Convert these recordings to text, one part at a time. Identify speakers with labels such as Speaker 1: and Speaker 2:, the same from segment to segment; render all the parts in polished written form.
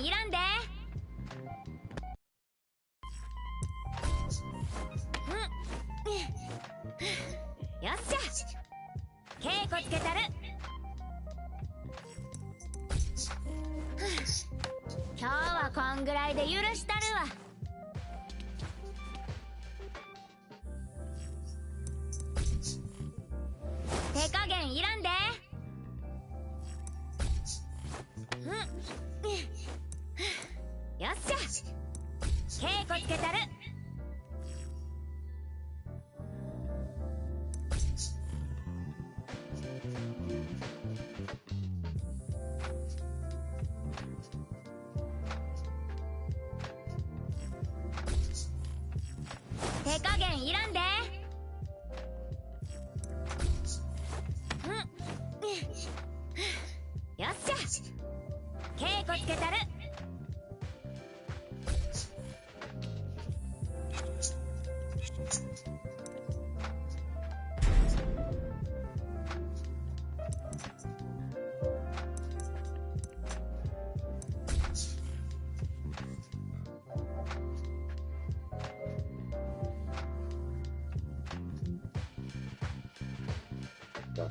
Speaker 1: いらんで。よっしゃ、稽古つけたる。今日はこんぐらいで許したるわ。手加減いらんで。よっしゃ、稽古つけたる。手加減いらんで。よっしゃ、稽古つけたる。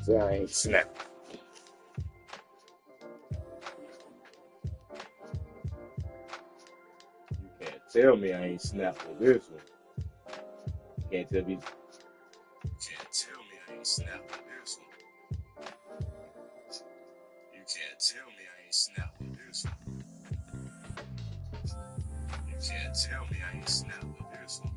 Speaker 2: 这样ain't snap. You can't tell me I ain't snapped with this one. You can't tell me I ain't snapped with this one. You can't tell me I ain't snapped with this one. You can't tell me I ain't snapped with this one.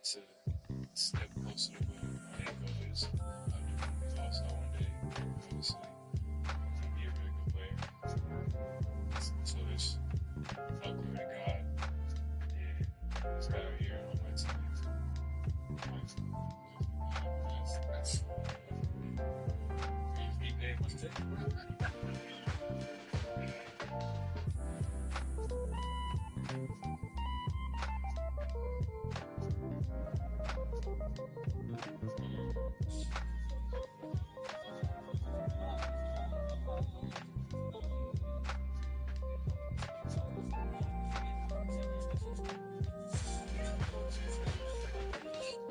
Speaker 2: It's a step closer to where my end goal is. I'll do it also one day. Obviously, I'm going to be a really good player. So there's all glory to God. And this guy right here on my team. That's he paid my take.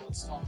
Speaker 2: Let's talk.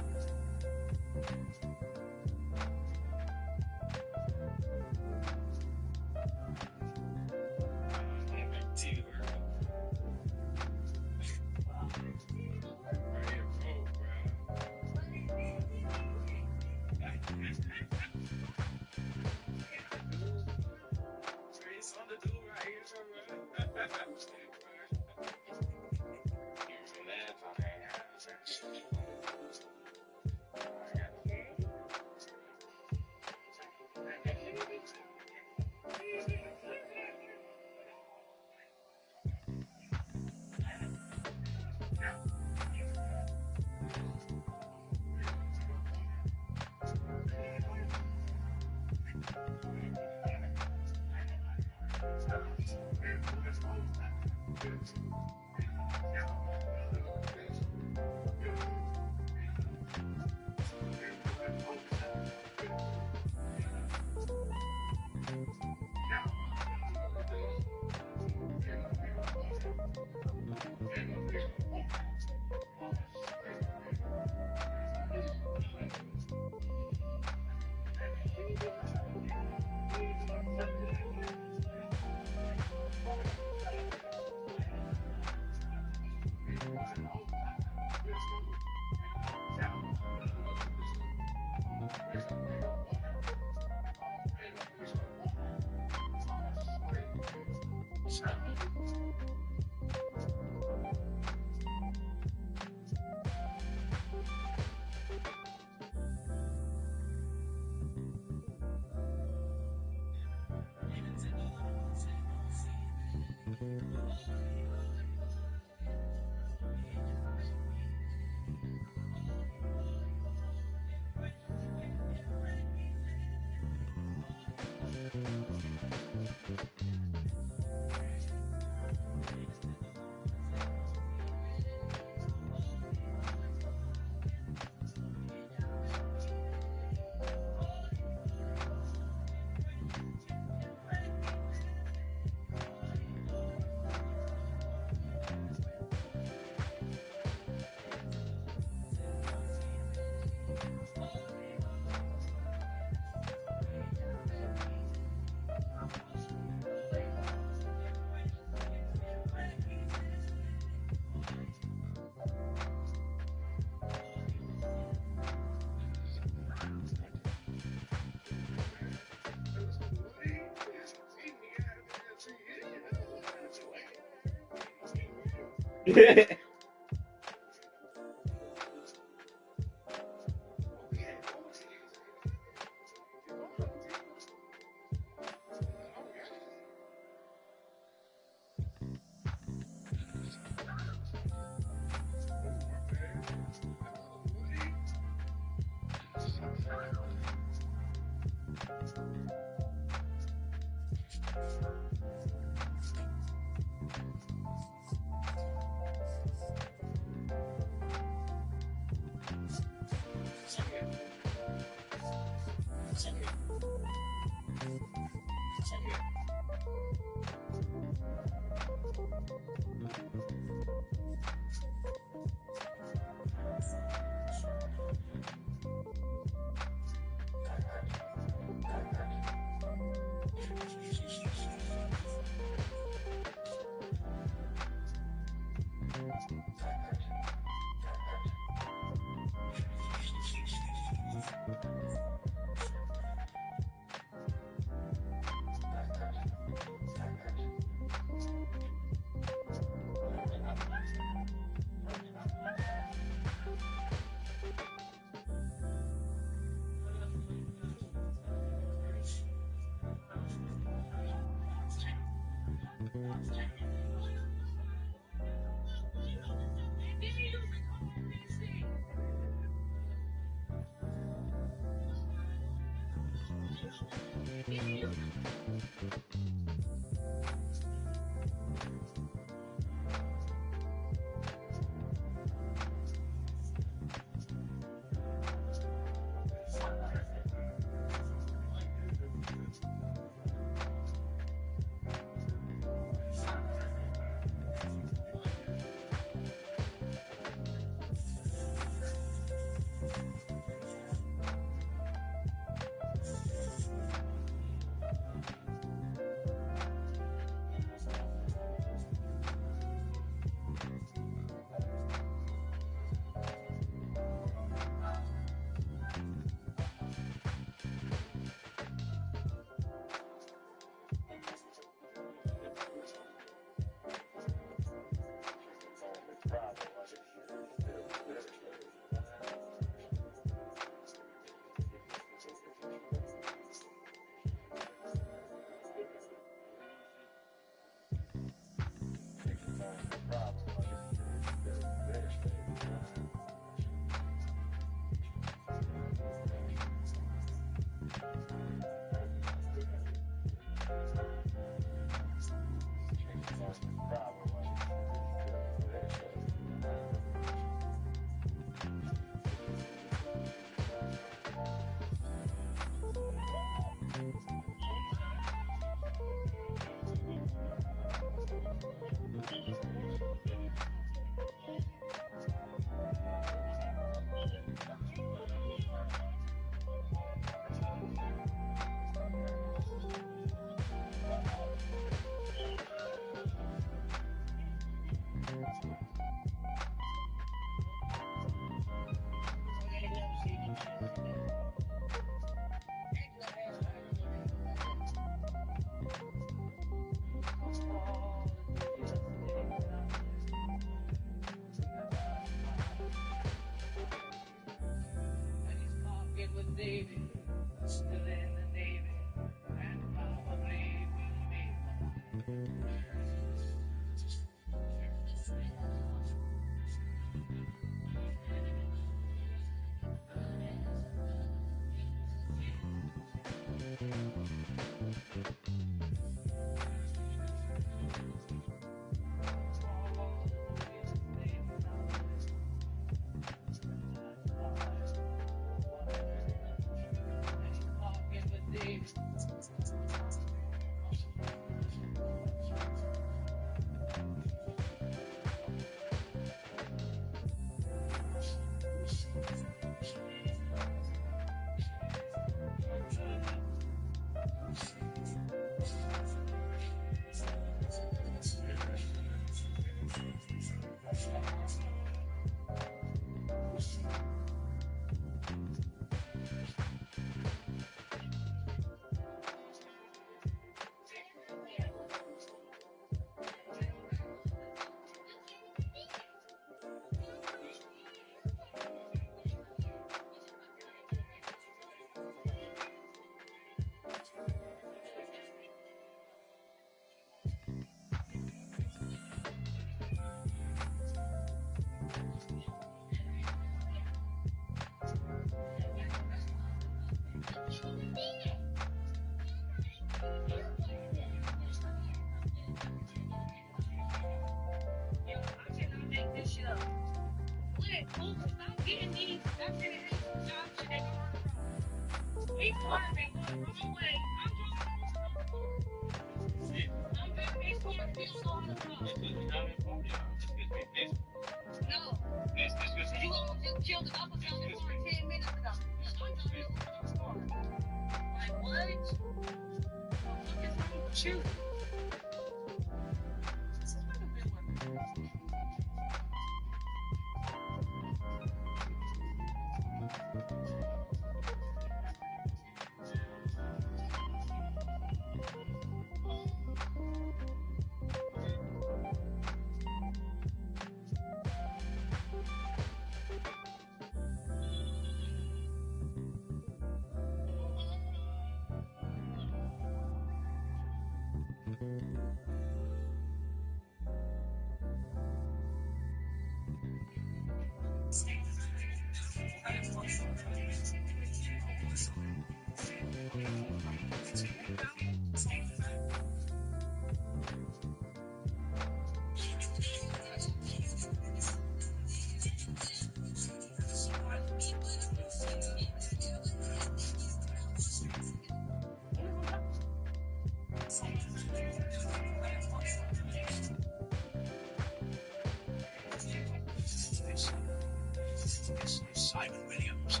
Speaker 3: This is Simon Williams,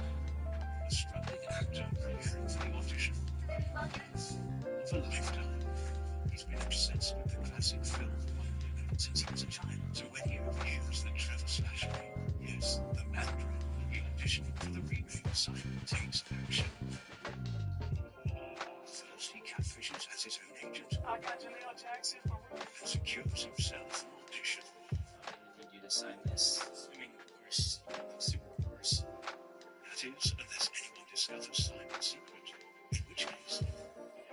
Speaker 3: a struggling actor preparing for the audition of a lifetime. He's been obsessed with the classic film since he was a child. So when he reveals that Trevor Slattery, yes, the Mandarin, will be auditioning for the remake, Simon takes action. First, he catfishes as his own agent and secures himself an audition.
Speaker 4: I need you to sign this. I mean, of course, superpowers.
Speaker 3: That is, unless anyone discovers Simon's secret, in which case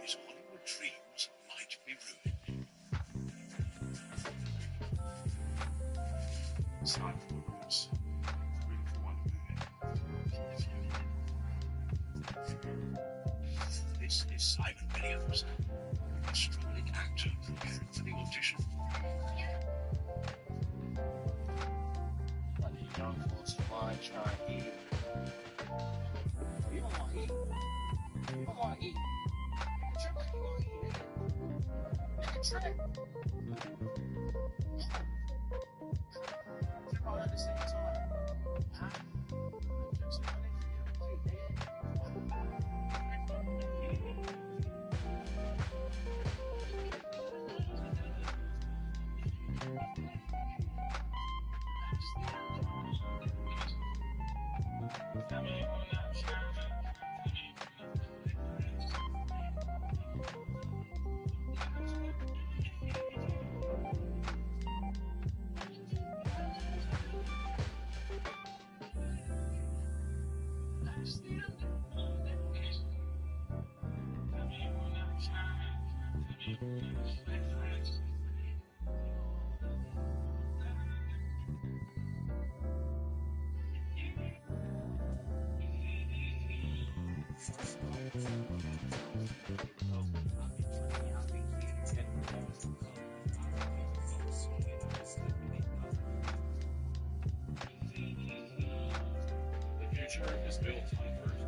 Speaker 3: his Hollywood dreams might be ruined. Simon Williams, ready for one movie. This is Simon Williams, a struggling actor preparing for the audition.
Speaker 4: But you don't want to try to eat. You don't want to eat. You don't want to eat. Trip like you want to eat, nigga. Nigga, trip. Trip all at the same time. Huh? Just like when they forget to play,
Speaker 3: The future is built on first.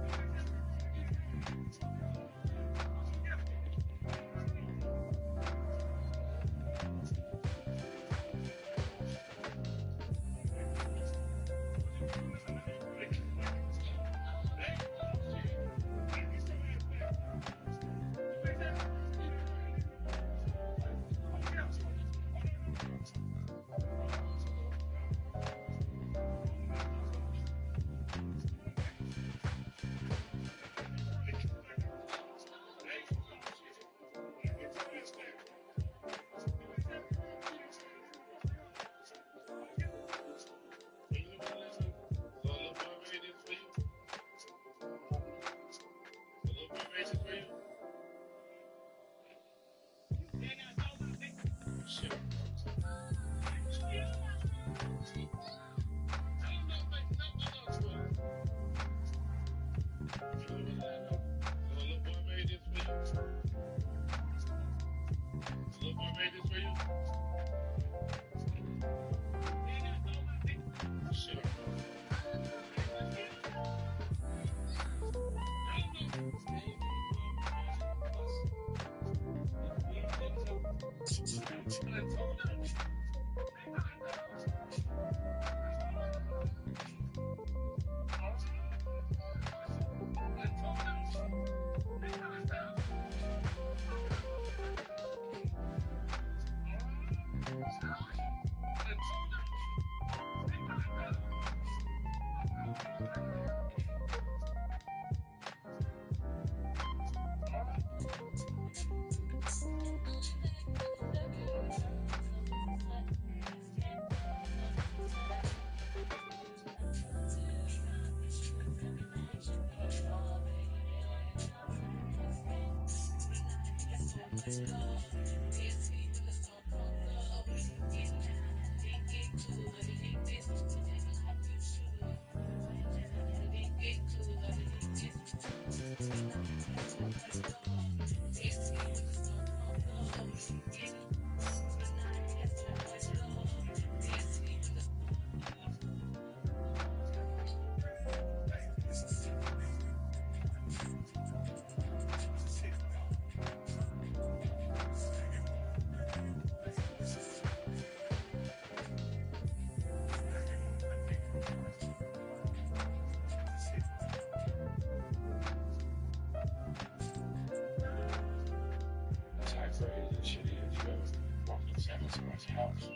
Speaker 3: Someone's house.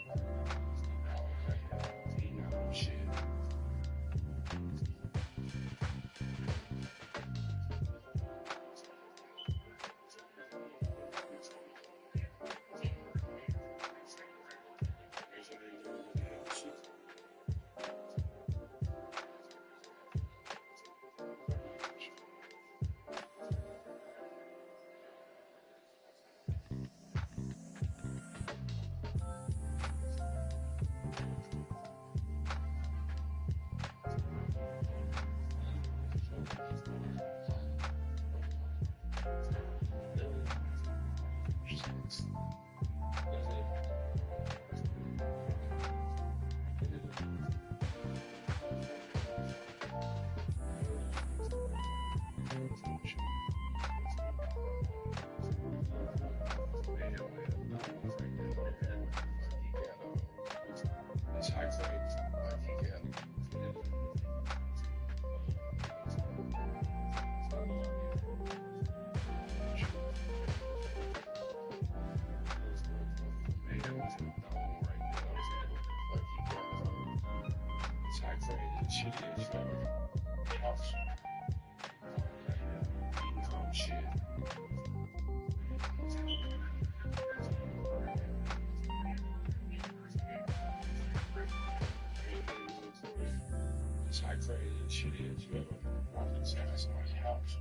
Speaker 3: Shit.
Speaker 2: That's how crazy this shit is. You ever walk inside somebody's house?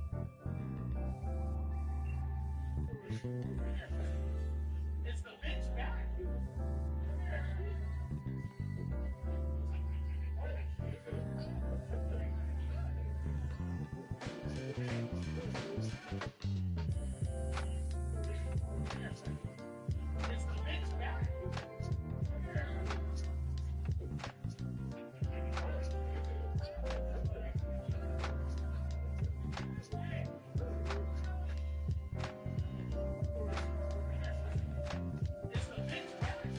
Speaker 4: It's the bitch back. It's the bitch back. It's the bitch back.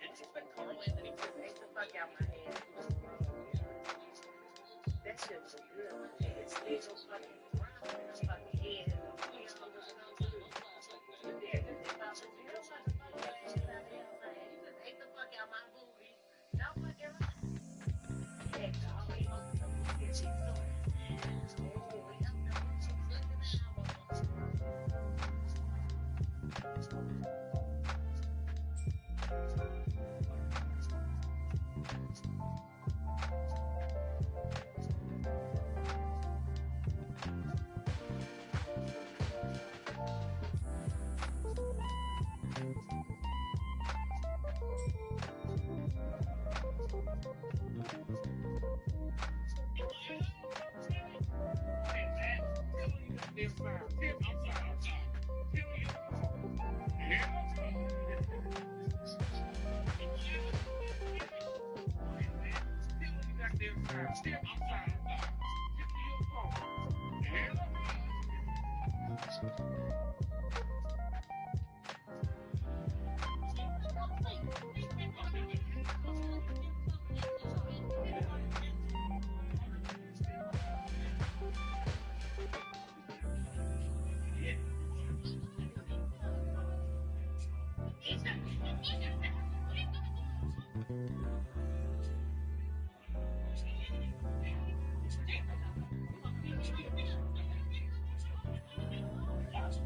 Speaker 4: And just when Carl Anthony just ate the fuck out my head. That shit was good. It's still fucking round in his fucking head. Ate the fuck out my booty. No fucking right. Hey, dog, he must have come here. She's doing. Oh, we don't know. She's looking out. Hey, man, tell me you got this fire. I'm sorry. Tell me you.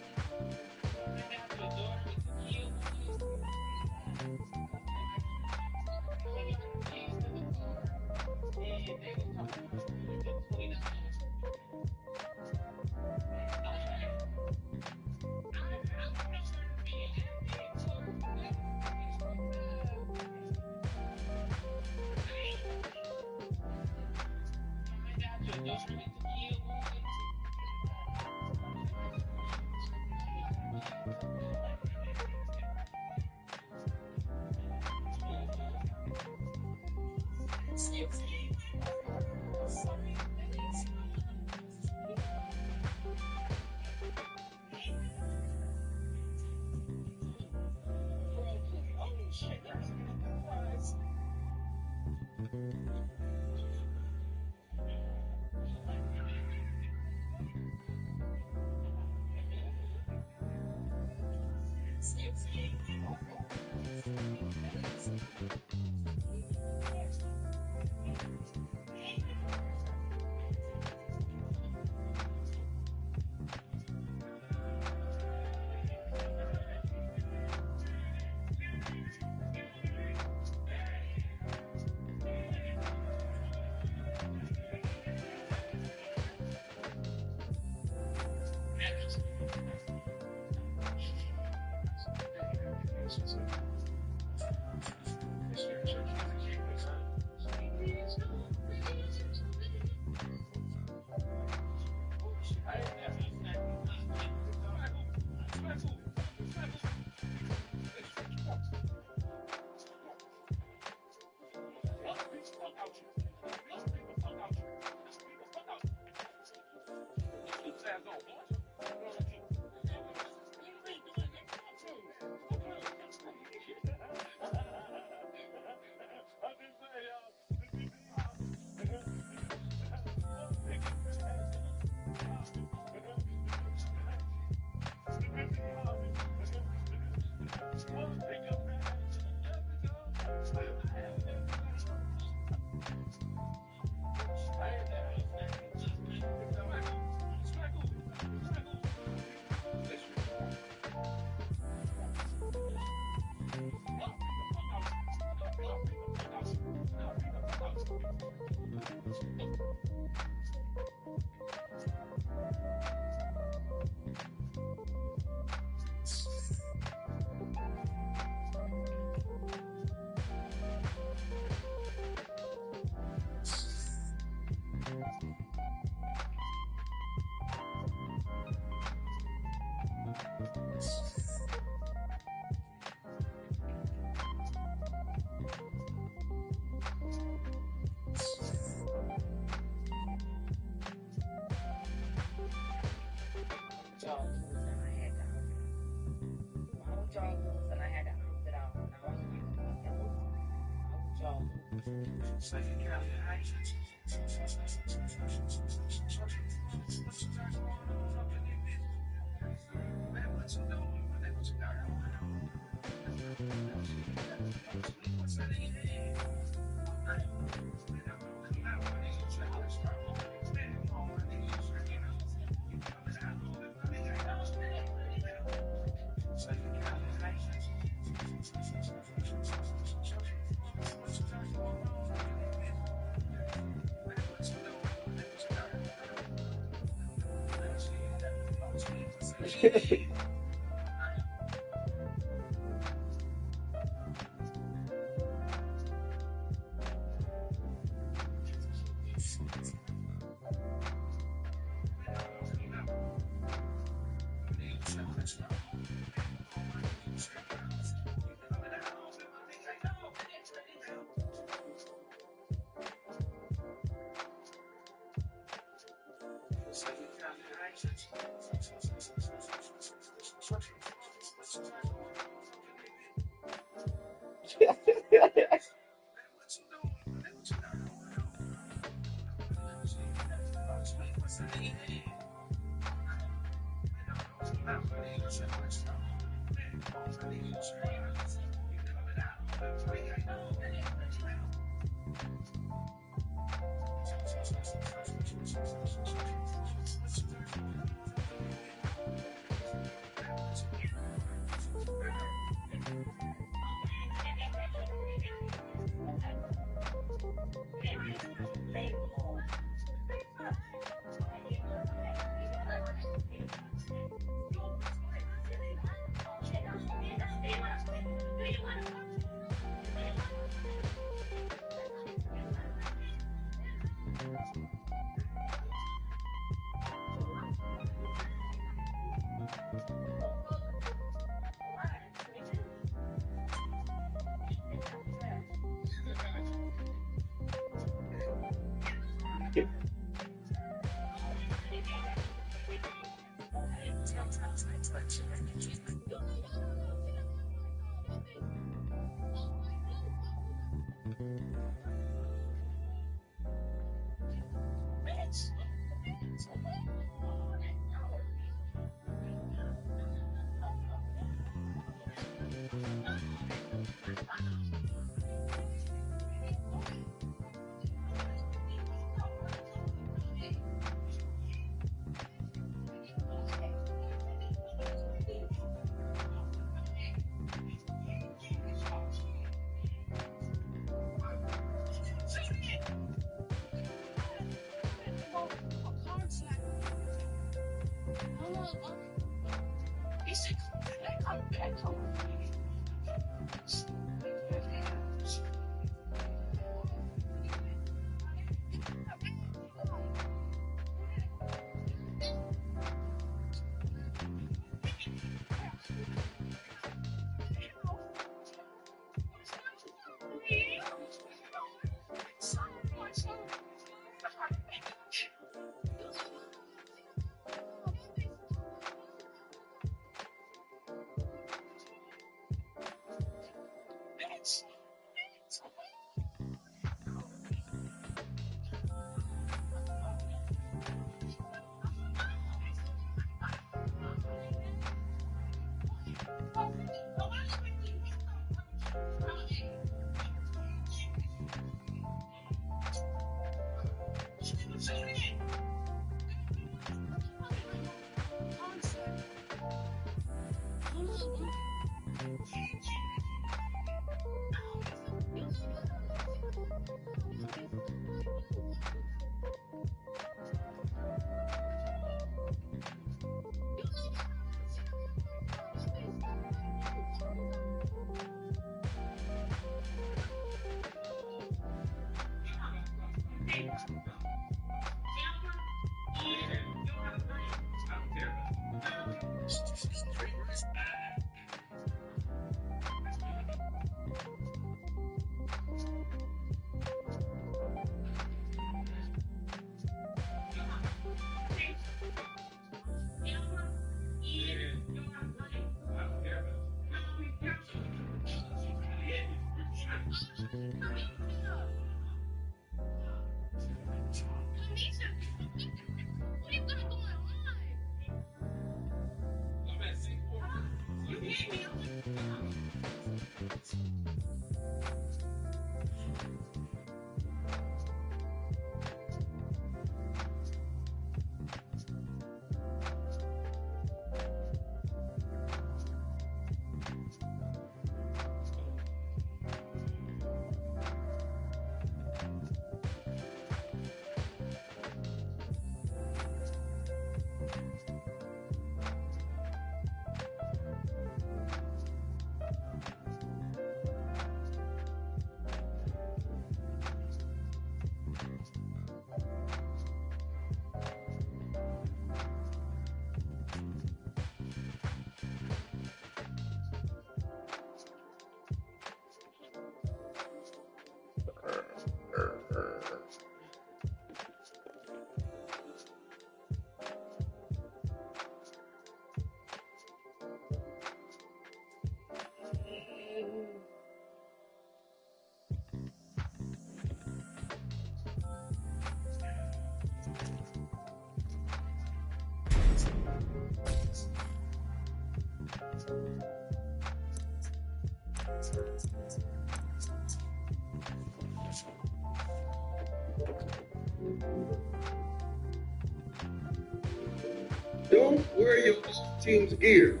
Speaker 5: Don't wear your team's gear.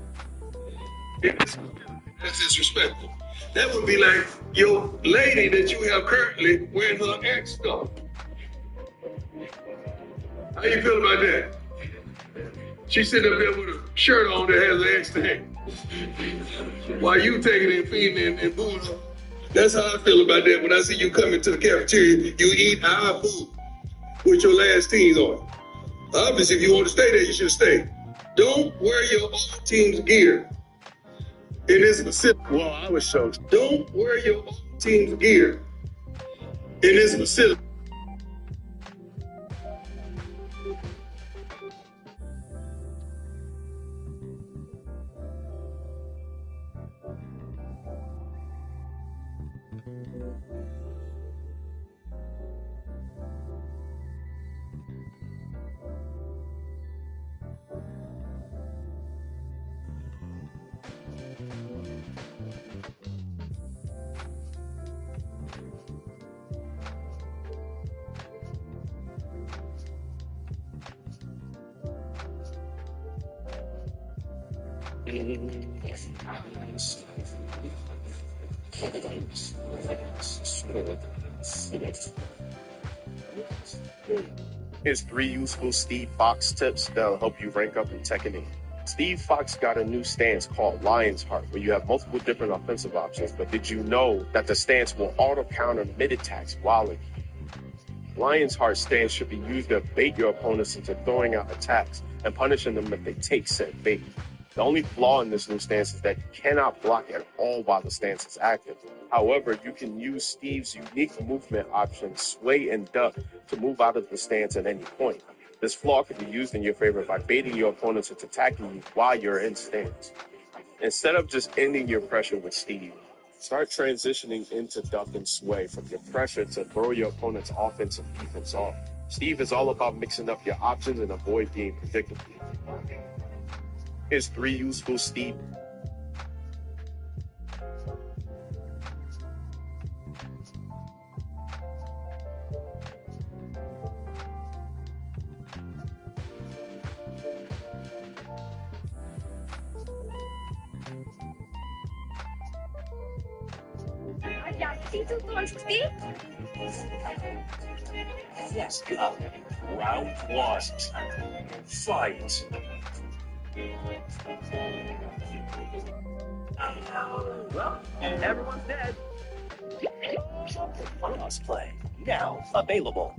Speaker 5: That's disrespectful. That would be like your lady that you have currently wearing her ex stuff. How you feel about that? She's sitting up there with a shirt on that has an ex thing. While you taking it and feeding and booing her. That's how I feel about that. When I see you coming to the cafeteria, you eat our food with your last teams on. Obviously, if you want to stay there, you should stay. Don't wear your own team's gear in this facility. Well, I was so. Don't wear your own team's gear in this facility.
Speaker 6: Here's 3 useful Steve Fox tips that'll help you rank up in Tekken. Steve Fox got a new stance called Lion's Heart, where you have multiple different offensive options, but did you know that the stance will auto-counter mid-attacks while in Lion's Heart stance should be used to bait your opponents into throwing out attacks and punishing them if they take said bait. The only flaw in this new stance is that you cannot block at all while the stance is active. However, you can use Steve's unique movement option, Sway and Duck, to move out of the stance at any point. This flaw can be used in your favor by baiting your opponents into attacking you while you're in stance. Instead of just ending your pressure with Steve, start transitioning into Duck and Sway from your pressure to throw your opponent's offense and defense off. Steve is all about mixing up your options and avoid being predictable. Here's 3 useful Steve.
Speaker 3: Yes, round 1. Fight. Well, everyone's dead. Crossplay, now available.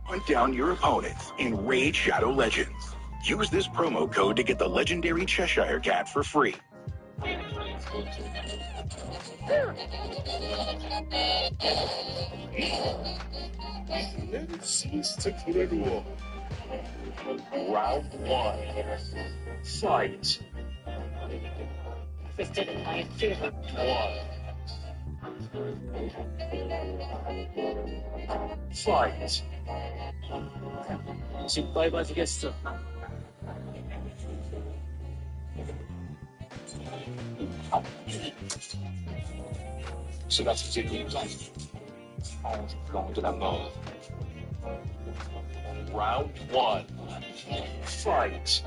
Speaker 7: Hunt down your opponents in Raid Shadow Legends. Use this promo code to get the legendary Cheshire Cat for free.
Speaker 3: Round 1. Fight. 1. Fight.
Speaker 8: 失敗バジゲスト
Speaker 3: So that's a new plan. Going to that mode. Round 1. Fight.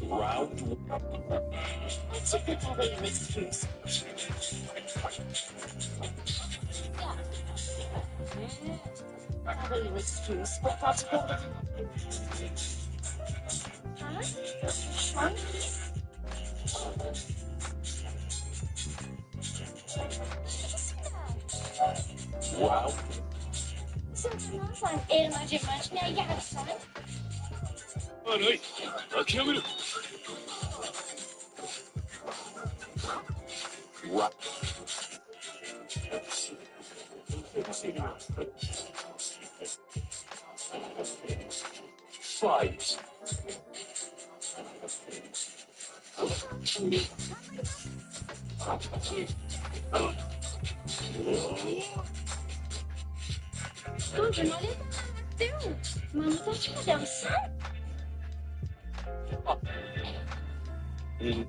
Speaker 3: Round 1.
Speaker 8: It's a bit of a excuse. Not an excuse, but possible.
Speaker 3: Wow. Alright, 諦める。What? Fight.
Speaker 8: Dobrze, no ale tył. Mamy to siadam sam.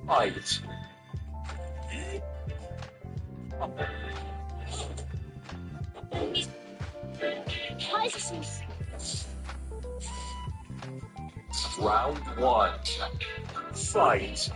Speaker 3: Fight.
Speaker 8: Heißt es.
Speaker 7: Round one. Fight.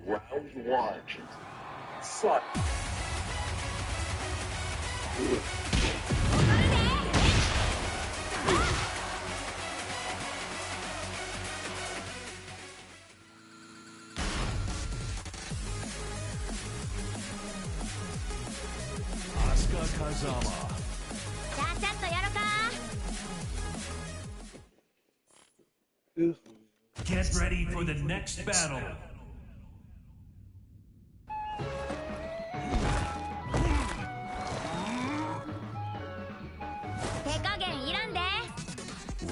Speaker 7: Round one. Fight.
Speaker 1: ちゃんちゃんとやろか。
Speaker 9: Get ready for the next battle.
Speaker 1: 手加減いらんで。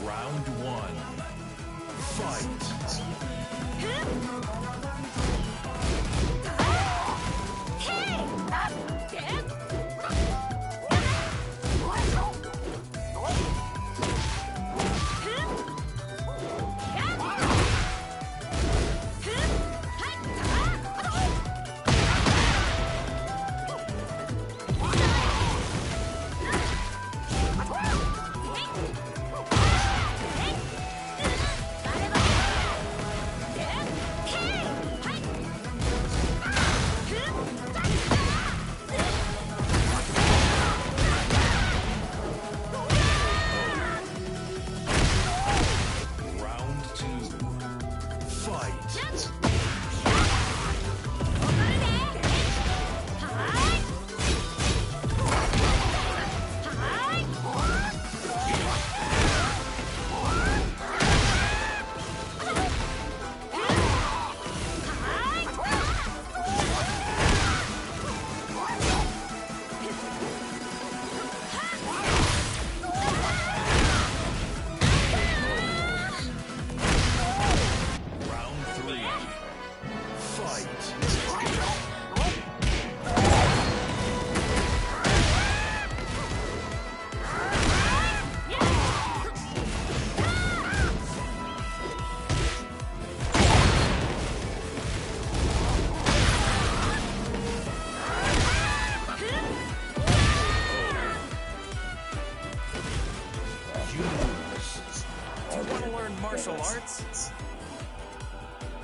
Speaker 9: Round one. Fight.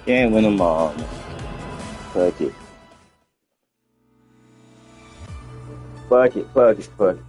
Speaker 10: Can't win them all. Fuck it. Fuck it, fuck it, fuck it.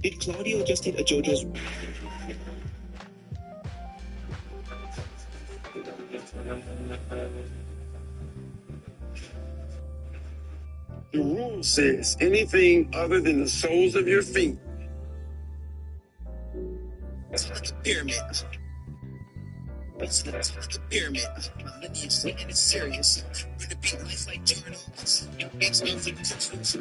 Speaker 7: Did Claudio just hit a JoJo's?
Speaker 6: The rule says anything other than the soles of your feet.
Speaker 7: It's like a pyramid. It's like a pyramid. My lineage Satan is serious. Gonna be life like journals. Your big mouth like pictures.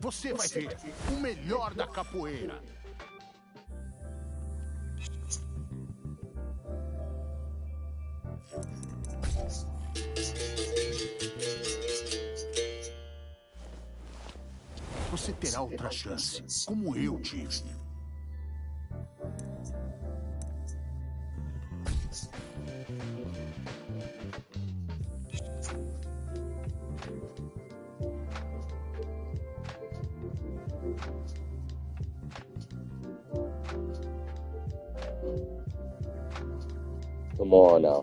Speaker 11: Você vai ver o melhor da capoeira. Você terá outra chance, como eu tive.
Speaker 10: Come on now.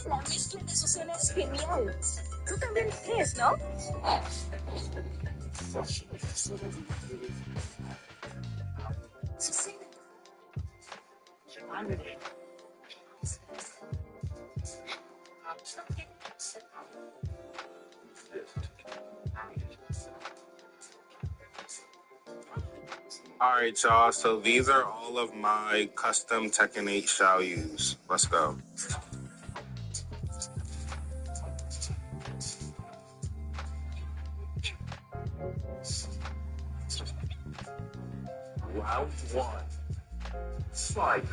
Speaker 8: La mezcla de Susana es genial. Tú también crees, ¿no?
Speaker 6: All right, y'all. So these are all of my custom Tekken 8 Xiaoyus. Let's go.
Speaker 7: Round one. Fight.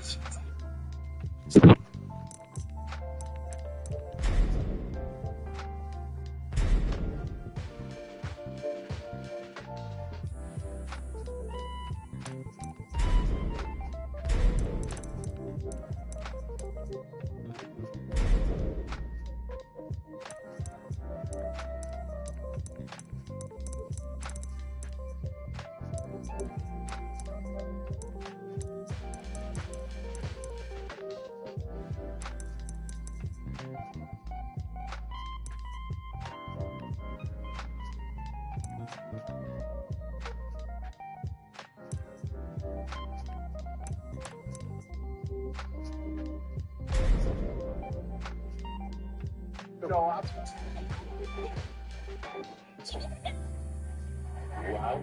Speaker 7: Wow.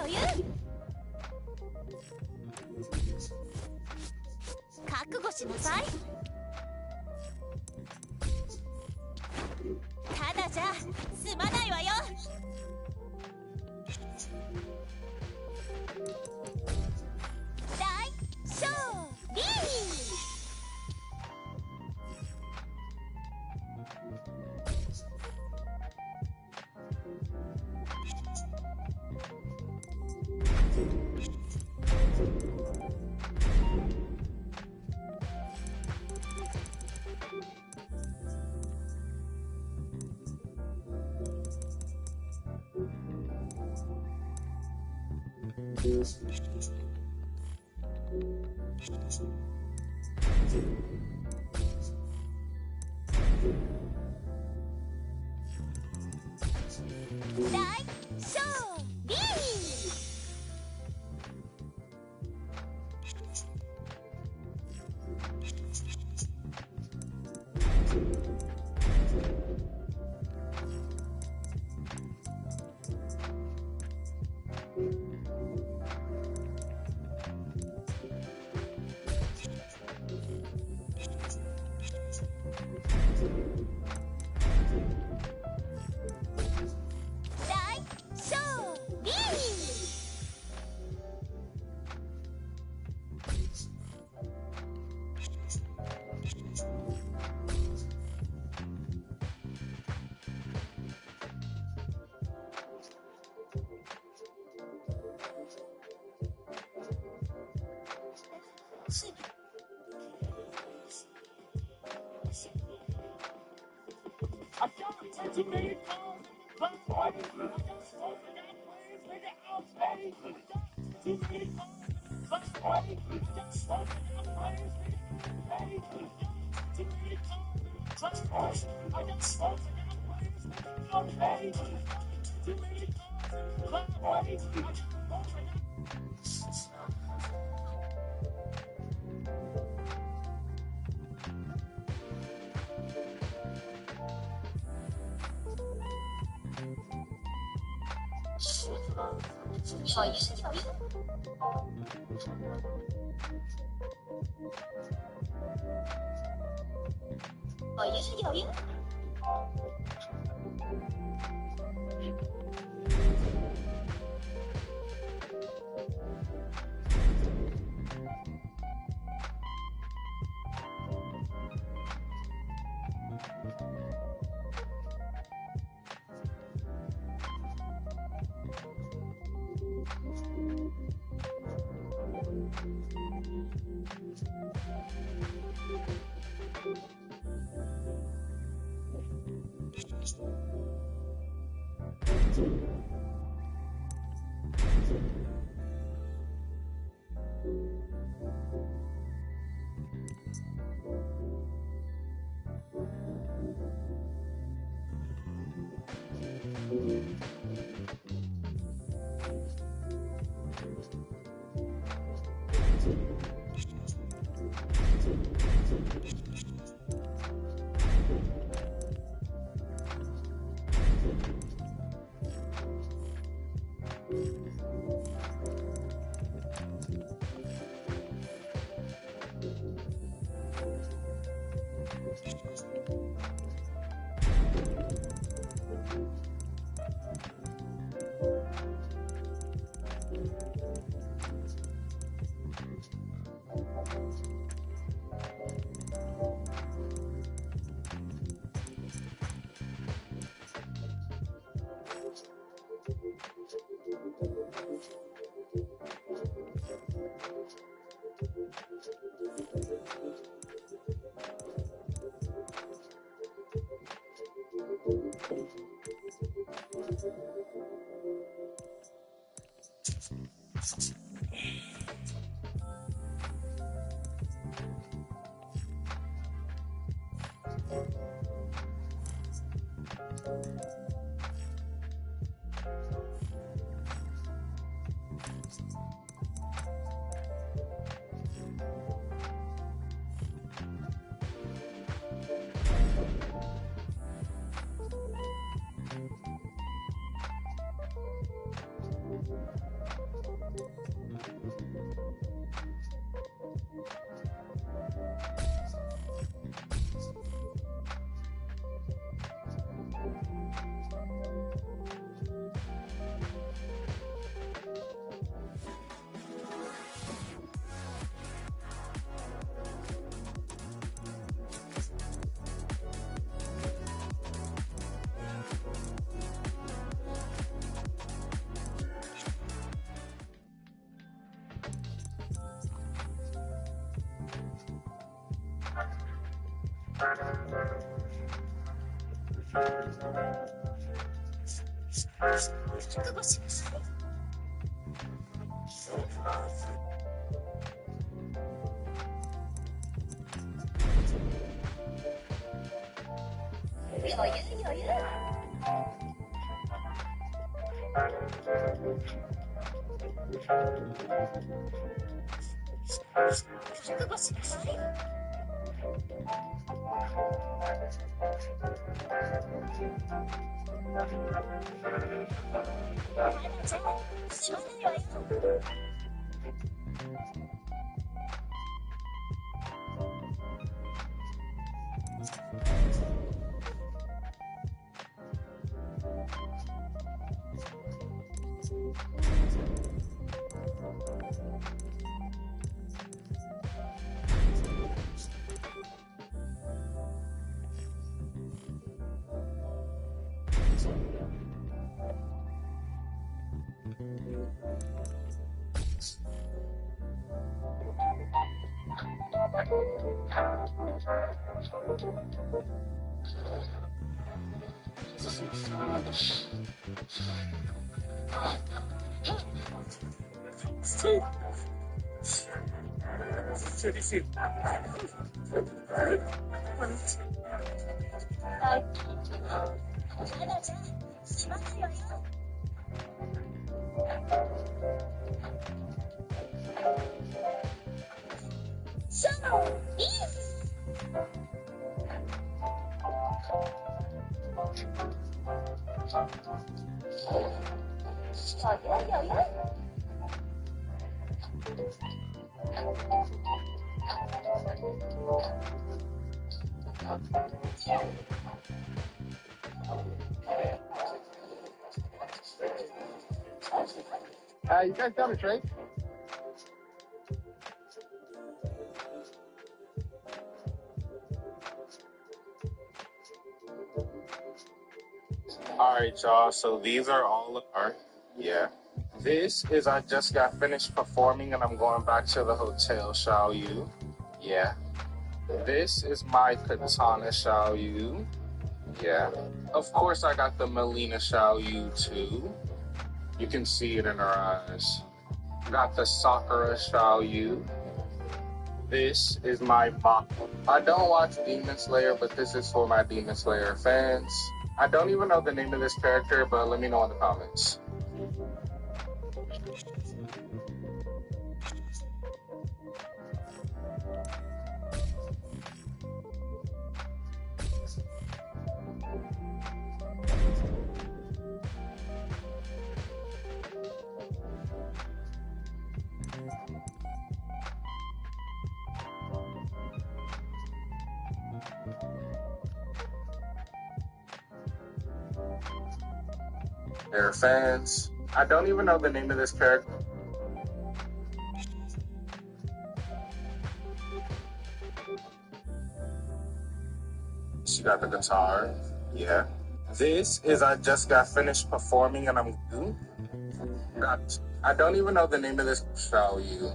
Speaker 1: 余裕。覚悟しなさい。ただじゃ済まないわよ。大勝利。大勝利。
Speaker 8: 有余是有余。有余是有余。覚悟しなさい。余裕余裕。覚悟しなさい。しませんわよ。
Speaker 6: You guys got a drink? Alright, y'all, so these are all of our, yeah. This is, I just got finished performing and I'm going back to the hotel, shall you? Yeah. This is my katana, shall you? Yeah. Of course I got the Melina, shall you, too. You can see it in her eyes. Got the Sakura, shall you? This is my mom. I don't watch Demon Slayer, but this is for my Demon Slayer fans. I don't even know the name of this character, but let me know in the comments. They're fans. I don't even know the name of this character. She got the guitar. Yeah. This is, I just got finished performing and I'm I don't even know the name of this, shall you?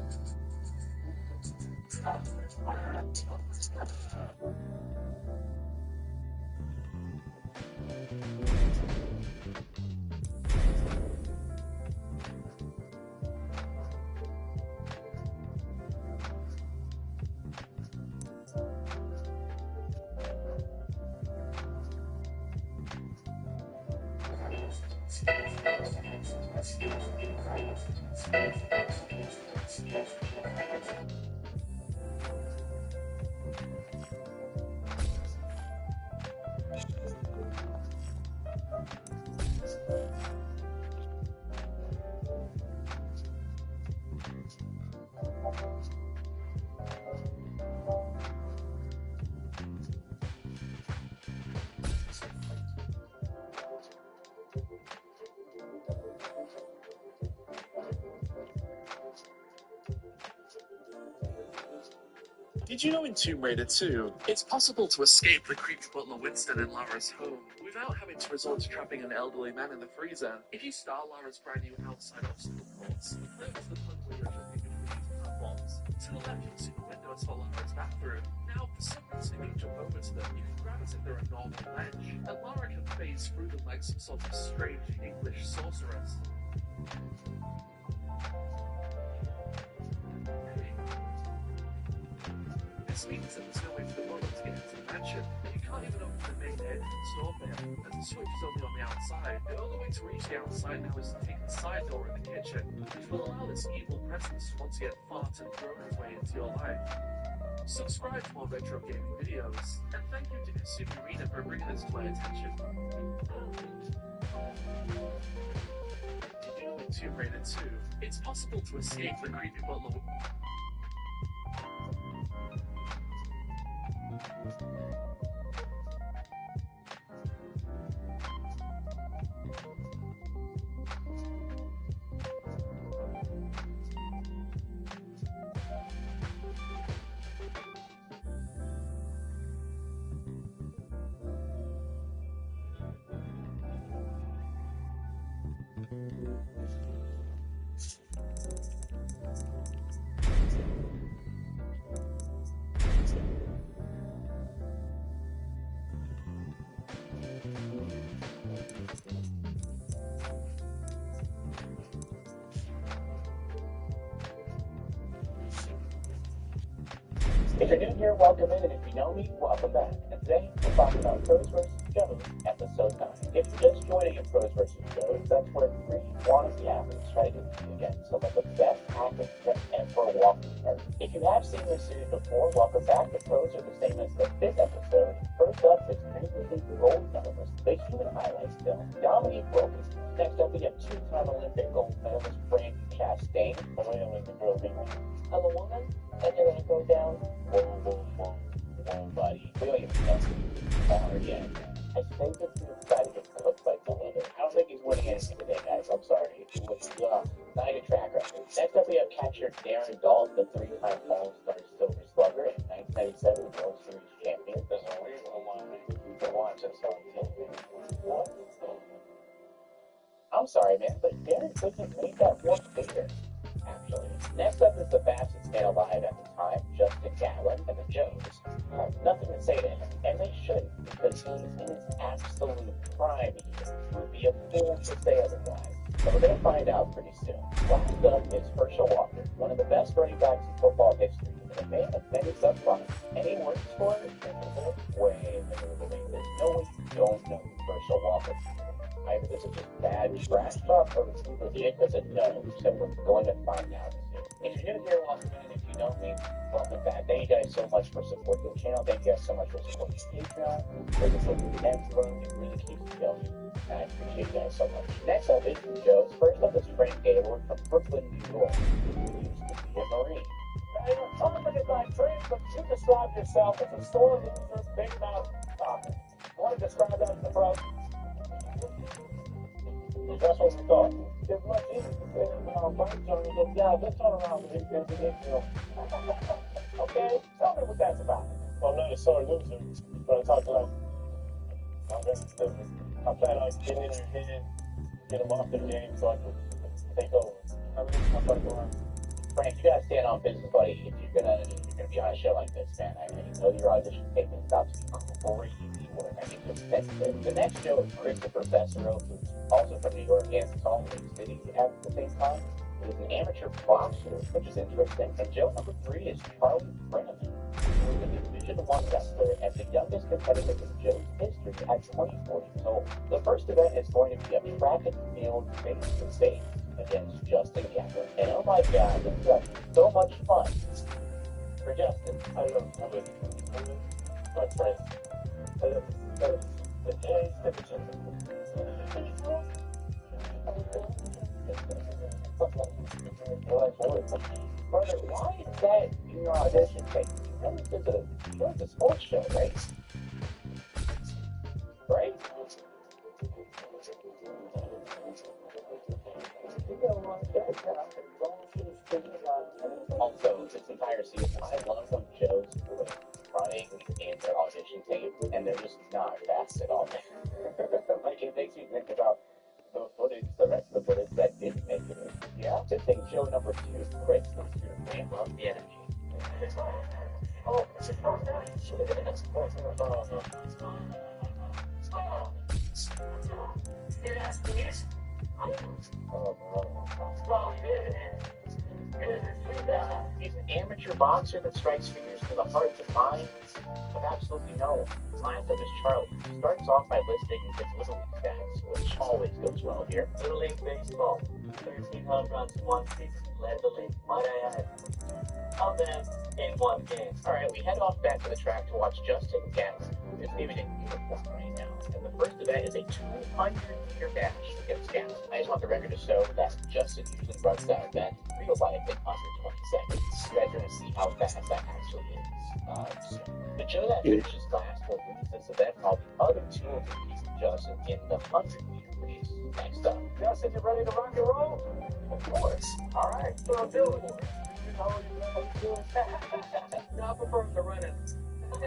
Speaker 3: Did you know in Tomb Raider 2, it's possible to escape the creepy butler Winston in Lara's home without having to resort to trapping an elderly man in the freezer? If you start Lara's brand new outside obstacle course, clear to the point where you're jumping between these platforms. To the left, you'll see the windows for Lara's bathroom. Now, for some reason, when you jump over to them, you can grab as if they're a normal ledge, and Lara can phase through them like some sort of strange English sorceress. This means that there's no way for the butler to get into the mansion, and you can't even open the main entrance door there, as the switch is only on the outside. The only way to reach the outside now is to take the side door in the kitchen, which will allow this evil presence to once again fart and throw its way into your life. Subscribe for more retro gaming videos, and thank you to Consumer Arena for bringing this to my attention. Did you know in Tomb Raider 2, it's possible to escape the creepy butler?
Speaker 12: If you're new here, welcome in, and if you know me, welcome back. And today, we're talking about Pros vs. Joes, Episode 9. If you're just joining in Pros vs. Joes, that's where 3 wannabe athletes try to compete against some of the best athletes that ever walked the earth. If you have seen this series before, welcome back. The pros are the same as the 5th episode. First up is previously gold medalist, the human highlights film, Dominique Wilkins. Next up, we have 2-time Olympic gold of a woman, and you're gonna go down. Whoa, buddy. We don't even know hard yet. I think it's decided to get cooked by the liver. I don't think he's winning anything today, guys. I'm sorry. He was not a track record. Next up, we have catcher Darren Dahl, the 3-time All-Star Silver Slugger and 1997 World Series champion. There's a reason why to watch this on TV. What? I'm sorry, man, but Darren couldn't have made that one bigger, actually. Next up is the fastest man alive at the time, Justin Gatlin, and the Joes have nothing to say to him, and they shouldn't, because he's in his absolute prime here. It would be a fool to say otherwise. But we're going to find out pretty soon. Last up is Herschel Walker, one of the best running backs in football history, and a man of many subplots. And he works for way there's no way you don't know Herschel Walker. Either this is just bad trash talk or it's legit as a no, so we're going to find out soon. If you're new here, welcome in, and if you know me, welcome back. Thank you guys so much for supporting the channel. Thank you guys so much for supporting Patreon, for supporting the next room. It really keeps me going. I appreciate you guys so much. Next up is Joe's. First up is Frank Gaylord from Brooklyn, New York, who used to be a Marine. Topic is not true, but you describe yourself as a sore loser, big mouth talker. You want to describe that as the pro? That's what we thought. It's much easier to say that yeah, let's turn around and it's a big deal. Okay, tell me what that's about. Well, I'm not a sore loser, but I talk like I'm trying to get in their head, get them off their game so I can take over. Frank, you gotta stand on business, buddy, if you're gonna be on a show like this, man. I know your audition tape is about to be crazy work. I think it's expensive. The next show is Christopher Bessero, who's also from New York and Salt Lake City at the same time. He's an amateur boxer, which is interesting. And Joe number 3 is Charlie Brennan, who is a Division I wrestler and the youngest competitor in Joe's history at 24 years old. The first event is going to be a track and field face-to-face against Justin Gatlin. And oh my god, this is so much fun for Justin. I don't know my friend. Brother, why is that in your audition tape? It's a sports show, right? Right? Also, this entire season, I love when Joe's running in their audition tape, and they're just not fast at all. Like, it makes me think about the footage, the rest of the footage that didn't make it. Yeah, to think show number 2 is Chris this year. Man, love the energy. Oh, it's a He's an amateur boxer that strikes figures to the hearts and minds of absolutely no one. Last up is Charlie, who starts off by listing his Little League stats, which always goes well here. Little League Baseball, 13 home runs in one season, led the league, might I add. Of them in one game. Alright, we head off back to the track to watch Justin Gatlin, who is even in uniform right now. And the first event is a 200-meter dash against Gatlin. I just want the record to show that Justin usually runs that event real life in under 20 seconds. You guys are going to see how fast that actually is. The Joe that finishes last will lose this event, while the other 2 will compete with Justin in the 100-meter race. Next up. Justin, you ready to rock and roll? Of course. Alright, so I'm doing it. No, I prefer to run it. You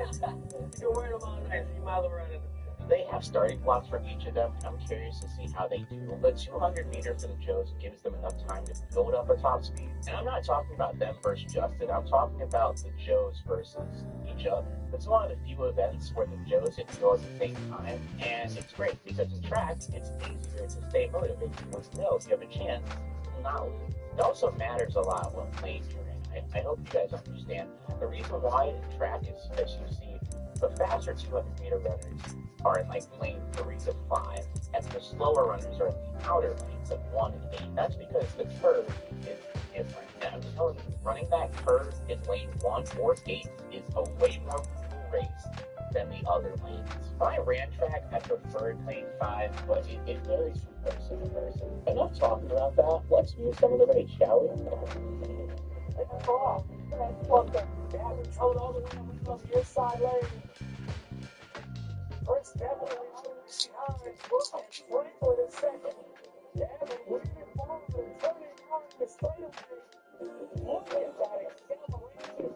Speaker 12: can wear them all night, so you might as well run it. They have starting blocks for each of them, and I'm curious to see how they do. But 200 meters for the Joes gives them enough time to build up a top speed. And I'm not talking about them versus Justin, I'm talking about the Joes versus each other. It's one of the few events where the Joes hit the goal at the same time, and it's great because in track, it's easier to stay motivated. Once you know you have a chance to not lose. It also matters a lot what lane you're in. I hope you guys understand. The reason why in track is, as you see, the faster 200-meter runners are in like lane 3 to 5, and the slower runners are in the outer lanes of 1 and 8. That's because the curve is different. And I'm telling you, running that curve in lane 1 or 8 is a way more cool race than the other lanes. If I ran track, I preferred lane 5, but it varies from person to person. Enough talking about that. Let's view some of the race, shall we? Back off. That fucker. Gavin towed all the way around the inside lane. Chris definitely behind. Franklin in second. Gavin leading forward and turning on the straightaway.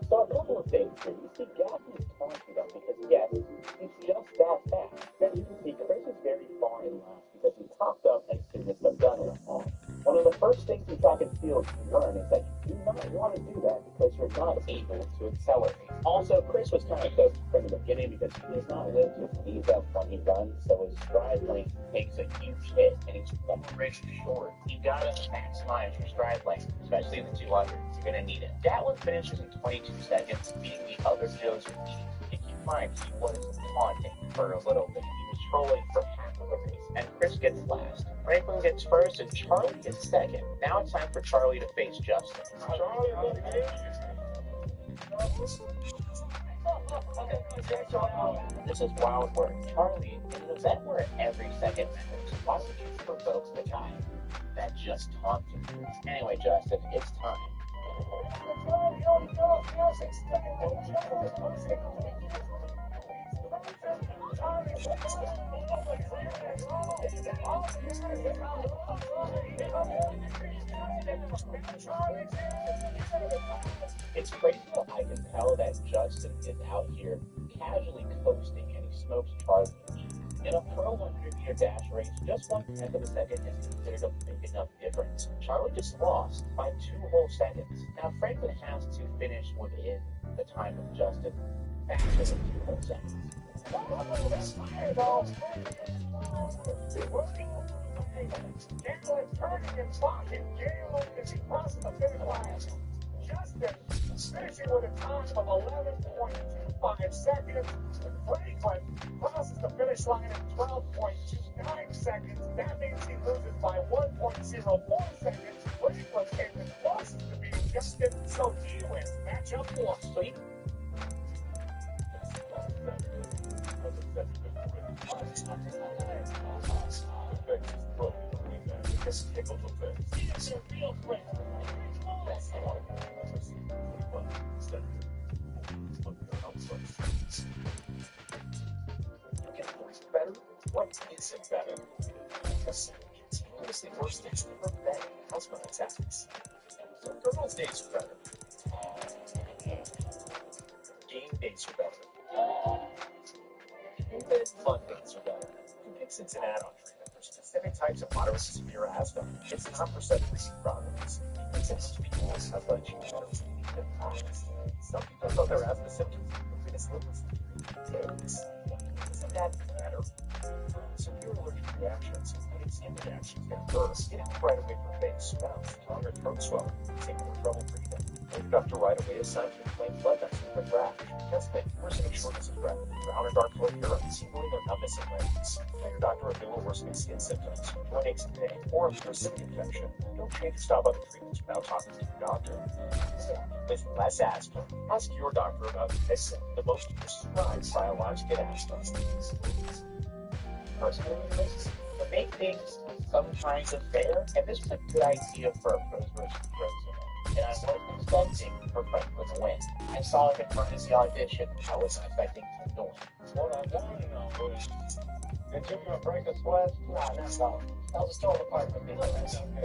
Speaker 12: So a couple of things here. You see, Gavin is taunting them because, yes, he's just that fast. Then you can see Chris is very far in last because he topped up as soon as the gun went off. One of the first things in track and field you learn is that you do not want to do that because you're not able to accelerate. Also, Chris was kind of close from the beginning because he does not live to ease up when he runs, so his stride length takes a huge hit and he's already short. You gotta maximize your stride length, especially in the 200s. You're gonna need it. Gatlin finishes in 22 seconds, beating the other Joes with ease. If you mind, he was taunting for a little bit. He was trolling for half of the race, and Chris gets last. Franklin gets first, and Charlie is second. Now it's time for Charlie to face Justin. This is wild work. Charlie, in an event where every second matters, why would you provoke the guy that just taunted you? Anyway, Justin, it's time. It's crazy how I can tell that Justin is out here casually coasting and he smokes Charlie. In a pro 100-meter dash race, just 1/10 of a second is considered a big enough difference. Charlie just lost by 2 whole seconds. Now, Franklin has to finish within the time of Justin faster than 2 whole seconds. Gambling turning and blocking Galen as he crosses the finish line. Justin finishing with a time of 11.25 seconds. Franklin crosses the finish line in 12.29 seconds. That means he loses by 1.04 seconds. Franklin came in closest to beating Justin, so he wins matchup 1. So he what isn't better? Because continuously worse days for men husband attacks. So girls' days are better. Game days are better. Even fun days are better. It's an add-on treatment for specific types of moderate to severe asthma. It's not for separating problems. It's people have like some people thought their asthma symptoms were going to isn't that better? Severe allergic reactions, and reactions get worse. Get out right away for face swells, tongue or throat swelling, taking trouble breathing. Your doctor right away assigned you plain blood vessels with rash, chest pain, worsening shortness of breath, brown or dark colored urine, tingling or numbness in legs. Tell your doctor of ill or worsening skin symptoms, joint aches and pain, or a persistent infection. Don't change or stop other treatments without talking to your doctor. With less asthma, ask your doctor about Vixen, the most prescribed biologic asthma. Personally, to make things sometimes unfair, and this was a good idea for a pros versus pros, and I wasn't expecting for Franklin to win. I saw him in front of the audition, I wasn't expecting him to win. What I want to know is, did you break a sweat? Nah, that's all. That was still the part of me.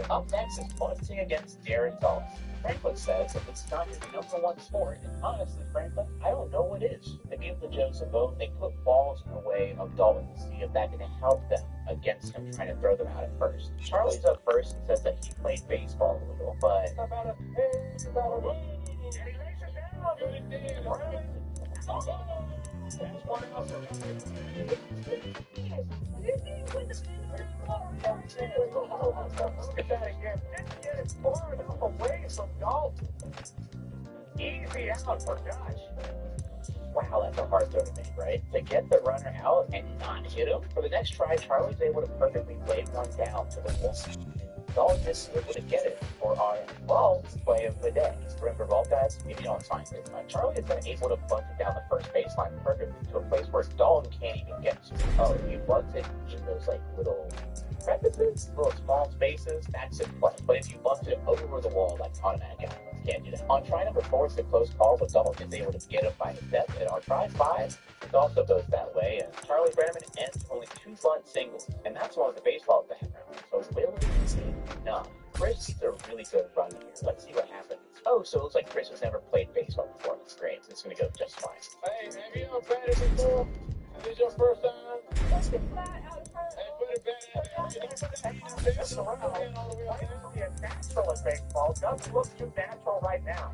Speaker 12: Up next is bunting against Darren Dalton. Franklin says that it's not his #1 sport, and honestly, Franklin, I don't know what is. They gave the Joes a vote, they put balls in the way of Dalton to see if that can help them against him trying to throw them out at first. Charlie's up first and says that he played baseball a little, but... Look at that again. Didn't get it far enough away from Dalton. Easy out for Josh. Wow, that's a hard throw to make, right? To get the runner out and not hit him. For the next try, Charlie's able to perfectly lay one down to the wall. Dalton is able to get it for our play of the day. Remember, ball guys, maybe you don't find it. Charlie has been able to bunt it down the first baseline perfectly to a place where Dalton can't even get to. Oh, if you bunt it in those like little crevices, little small spaces, that's in play. But if you bunt it over the wall like automatic out, can't do that. On try number 4, it's a close call, but Dalton is able to get him by his death. And on try 5, it also goes that way, and Charlie Brannaman ends only 2 bunt singles, and that's one with the baseball background. So will it be enough? Chris needs a really good run here. Let's see what happens. Oh, so it looks like Chris has never played baseball before. That's great. It's going to go just fine.
Speaker 5: Hey, have you ever batted before? Is this your first time? Hey, put it back out there. Don't put that heat up there.
Speaker 12: Just around. It's be a natural at baseball. Doesn't look too natural right now.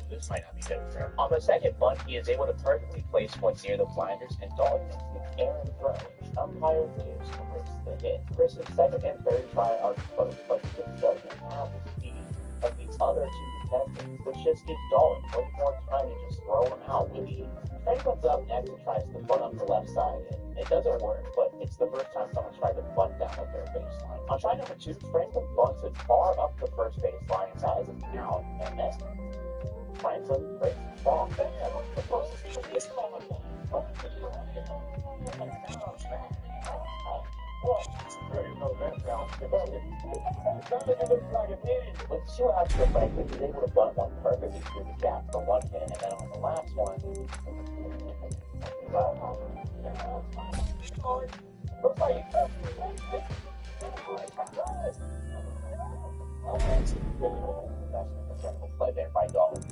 Speaker 12: This might not be good for him. On the second bunt, he is able to perfectly place one near the blinders, and Dalton makes the errant throw. Umpire gives Chris the hit. Chris's second and third try are close, but he just doesn't have the speed of the other 2 contestants, which just gives Dalton way more time to just throw him out with ease. Franklin's up next and tries to bunt up the left side, and it doesn't work, but it's the first time someone's tried to bunt down the third baseline. On try number 2, Franklin bunts it far up the first baseline and ties it out, and then Franklin breaks the ball. Let's see what happens to Franklin. He's able to bunt one perfectly through the gap for 1 hit, and then on the last one, looks like play there by Dalton.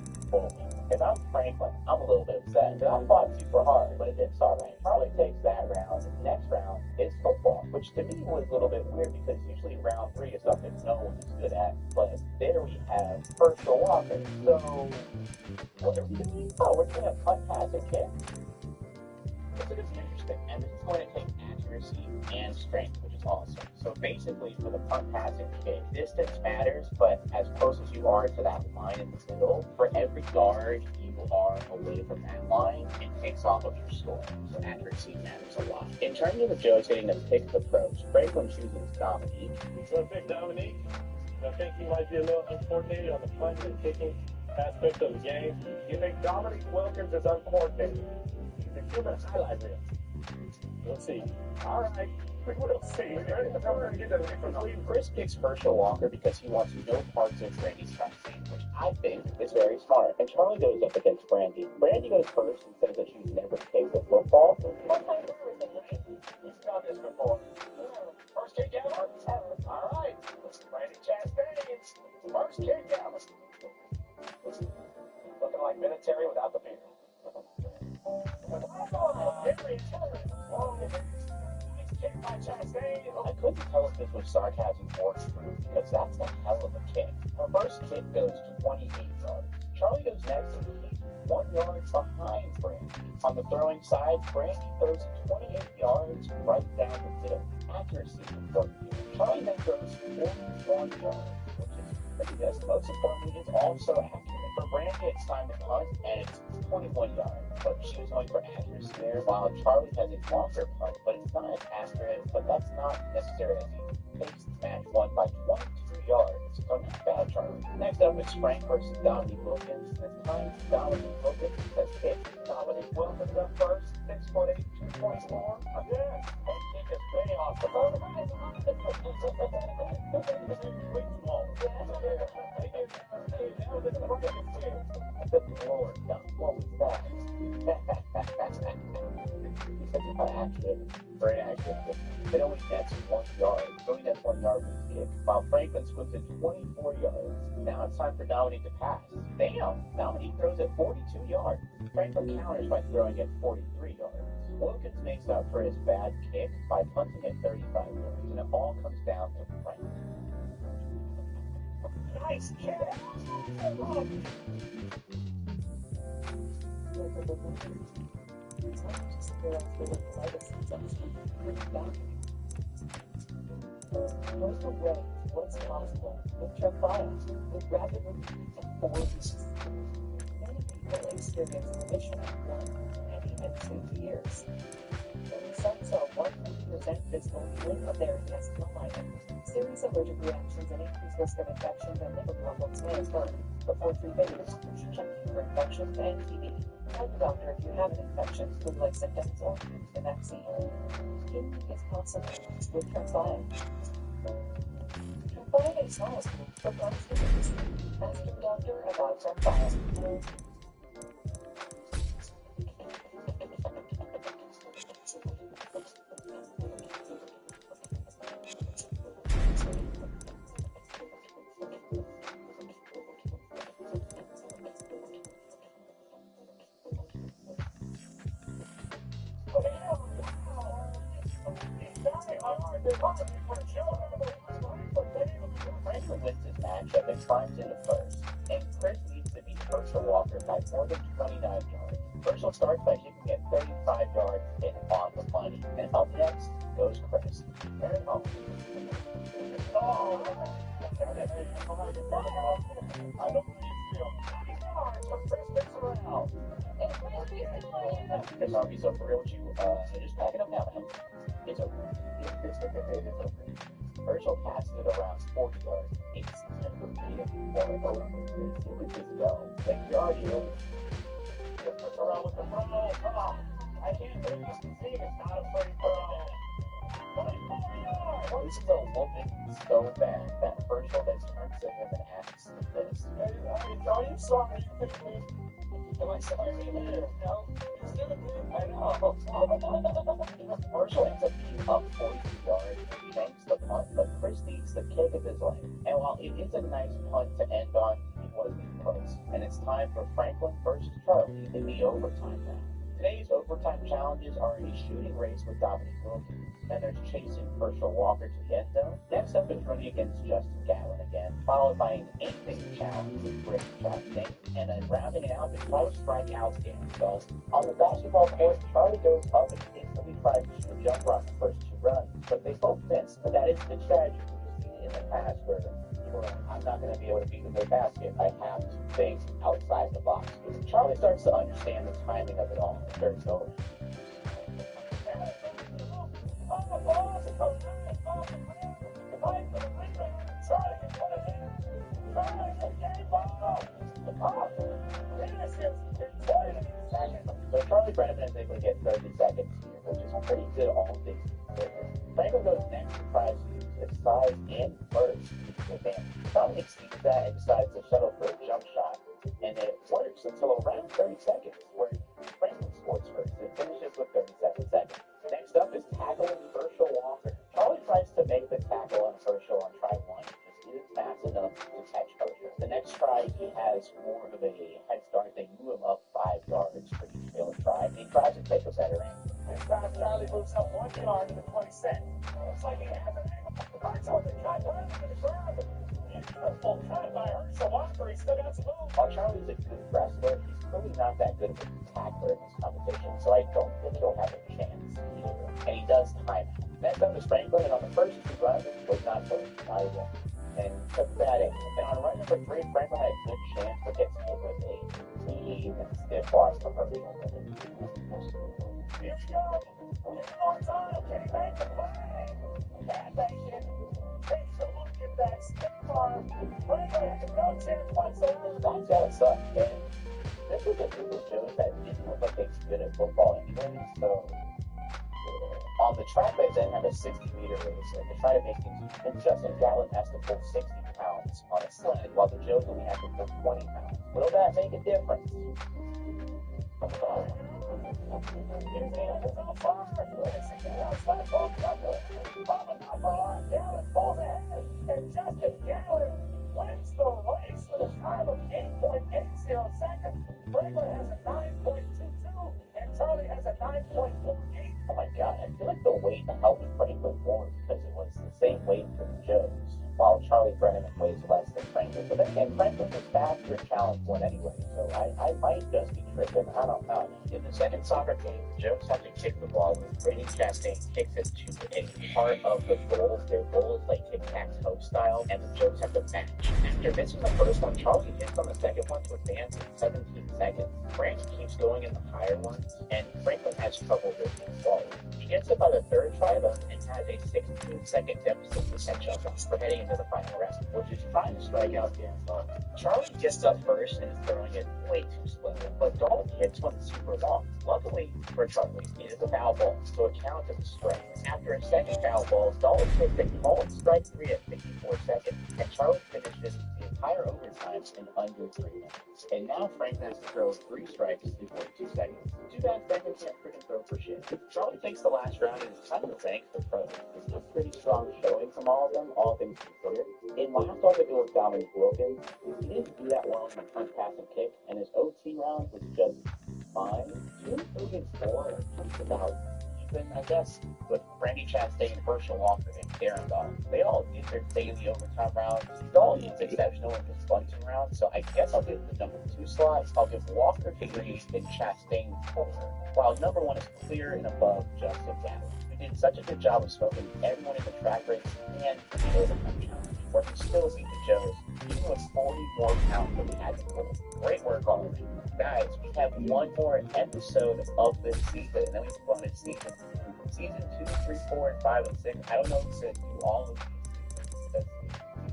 Speaker 12: If I'm Franklin, I'm a little bit upset. I fought super hard, but it didn't start right. Charlie takes that round. Next round is football, which to me was a little bit weird because usually round 3 is something no one is good at. But there we have Herschel Walker. So, what are we doing? Oh, we're doing a punt, pass, and kick. This is interesting, and this is going to take accuracy and strength, which is awesome. So basically, for the punt, pass, and kick, distance matters, but as close as you are to that line in the middle, for every yard you are away from that line, it takes off of your score. So accuracy matters a lot. In terms of the Joe's getting a picked approach, Franklin chooses Dominique.
Speaker 13: He's going to pick Dominique. I think he might be a little uncoordinated on the punting and kicking aspect of the game.
Speaker 12: You think Dominique Wilkins is uncoordinated? He's a human highlight reel.
Speaker 13: We'll see.
Speaker 12: All right. We'll see. Chris picks Herschel Walker because he wants no parts of Brandy's vaccine, which I think is very smart. And Charlie goes up against Brandy. Brandy goes first and says that she's never kicked a football. He's done this before. First kick out. All right. Brandy Chastain. First kick out. Looking like military without the beard. I couldn't tell if this was sarcasm or truth because that's a hell of a kick. Her first kick goes 28 yards. Charlie goes next and he's 1 yard behind Brandy. On the throwing side, Brandy throws 28 yards right down the middle. Accuracy important. Charlie then throws 41 yards, which is pretty good. Most importantly, it's also accurate. For Brandy, it's time to punt, and it's 21 yards. But she was going for accuracy there, while Charlie has a longer punt, but it's not as accurate. But that's not necessarily the case. Match won by 22 yards. So not bad, Charlie. Next up is Frank versus Dominique Wilkins. This time, Dominique Wilkins has hit. Dominique Wilkins up first, 6'8", 2.4. Yeah, that kick is way off the ball. Good Lord, what was that? It's accurate, very accurate. It only nets 1 yard. It only nets 1 yard with the kick. While Franklin swims at 24 yards. Now it's time for Dominique to pass. Bam! Dominique throws at 42 yards. Franklin counters by throwing at 43 yards. Wilkins makes up for his bad kick by punting at 35 yards. And it all comes down to Franklin. Nice kick! Most of ways, what's possible with triathlon, with rapid movement and force. Many people experience remission in 1 and even 2 years. Some saw 100% physical healing of their intestinal lining. Serious allergic reactions and increased risk of infections and liver problems may occur. Before treatment, your doctor should check you for infections and TB. Tell the doctor if you have an infection, flu-like symptoms, or the vaccine. Healing is possible with Tremfya. Tremfya is small for chronic symptoms. Ask your doctor about Tremfya. Franklin wins his matchup and climbs into first, and Chris needs to beat Herschel Walker by more than 29 yards. Herschel starts by kicking at 35 yards and on the money, and up next goes Chris. Very home. I don't Chris, I'll be so for real with you. Just pack it up now, man. It's over. It's over. Herschel passed it around 40 yards. It's time for me to over. Here we just go. Like you're already over. Just around with the bro. Come on. I can't believe this thing is not a free throw. 24 yards. This is a whooping so bad that Herschel then turns to him and asks this. Are you sorry? Am I sorry? No. I know. Herschel ends up being up 42 yards. He banks the punt, but Chris needs the kick of his life. And while it is a nice punt to end on, it wasn't close. And it's time for Franklin versus Charlie in the overtime round. Today's overtime challenges are a shooting race with Dominic Wilkins, and there's chasing Herschel Walker to the end zone. Next up is running against Justin Gallen again, followed by an 8-thing challenge with Rick Chapman, and then rounding it out with 12 strikeouts game. So on the basketball court, Charlie goes up and instantly tries to shoot a jumper on the first two runs, but they both miss. But that is the strategy we've seen in the past where I'm not going to be able to beat the basket. I have to think outside the box. Charlie starts to understand the timing of it all and turns over. So Charlie Brenneman is able to get 30 seconds here, which is pretty good all things considered. Franklin goes next and tries to use his size and burst to advance. Dominic sees that and decides to shuttle for a jump shot, and it works until around 30 seconds, where Franklin scores first and finishes with 37 seconds. Next up is tackling Herschel Walker. Charlie tries to make the tackle on Herschel on try one, just isn't fast enough to catch Herschel. The next try, he has more of a head start. They move him up 5 yards for each failed try. He tries to take a better angle. This time, Charlie moves up 1 yard to the 20-set. Looks like he has an angle. Herschel the cut right into the ground. Beautiful cut by Herschel Walker. He still got some move. While Charlie's a good wrestler, he's really not that good of a tackler in this competition, so I don't think he'll have a chance either. And he does time out. Next up is Franklin, and on the first two runs was not good, not even. And took that in. And on run number 3, Franklin had a good chance but gets hit with a clean stiff loss to Herschel. Here we go. One time. Can he make the play? Can't make it. Takes a look at that stiff arm. Franklin has no chance whatsoever. That's gotta suck, man. This was a group of Joes that didn't look like they were good at football anyway, so on the track they then have a 60-meter race, and to try to make things even, Justin Gallen has to pull 60 pounds on a sled, while the Joes only have to pull 20 pounds. Will that make a difference? And Justin Gallen wins the race with a time of 8.80 seconds. Franklin has a 9.22, and Charlie has a 9.48. Oh my god, I feel like the weight helped Franklin more because it was the same weight for the Joes, while Charlie Brenneman weighs less than Franklin. But then again, Franklin was faster in challenge one anyway, so I might just be tripping. I don't know. In the second soccer game, the Joes have to kick the ball with Brady Chastain kicks it to a part of the goal. Their goal is like tic-tac-toe style, and the Joes have to match. After missing the first one, Charlie hits on the second one to advance in 17 seconds. Brandon keeps going in the higher ones, and Franklin has trouble with the ball. He gets it by the third try though and has a 16-second deficit potential for heading into the final round, which is trying to strike out there. Charlie gets up first and is throwing it way too slow, but Dalton hits one super long. Luckily for Charlie, it is a foul ball, so it counts as a strike. After a second foul ball, Dalton takes a called strike 3 at 54 seconds, and Charlie finishes the entire overtime in under 3 minutes. And now Frank has to throw 3 strikes in 42 seconds. Too bad Franklin can't freaking throw for shit. Charlie takes the last round and is kind of a thanks for pros. It's a pretty strong showing from all of them, all things considered. In last argument with Dominic Wilkins, he didn't do that well in the front pass and kick, and his OT round was just fine. 2, 3, and 4 are just about even, I guess, with Randy Chastain, Herschel Walker, and Darren Goff. They all did their daily overtime rounds. Dalton's exceptional in his bunting round, so I guess I'll give the number 2 slot. I'll give Walker 3 and Chastain 4, while number 1 is clear and above Justin Gabbard, who did such a good job of smoking everyone in the track race and the overtime challenge, where he still beat the Joes, even with 40 more pounds than he had to pull. Great work already. Guys, we have one more episode of this season, and then we move on to season 2, 3, 4, and 5, and 6. I don't know if we're going to do all of these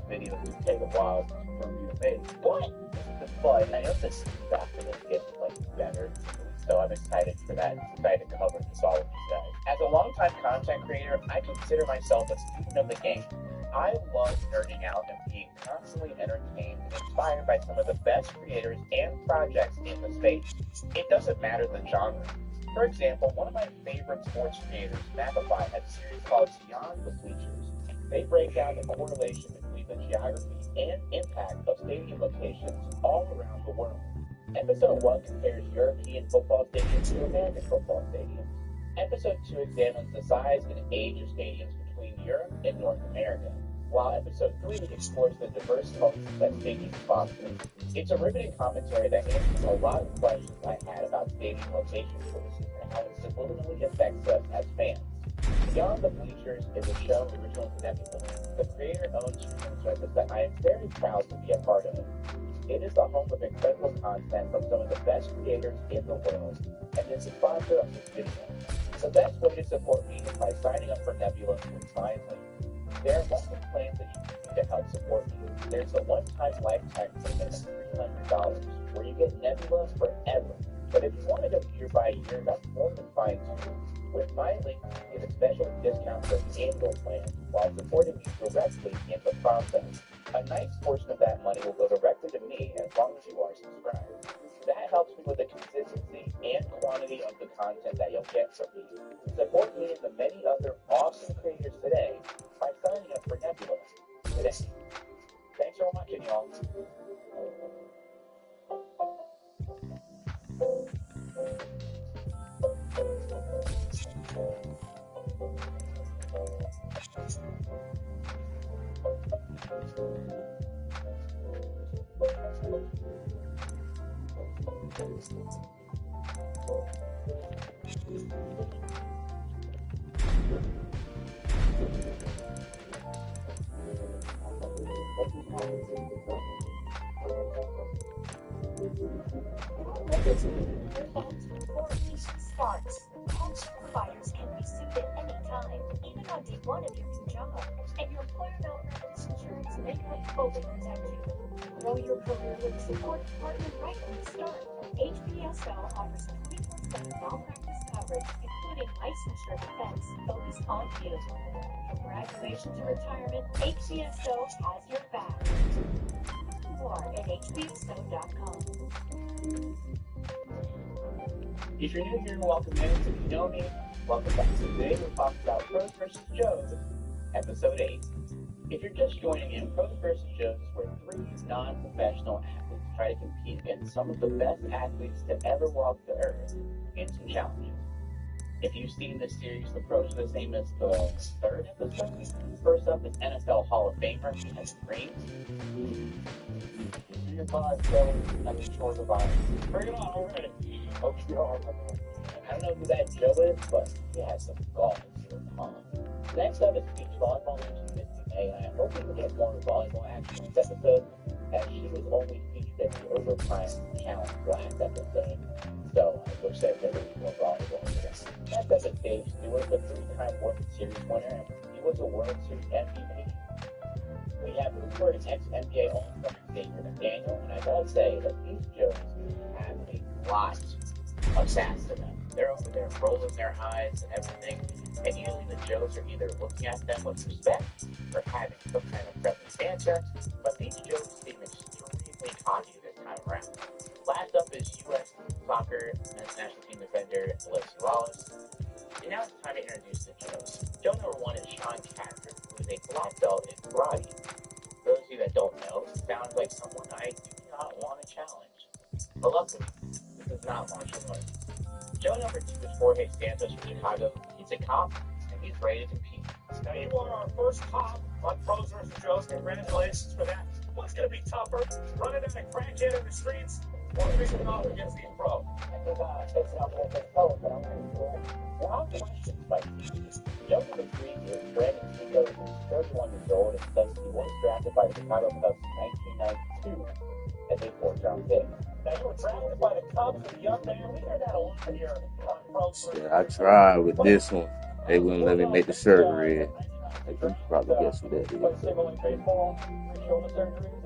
Speaker 12: videos would take a while for me to make, but this is fun. I know the seasons after this get better, so I'm excited for that. I'm excited to cover this all with you guys. As a longtime content creator, I consider myself a student of the game. I love nerding out and being constantly entertained and inspired by some of the best creators and projects in the space. It doesn't matter the genre. For example, one of my favorite sports creators, Mapify, has a series called Beyond the Bleachers. They break down the correlation between the geography and impact of stadium locations all around the world. Episode 1 compares European football stadiums to American football stadiums. Episode 2 examines the size and age of stadiums between Europe and North America, while Episode 3 explores the diverse cultures that stadiums foster. It's a riveting commentary that answers a lot of questions I had about stadium location choices and how it subliminally affects us as fans. Beyond the Bleachers is a show original to Nebula, the creator-owned streaming service that I am very proud to be a part of. It is the home of incredible content from some of the best creators in the world, and is the sponsor of this video. The best way to support me is by signing up for Nebula with my link. There are multiple plans that you can do to help support me. There's a one-time lifetime payment of $300, where you get Nebula forever. But if you want to go year by year, that's more than fine too. With my link, you get a special discount for the annual plan, while supporting me directly in the process. A nice portion of that money will go directly to me as long as you are subscribed. That helps me with the consistency and quantity of the content that you'll get from me. Support me and the many other awesome creators today by signing up for Nebula today. Thanks for watching, y'all.
Speaker 14: Sparks. Homes providers can be sued at any time, even on day 1 of your new job. And your employer malpractice insurance may help overprotect you. Grow your career with a support partner right from the start. HPSO offers 24/7 malpractice coverage, including licensure defense focused on you. From graduation to retirement, HPSO has your back. More at hpso.com.
Speaker 12: If you're new here, welcome in. If you know me, welcome back. Today we're talking about Pros vs. Joes, Episode 8. If you're just joining in, Pros vs. Joes is where 3 non-professional athletes try to compete against some of the best athletes to ever walk the earth in some challenges. If you've seen this series, the pros are the same as the 3rd episode. First up is NFL Hall of Famer, Henry Green. Your boss, so I'm sure the vibe. Bring it on already. Hope you are. I don't know who that Joe is, but he has some balls here. Next up is beach volleyball legend Missy May, and I hope we can get more volleyball action in this episode, as she was only featured at the overtime challenge last episode. So I wish that there would be more volleyball here. Next because of Dave Stewart, the 3-time World Series winner, he was a World Series MVP. We have Cooper and ex-NBA All-Star Xavier McDaniel, and I gotta say that these Joes have a lot of sass to them. They're over there rolling their eyes and everything, and usually the Joes are either looking at them with respect or having some kind of friendly banter, but these Joes seem extremely cocky this time around. Last up is U.S. Soccer Men's National Team defender Alexis Wallace. And now it's time to introduce the Joes. Joe number 1 is Sean Cather, who is a black belt in karate. For those of you that don't know, sounds like someone I do not want to challenge. But luckily, this is not martial arts. Joe number 2 is Jorge Santos from Chicago. He's a cop, and he's ready to compete.
Speaker 13: Now, you are our first cop on Pros vs. Joes. Congratulations for that. What's going to be tougher, running down a crackhead in the streets, or facing off against the pro?
Speaker 12: I think facing off against the pro, but I'm going to wild questions by teams. Joe number 3 is Brandon Chico, who's 31 years old, and says he was drafted by the Chicago Cubs in 1992 as a 4th-round pick.
Speaker 13: Now, you were drafted by the Cubs as a young man. We heard that a lot here on Pros vs.
Speaker 10: Yeah, I tried with this one. They wouldn't let me make the shirt red. You can probably guess who that is.
Speaker 12: Baseball, shoulder surgeries,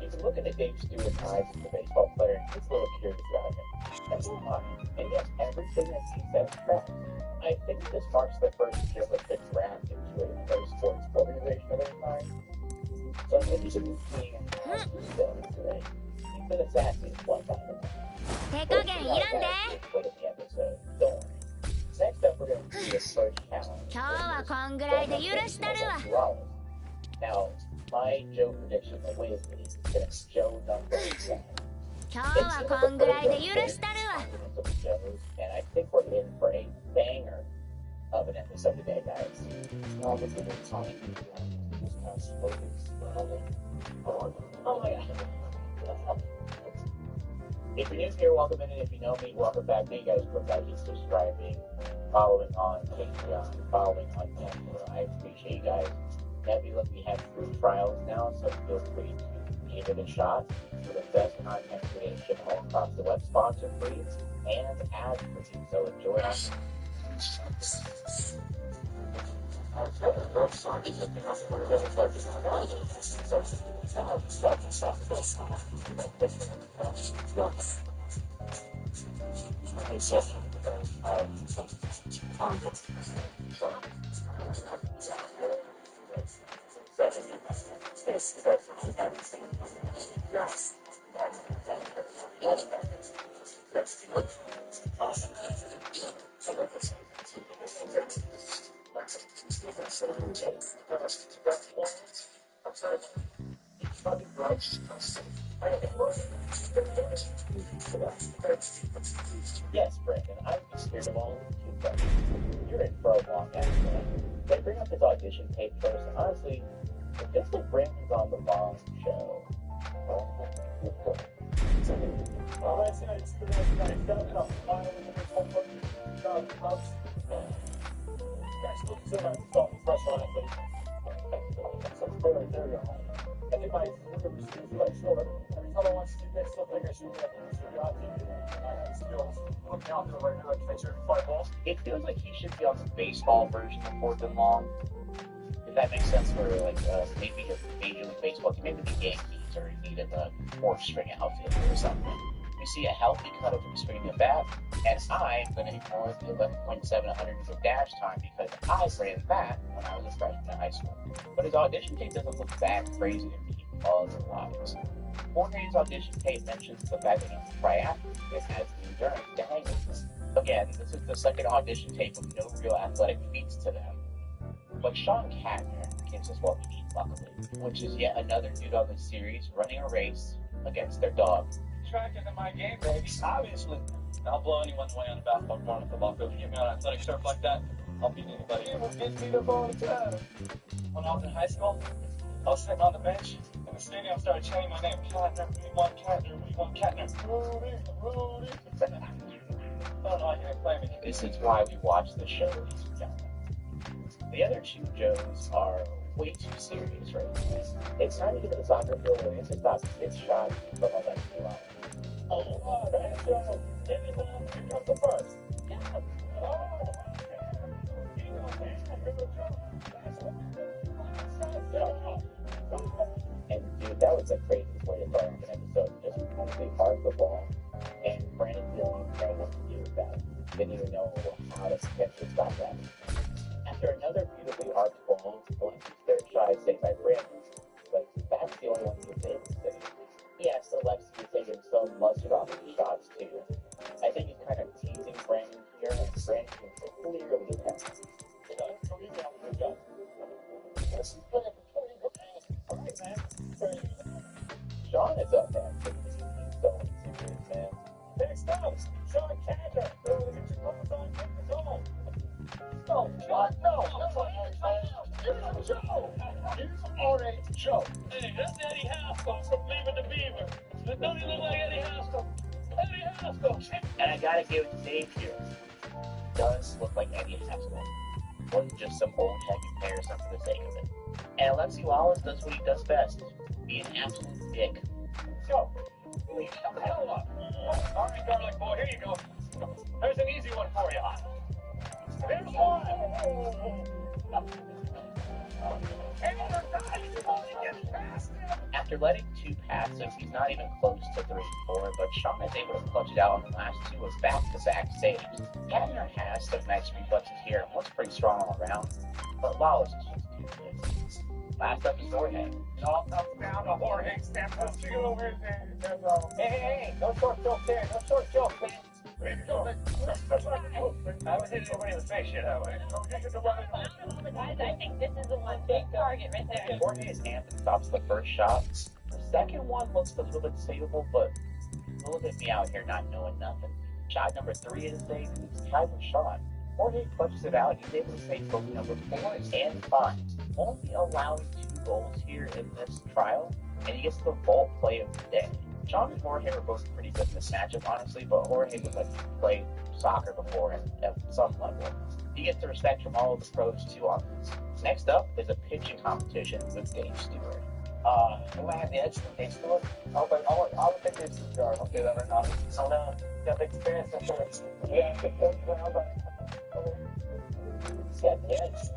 Speaker 12: you can look at the Dave Stewart eyes as a baseball player, and it's a little curious about him. That's why. And yet, everything that he says tracks. I think this marks the first Joe that's been drafted to a pro sports organization of any kind. So I'm interested in seeing how he's feeling today. He's been a sassy one time. Next up, we're going to see a first challenge. Now, my Joe prediction, the way it is going to Joe number 7. And I think we're in for a banger of an episode today, guys. Oh my god. If you're new here, welcome in, and if you know me, welcome back. Thank you guys for subscribing, following on Patreon, following on Twitter. I appreciate you guys. Now, we have free trials now, so feel free to give it a shot for the best content creation all across the web, sponsor free and ad free. So enjoy us. Yes, Brandon, I'm scared of all of you. You're in for a long accident. They bring up his audition tape first. Honestly, if this was Brandon's on the wrong show. It feels like he should be on the baseball version of 4th and Long. If that makes sense for maybe a Major League Baseball team, maybe the Yankees, or he needed a 4th-string outfielder or something. We see a healthy cutter from swinging the bat, and I'm going to ignore the 11.7 100 dash time because I ran that when I was a freshman in high school. But his audition tape doesn't look that crazy to me otherwise. Jorge's audition tape mentions the fact that he's triathlete and has the endurance to hang with. Again, this is the second audition tape with no real athletic feats to them. But Sean Catner gives us what we need, luckily, which is yet another dude on the series running a race against their dog.
Speaker 13: Track into my game, baby. Obviously, I'll blow anyone away on a basketball court and football field. You get me on athletic turf like that, I'll beat anybody. It will get me the ball to When I was in high school, I was sitting on the bench in the stadium, started chanting my name. Catner, we want Catner, we want Catner. Rudy, Rudy. I don't know, I can't play me.
Speaker 12: This is why we watch the show, ladies and gentlemen. The other two Joes are way too serious right now. It's time to get to the soccer field and it's just not get shot from a left line. Oh, man, Joe. didn't even know how to catch his back at. After another beautifully arced ball, Alexis third shot is saved by Brandon, but that's the only one he was able to save. He asked Alexis to take him some mustard off his shots too. I think he's kind of teasing Brandon here, and Brandon can clearly attest. Sean is up next. He's going serious, man.
Speaker 13: Next up, Sean Cantor. Get your clothes on, get the goal. No, Sean, no. Joe. You are a Joe. Hey, that's Eddie Haskell from Leaving the Beaver. That don't even look like Eddie Haskell. Eddie Haskell.
Speaker 12: And I gotta give it to Dave here. Does look like Eddie Haskell. Wasn't just some old tech comparison for the sake of it. And Alexi Wallace does what he does best. Be an absolute dick.
Speaker 13: Joe, leave the hell up. All right, garlic boy, here you go. There's an easy one for you. Here's one.
Speaker 12: After letting two passes, he's not even close to 3-4, but Sean is able to clutch it out on the last two with back-to-back saves. Gardner has some nice reflexes here and looks pretty strong all around, but Wallace is just too good. Last up is Jorge.
Speaker 13: It all comes down to Jorge. Step up, stick it over his head. Hey, no short joke there. No short joke, man. I haven't hit anybody in the face yet, have I?
Speaker 8: Guys, I think this is the one big target right there.
Speaker 12: Jorge's anthem stops the first shot. The second one looks a little bit savable, but look at me out here not knowing nothing. Shot number 3 is a save. He's tied with Sean. Jorge clutches it out. He's able to save both number 4 and 5. Only allowing 2 goals here in this trial, and he gets the vault play of the day. Sean and Jorge are both pretty good in this matchup, honestly, but Jorge was like played soccer before at some level. He gets the respect from all of the pros too on this. Next up is a pitching competition with Dave Stewart.
Speaker 13: Do I have the edge from Dave Stewart? I'll pick this jar. I'll do that or not. So now, got the experience and sure. Yeah, the edge.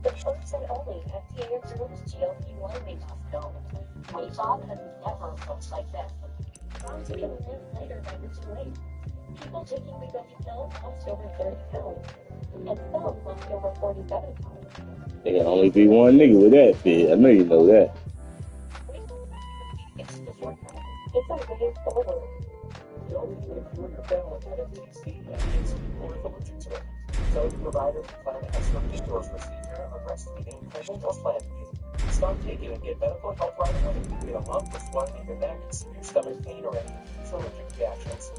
Speaker 14: The first and only FDA-approved GLP-1 weight loss pill. Weight loss has never looked like this. Moms can live later by losing weight. People taking Wegovy pills lost over 30 pounds, and some lost over 47 pounds.
Speaker 10: There can only be one nigga with that fit. I know you know that.
Speaker 14: It's a way forward.
Speaker 12: Don't even if you or your family had a DC and is allergic to it. So the provider can plan a something or procedure or breastfeeding, pregnant or planned. Stop taking and get medical help right away. Get a lump or swelling in your neck, severe stomach pain, or any allergic reactions.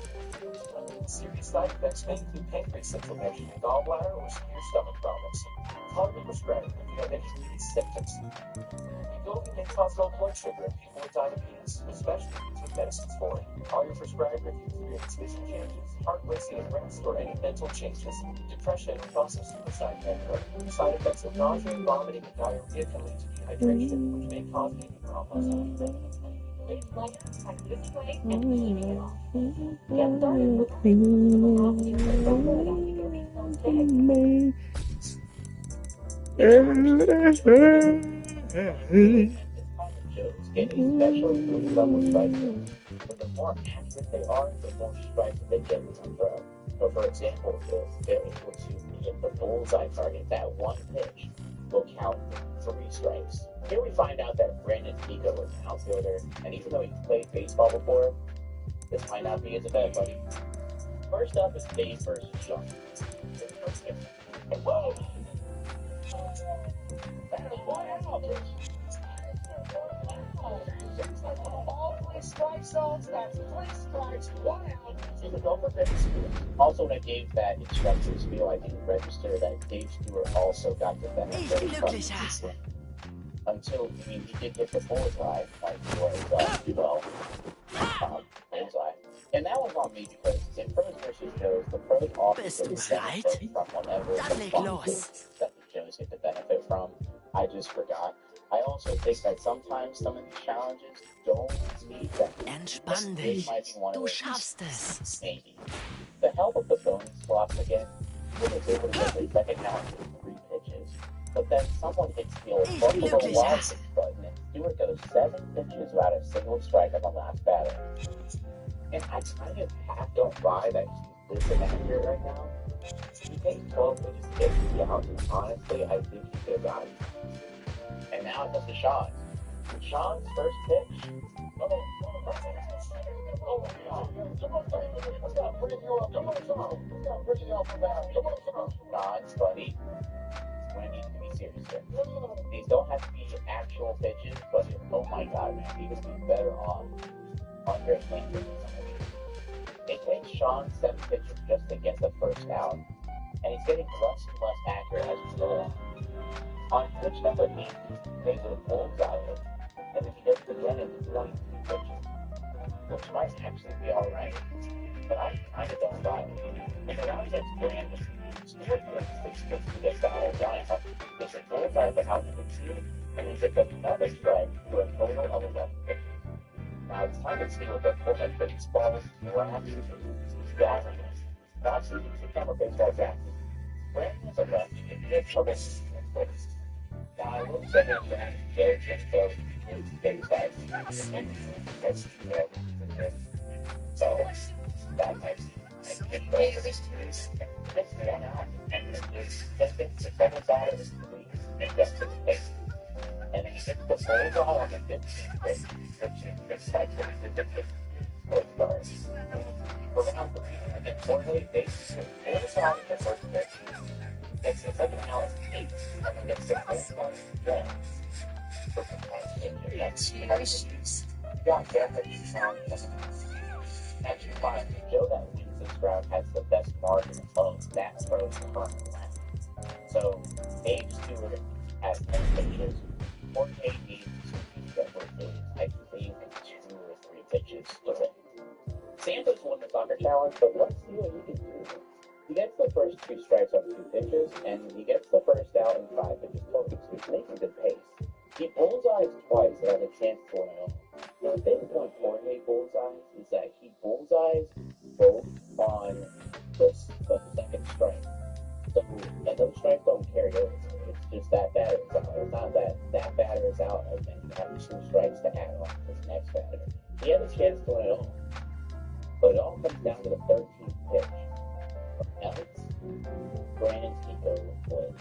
Speaker 12: Serious side effects may include pancreas inflammation, gallbladder, or severe stomach problems. Call your prescriber if you have any of these symptoms. Wegovy may cause low blood sugar in people with diabetes, especially if you take medicines for it. Call your prescriber if you experience vision changes, heart racing and rest, or any mental changes, depression, or thoughts of suicide may occur. Side effects of nausea, vomiting, and diarrhea can lead to dehydration, which may cause kidney problems.
Speaker 14: Live life by losing weight and keeping it off. Get started with Wegovy today.
Speaker 12: Get a special food level striker. But the more accurate they are, the more strikes they get in a throw. So for example, if they're able to hit the bullseye target, that one pitch will count 3 strikes. Here we find out that Brandon Pico was an outfielder, and even though he played baseball before, this might not be his bet, buddy. First up is Dave versus Sean.
Speaker 13: Whoa! That is 1 out. All 3 strike zones, that's 3 strikes, 1 out.
Speaker 12: In the Gopher base. Also, when I gave that instructor's feel, I didn't register that Dave Stewart also got the benefit from this. until, I mean, he did hit the bullseye, like he was, bullseye. And that was on me because in Pros vs. Joes, the pros often get the benefit from whatever responses that the Joes get the benefit from. I just forgot. I also think that sometimes some of these challenges don't need that.
Speaker 1: Entspann dich. Du schaffst es.
Speaker 12: Maybe. The help of the bonus slots again, he was able to get the second out in 3 pitches. But then someone hits the old Buffalo Wild Wings button and Stewart goes 7 pitches without a single strike on the last batter. And I kind of half don't buy that he's this inaccurate right now. He takes 12 pitches to get the out, and honestly, I think he could have gotten it. And now it goes to Sean. Sean's first pitch. Sean's buddy. When I need to be serious here. These don't have to be actual pitches, but oh my god, man, he would be better off under a hand than some of these. It takes Sean 7 pitches just to get the first out, and he's getting less and less accurate as we go along. On pitch number 8, they would have bullseye it, and then he gets again into 22 pitches, which might actually be alright, but I kind of don't buy it. And then now he gets Brandon. Stewart gets 6 pitches to get the whole line up. Gets a bullseye but out to the 2, and then gets another strike to a total of 11 pitches. Now it's time to see what the fullback baseball grabs. He's gathering it. Not so you can camera baseball grabs. Brandon is a lefty, and he has trouble seeing place. Now I will say that Brandon goes and goes to baseball. So that makes it gets one out, and it's just the 7 batters and just to the base. And then he gets the full ball on the 15th pitch, which like the first bars. Around 3, and then 48 bases, and out in the first pitch. Gets the second out 8, and then gets the first ball again. Got that Actually, fine. Joe that wins this round has the best margin of that pros currently. So, Abe Stewart has 10 pitches. 48 needs to I think 2 or 3 pitches to win. Santos won the soccer challenge, but let's see what he can do. He gets the first 2 strikes on 2 pitches, and he gets the first out in 5 pitches total, so he's making good pace. He bullseyes twice and has a chance to win it all. The thing with Jorge bullseyes is that he bullseyes both on the second strike. So, and those strikes don't carry over. It's just that batter is out. It's not that batter is out and then you have 2 strikes to add on to the next batter. He has a chance to win it all. But it all comes down to the 13th pitch. Now it's Brandon's ego wins.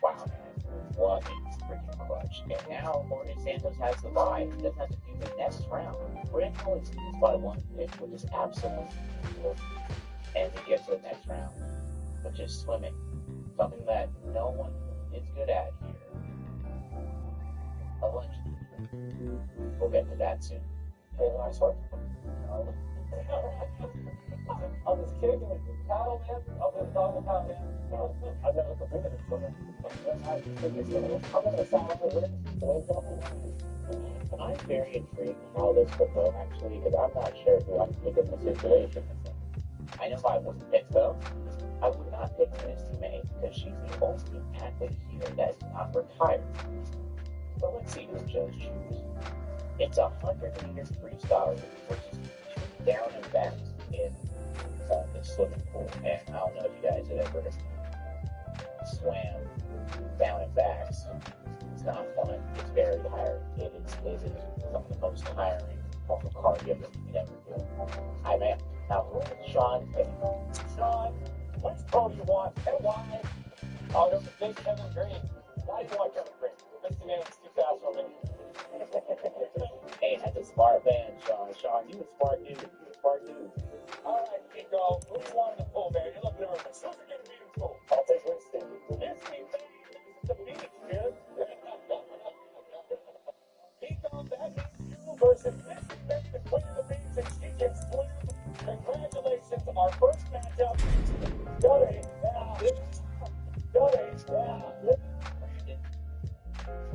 Speaker 12: Wow, what a freaking clutch. And now Jorge Santos has the bye. He doesn't have to do the next round. Brandon only loses by 1 pitch, which is absolutely cool. And he gets to the next round, which is swimming. Something that no one is good at here. Allegedly. We'll get to that soon. Okay, last one. On this kick and the paddle, man, I'll just dog the paddle, man. I've never competed in swimming. I'm going to sound like a I'm very intrigued how this could go, actually, because I'm not sure who I'm picking in the situation. I know I wouldn't pick, though. I would not pick Misty May, because she's the only athlete here that is not retired. But let's see who the judge chooses. It's a 100-meter freestyle, which is 2 down and backs in the swimming pool. And I don't know if you guys have ever swam down and backs. It's not fun. It's very tiring. It is some of the most tiring form of cardio that you can ever do. I mean, now who is Sean? Sean, which pro do you want and why? Oh, don't miss Kevin Green. Why do you want Kevin Green? Mr. Man's too fast for me. Hey, that's a smart man, Sean. Sean, you a smart dude. You a smart dude. All right, Kiko. Who do you want in the pool, man? You look nervous. Who's it gonna be in the pool? I'll take Winston. Winston, the Phoenix, dude. Kiko, that means you versus Misty Bay, the Queen of the Beats, and she gets slim. Congratulations, our first matchup. Jody, yeah. Jody, yeah.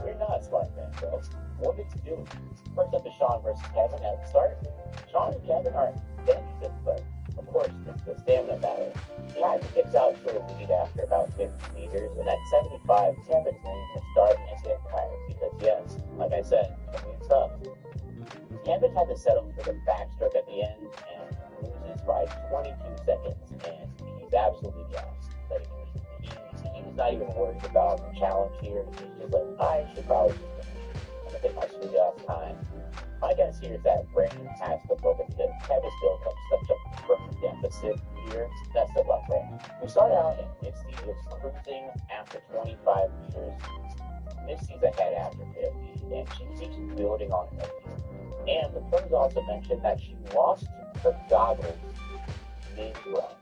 Speaker 12: You're not a smart man, bro. What did you do? First up is Sean versus Kevin at the start. Sean and Kevin are dead even, but of course, it's the stamina battle. Kevin gets out to a lead after about 50 meters, and at 75, Kevin's winning the start and get tired because, yes, like I said, it's tough. Kevin had to settle for the backstroke at the end and loses by 22 seconds, and he's absolutely gassed. Like, he's not even worried about the challenge here. He's just like, I should probably just finish. I'm gonna take my sweet ass time. My guess here is that Brandon has the book because Kevin still comes such a firm deficit here. That's the luck there. We started out and Misty is cruising after 25 meters. Misty's ahead after 50, and she keeps building on her here. And the pros also mentioned that she lost her goggles mid-run.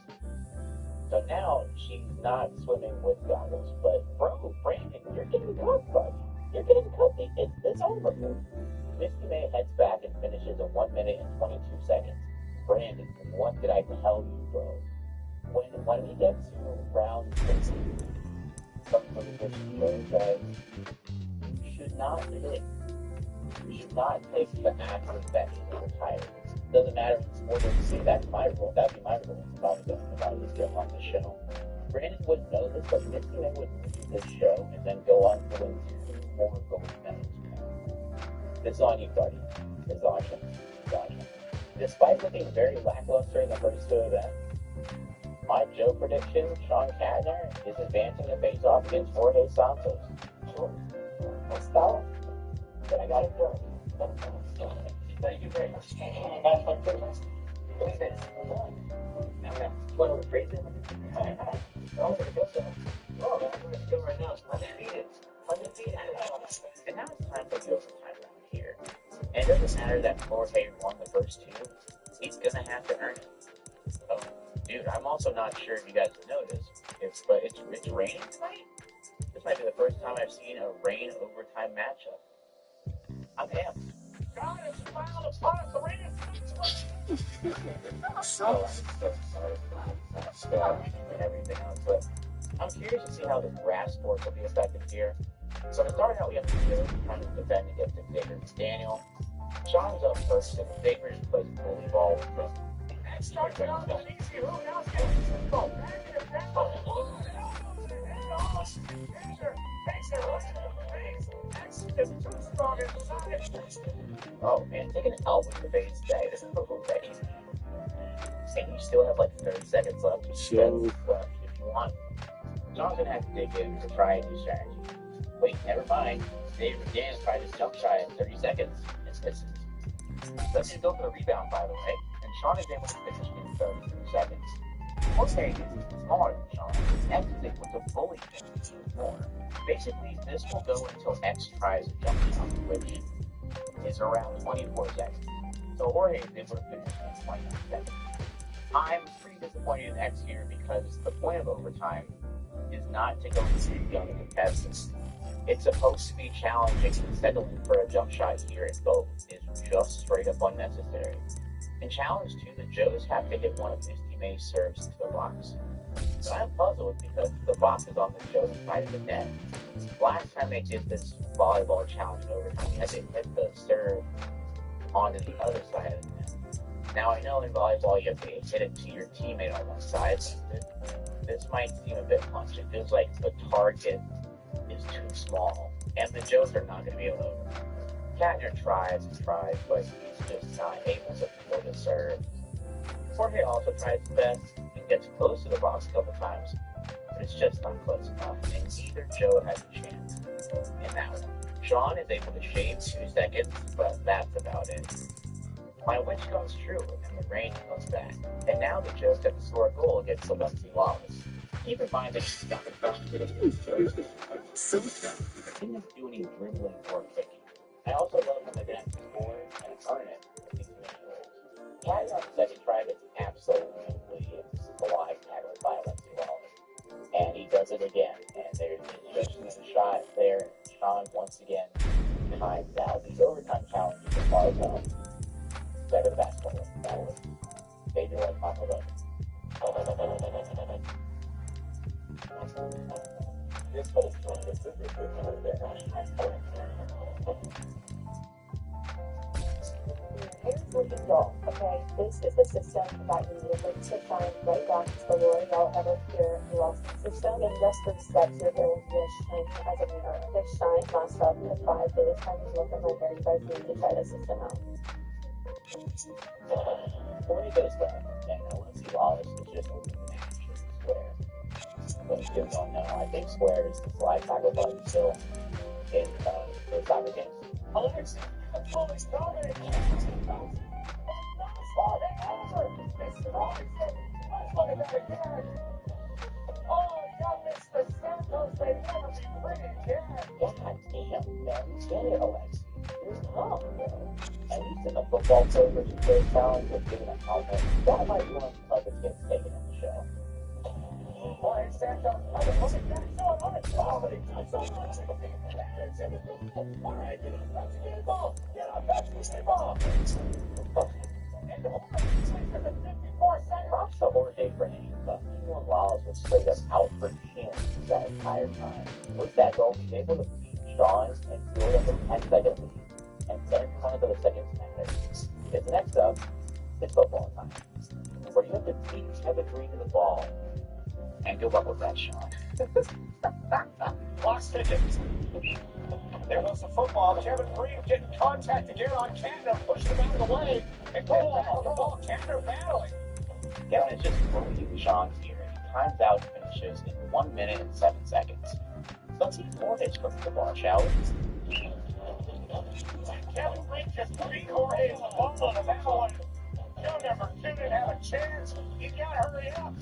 Speaker 12: So now she's not swimming with goggles, but bro, Brandon, you're getting cut, buddy. You're getting cut. It's over. Misty May heads back and finishes in 1 minute and 22 seconds. Brandon, what did I tell you, bro? When we get to round 6, something which Joe says, you should not pick. You should not pick the athlete that is retired. Doesn't matter what they say, that's my rule. That'd be my rule if I was still on the show. Brandon wouldn't know this, but Misty May would leave this show and then go on to win 2 more gold medals. It's on you, buddy. It's on you. It's on you. Despite looking very lackluster in the first 2 events, my Joe prediction, Sean Cadner, is advancing to face off against Jorge Santos. Sure. Let's go. But I got it done. Thank you very much. That's my goodness. Look at this. Now we have one of the phrases. Oh, there it goes. Oh, that's where it's going right now. Undefeated. Undefeated. And now it's time for the overtime round here. And it doesn't matter that Jorge won the first 2. He's going to have to earn it. Oh, dude, I'm also not sure if you guys have noticed, but it's raining tonight. This might be the first time I've seen a rain overtime matchup. I'm amped. God, it's filed upon us. The rain is so sorry and everything else, but I'm curious to see how the grass sports will be affected here. So to start out, we have Xavier trying to defend against Xavier Daniel. Sean's up first, and Xavier just plays bully ball with him. And starts it off with easy. Who else gets the ball? Back in the back. Oh man, taking an elbow to the face, that is already. And you still have like 30 seconds left. If you want. John's gonna have to dig in to try a new strategy. Wait, never mind. David McDaniel tried his jump shot in 30 seconds. It's missing. Let's just go for the rebound, by the way. And Sean is able to finish in 33 seconds. Jorge is smaller than Sean. X is able to bully him more. Basically, this will go until X tries a jump shot, which is around 24 seconds. So Jorge is able to finish in 29 seconds. I'm pretty disappointed in X here because the point of overtime is not to go to young contestants. It's supposed to be challenging, and settling for a jump shot here in both is just straight up unnecessary. In Challenge 2, the Joes have to hit one of Misty May's serves to the box. So I'm puzzled because the box is on the Joes' side of the net. Last time they did this volleyball challenge in overtime, they had to hit the serve onto the other side of the net. Now I know in volleyball you have to hit it to your teammate on one side, but this might seem a bit much. It feels like the target is too small, and the Joes are not going to be able to. Katner tries and tries, but he's just not able to pull the serve. Jorge also tries his best and gets close to the box a couple times, but it's just not close enough, and neither Joe has a chance in that one. Sean is able to shave 2 seconds, but that's about it. My wish comes true, and the rain comes back, and now the Joes have to score a goal against Celeste Wallace. Keep in mind that he's got the he didn't do any dribbling or kicking. I also love when they didn't score and earn it with these individuals. Caddy on the second try gets absolutely collide tackled by Alexi Wallace. And he does it again. And there's just a shot there. Sean once again times out. These overtime challenges are far enough. Better basketball. That was Xavier on top of it. This whole thing is
Speaker 14: Here's what you go, okay? This is the system that you need to shine right down to the L'Oreal Everpure Emulsion system. In just 3 steps, your hair will be as shiny as a mirror. This shine lasts up to 5 days. Time to look at my hair. You guys need to try this system out.
Speaker 12: Before he goes back, and Alexi Wallace is just Square. But if you don't know, I think Square is the slide tackle button still in the soccer games. Alexi, the police coming! Oh, young Mr. Santos, they never be free again. God damn, man. Get it, Alexi. You're tough, bro. At least in the football Pro versus Joe challenge with giving a helmet, that might be one of the toughest gets taken in the show. Boy, Santos, I'm looking back so hard. Oh, but he got so much. All right, get up, back to the ball. Get up, back to the ball. And the props to Jorge for hanging up. Even Wallace was straight up out for him that entire time. With that goal, he was able to beat Sean and build up a 10-second lead. And 10 of seconds matter. Because next up, it's football time. Where you have to beat Kevin Green to the ball and go up with that shot.
Speaker 3: Lost tickets. There goes the football. Kevin Green getting contact again on Canada, pushing him out of the way, and getting back to the ball. Canada battling.
Speaker 12: Kevin is just throwing Sean's ear, and he times out and finishes in 1 minute and 7 seconds. Let's see more hits from the bar, shall we?
Speaker 3: Kevin Green just beat Jorge in the ball on that one. Joe number 2 didn't have a chance. You gotta hurry up.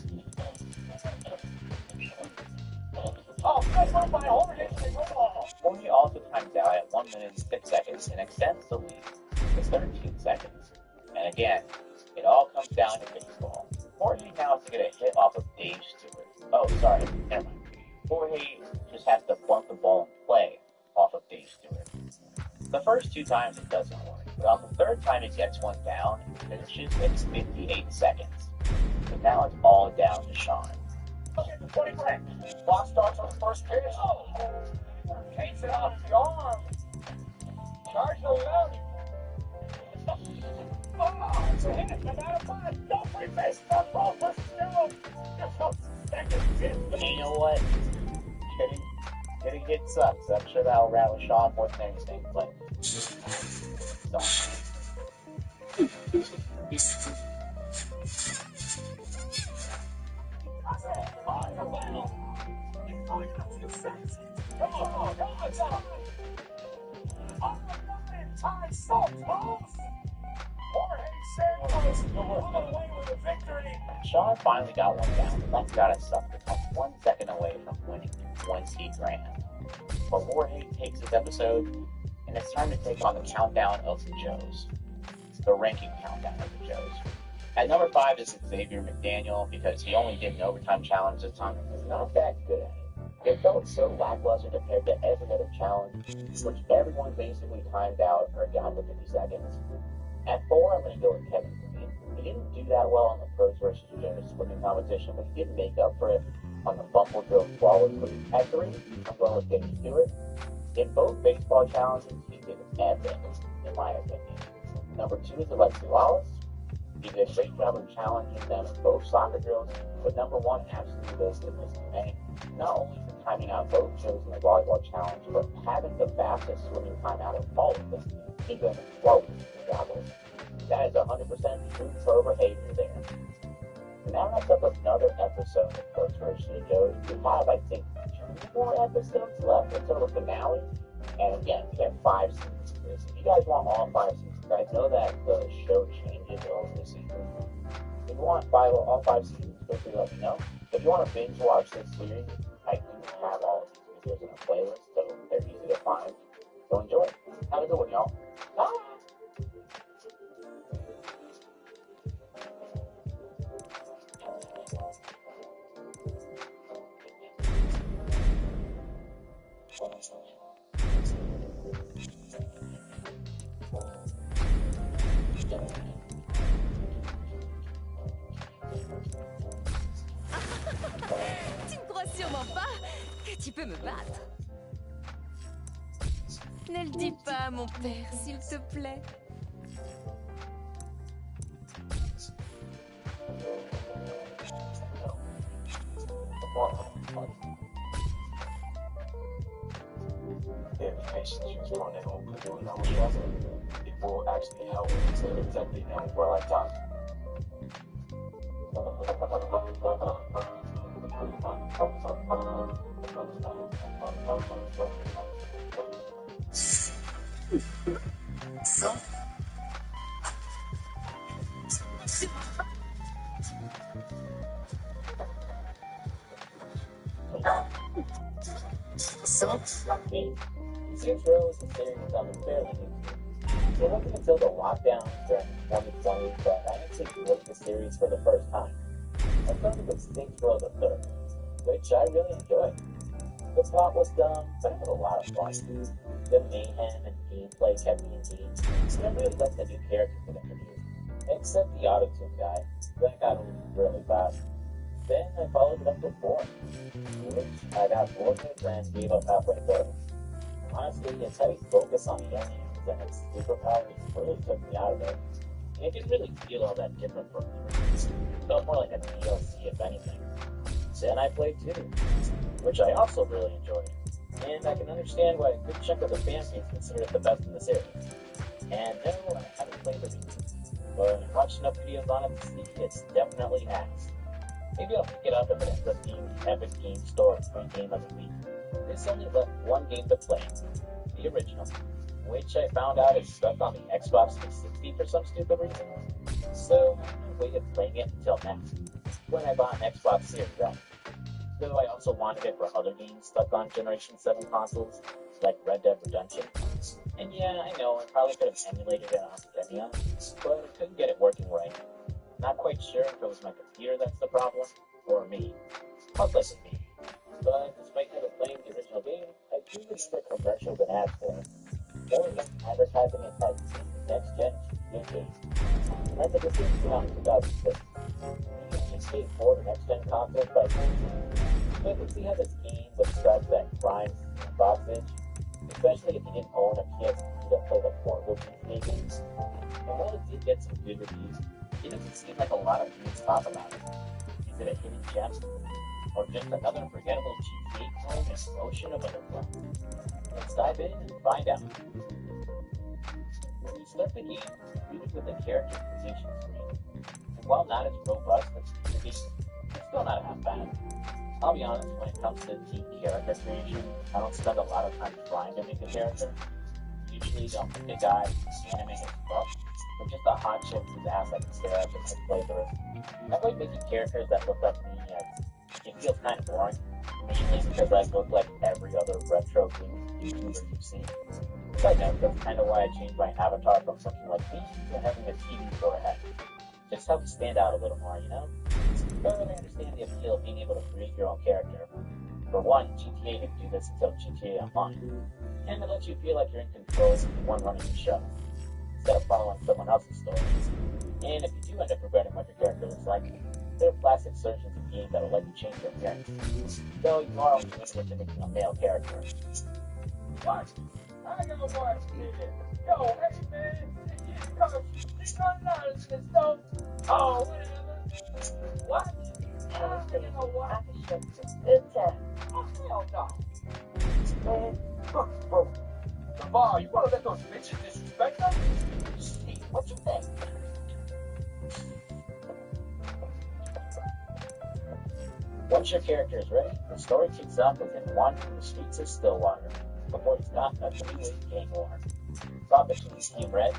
Speaker 3: Oh, good run by Jorge to the ball.
Speaker 12: Jorge also times out at 1 minute and 6 seconds and extends the lead to 13 seconds. And again, it all comes down to baseball. Jorge now has to get a hit off of Dave Stewart. Oh, sorry, never mind. Jorge just has to bump the ball and play off of Dave Stewart. The first 2 times it doesn't work, but on the 3rd time it gets one down and finishes in 58 seconds. So now it's all down to Sean.
Speaker 3: Look at the 20 break. Clock starts on the first pitch. Oh, takes it off the arm. Charge the load. Oh, it's a hit. No matter what. Don't free base. Ball versus Joe.
Speaker 12: And you know what? Getting hit sucks. I'm sure that'll rattle Sean more than anything, but Sean finally got one down, but that's gotta suck to come 1 second away from winning 20 grand. But Jorge takes this episode, and it's time to take on the countdown of the Joes. It's the ranking countdown of the Joes. At number 5 is Xavier McDaniel, because he only did an overtime challenge this time. He's not that good at it. It felt so lackluster compared to every other challenge, which everyone basically timed out or got to 50 seconds. At 4, I'm going to go with Kevin Green. He didn't do that well on the Pros vs. Joes swimming competition, but he did make up for it on the Bumble Drill Swallow Swimming. At 3, I'm going with Dave Stewart. In both baseball challenges, he did epic, in my opinion. Number 2 is Alexi Wallace. He did a great job of challenging them in both soccer drills, but number 1 absolutely goes to Mr. May. Not only for timing out both shows in the volleyball challenge, but having the fastest swimming time out of all of them. He goes close to goggles. That is 100% true pro behavior there. And that wraps up another episode of Pros vs. Joes. We have, I think, 2 more episodes left until the finale. And again, we have 5 seasons for this. If you guys want all 5 seasons, I know that the show changes over the season. If you want all 5 seasons, feel free to let me know. If you want to binge watch this series, I do have all of these videos in a playlist, so they're easy to find. So enjoy. Have a good one, y'all. Bye!
Speaker 1: Tu ne crois sûrement pas que tu peux me battre. Ne le dis pas à mon père, s'il te plaît.
Speaker 12: If patients use tornado and put on stress, it will actually help to protect the young for a lifetime. Saints Row is a series I'm fairly new to. It wasn't until the lockdown during 2020 that I actually played the series for the first time. I started with Saints Row the Third, which I really enjoyed. The plot was dumb, but it was a lot of fun. The mayhem and gameplay kept me engaged, and I really liked the new characters that introduced, except the auto-tune guy. That got old really fast. Then I followed it up with 4, which I got bored with and gave up halfway through. Honestly, its heavy focus on aliens and its superpowers really took me out of it. It didn't really feel all that different from me. It felt more like a DLC, if anything. Then I played 2, which I also really enjoyed. And I can understand why a good chunk of the fan base considered it the best in the series. And no, I haven't played the remake, but I've watched enough videos on it to see it's definitely ass. Maybe I'll pick it up if it ends up being the Epic Game Store free game of the week. This only left one game to play, the original, which I found out is stuck on the Xbox 360 for some stupid reason. So I waited playing it until next, when I bought an Xbox Series X. Though I also wanted it for other games stuck on Generation 7 consoles, like Red Dead Redemption. And yeah, I know, I probably could have emulated it on Stadia, but I couldn't get it working right. Not quite sure if it was my computer that's the problem, or me. Most likely me. But despite never playing the original game, I do remember commercials and ads for it. There was advertising it as next-gen game. As the game came out in 2006, the GTA 4 next-gen consoles by so I could see how this game would scratch that crime box itch, especially if you didn't own a PS3 to play the portable GTA games. And while it did get some good reviews, it doesn't seem like a lot of games talk about it. Is it a hidden gem? Or just another forgettable GTA clone in Ocean of Underflow? Let's dive in and find out. When you start the game, you're greeted with a character creation screen. And while not as robust as the games, it's still not half bad. I'll be honest, when it comes to team character creation, I don't spend a lot of time trying to make a character. Usually I'll pick a guy, animate his buff, or just a hot chick whose ass I can stare at as my playthrough. I like making characters that look like me as it feels kind of boring, mainly because I look like every other retro game YouTuber you've seen. Besides that, that's kind of why I changed my avatar from something like me to having a TV for a head. Just helps stand out a little more, you know? But I understand the appeal of being able to create your own character. For one, GTA didn't do this until GTA Online, and it lets you feel like you're in control of the one running the show, instead of following someone else's story. And if you do end up regretting what your character looks like, there are plastic surgeons in games that will let you change your appearance, though you are only limited to making a male character.
Speaker 4: What? I got watch this. Yo, hey man, you running out of this stuff. Oh, whatever. What? I don't know what.
Speaker 12: Good time.
Speaker 4: Oh, hell no. Man, bro. Navarre, you wanna let those bitches disrespect us?
Speaker 12: Hey, what you think? Once your character is ready, the story kicks off with him wandering the streets of Stillwater before he's caught in a three-way gang war. Fought between Team Red,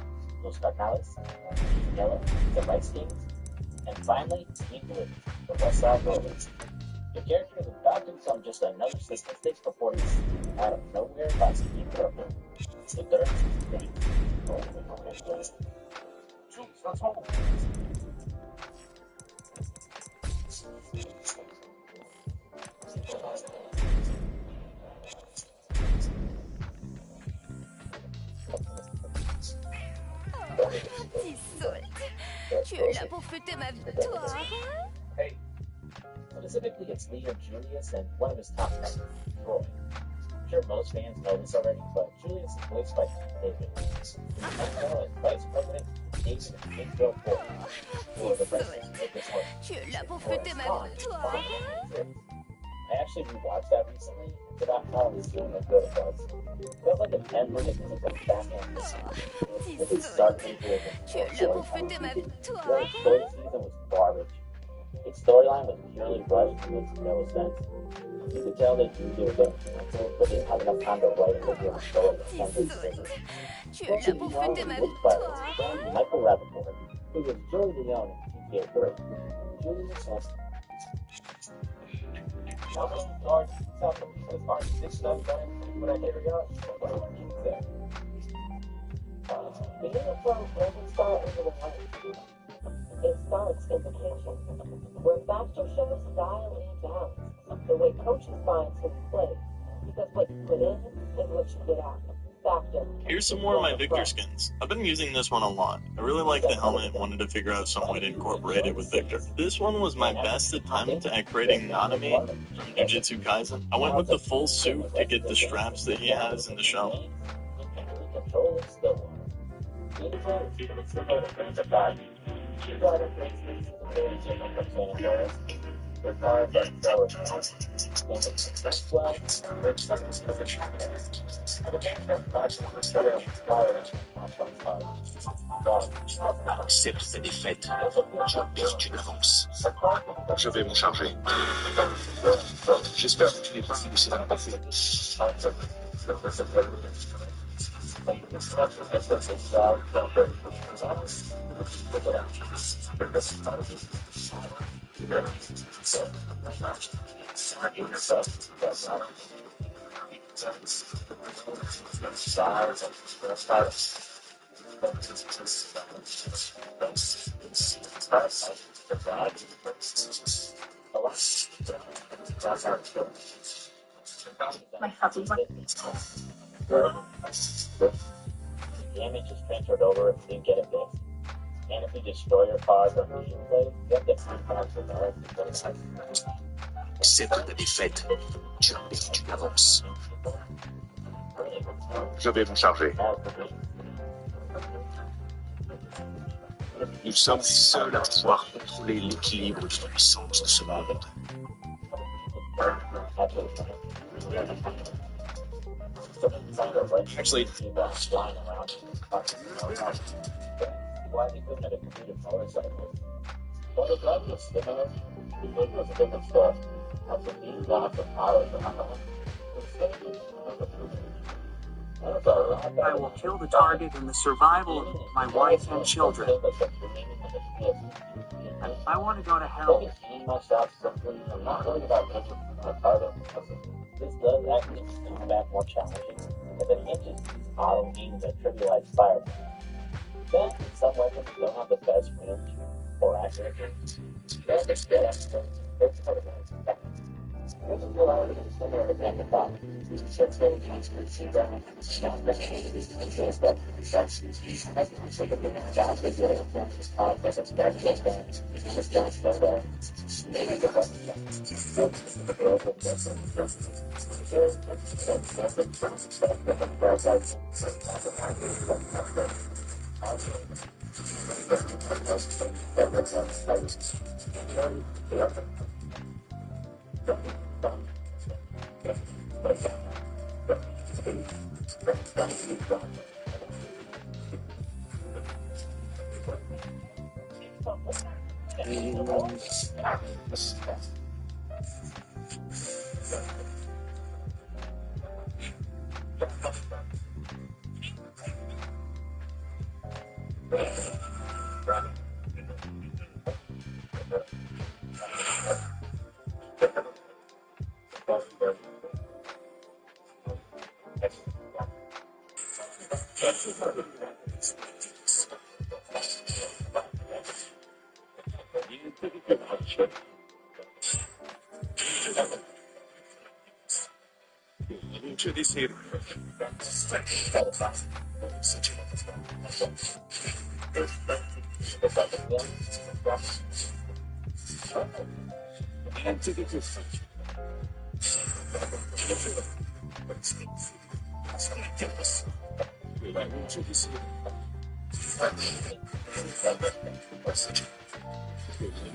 Speaker 12: Los Carnales, Team Yellow, the Rice Kings, and finally Team Blue, the West Side Rollers. The character is about to become just another statistic before he's out of nowhere by Steve Ripper. The third season.
Speaker 1: Petit saute. Tu es là pour fêter ma victoire.
Speaker 12: Hey. Specifically, it's leader Julius and one of his top guys, Troy. I'm sure most fans know this already, but Julius is voiced by David. He's also as Vice President David Midfield for the president of this one.
Speaker 1: Tu es là pour fêter ma victoire.
Speaker 12: I actually rewatched that recently. It's about how soon and good it was. It felt like an endless musical back-end with its start into
Speaker 1: Tu es là pour fêter ma victoire.
Speaker 12: The third season was garbage. Its storyline was purely rushed and makes no sense. You could tell they knew they were getting canceled, but didn't have enough time to write a good story.
Speaker 1: Tu es là pour fêter ma victoire.
Speaker 12: Michael Rappaport, who was Joey Leone in GTA 3. Julius was the hero from Golden Star into the night. It starts in the kitchen, where Baxter shows dial and balance, the way coaches find who play, because what you put in is what you get out. Baxter.
Speaker 15: Here's some more of my Victor skins. I've been using this one a lot. I really like the helmet and wanted to figure out some way to incorporate it with Victor. This one was my best attempt at creating Nanami from Jujutsu Kaisen. I went with the full suit to get the straps that he has in the show.
Speaker 7: Accepte ta défaite. Tu as perdu d'avance. Je vais m'en charger. J'espère que tu n'es pas laissé dans le passé.
Speaker 12: Damage is transferred over if you didn't get it fixed. And if you destroy your car during the gameplay, you have to pre-patch the guard.
Speaker 7: Accepte ta défaite. Tu as perdu d'avance. Je vais m'en charger. Nous sommes seuls à pouvoir contrôler l'équilibre de puissance de ce monde.
Speaker 15: Actually,
Speaker 12: why they couldn't have a computer motorcycle. But the gun was similar. The gun was a different stuff. After being gone for hours and hours,
Speaker 16: I will kill the target and the survival of my wife and children. I want to go to hell.
Speaker 12: I'm not worried about making my target. This does actually make combat more challenging, as it can't just use auto aim to trivialize fire. Then, some weapons don't have the best range or accuracy. This is already similar to Phantom. Six days
Speaker 3: luce di sera. Niente di più facile. La luce di sera. La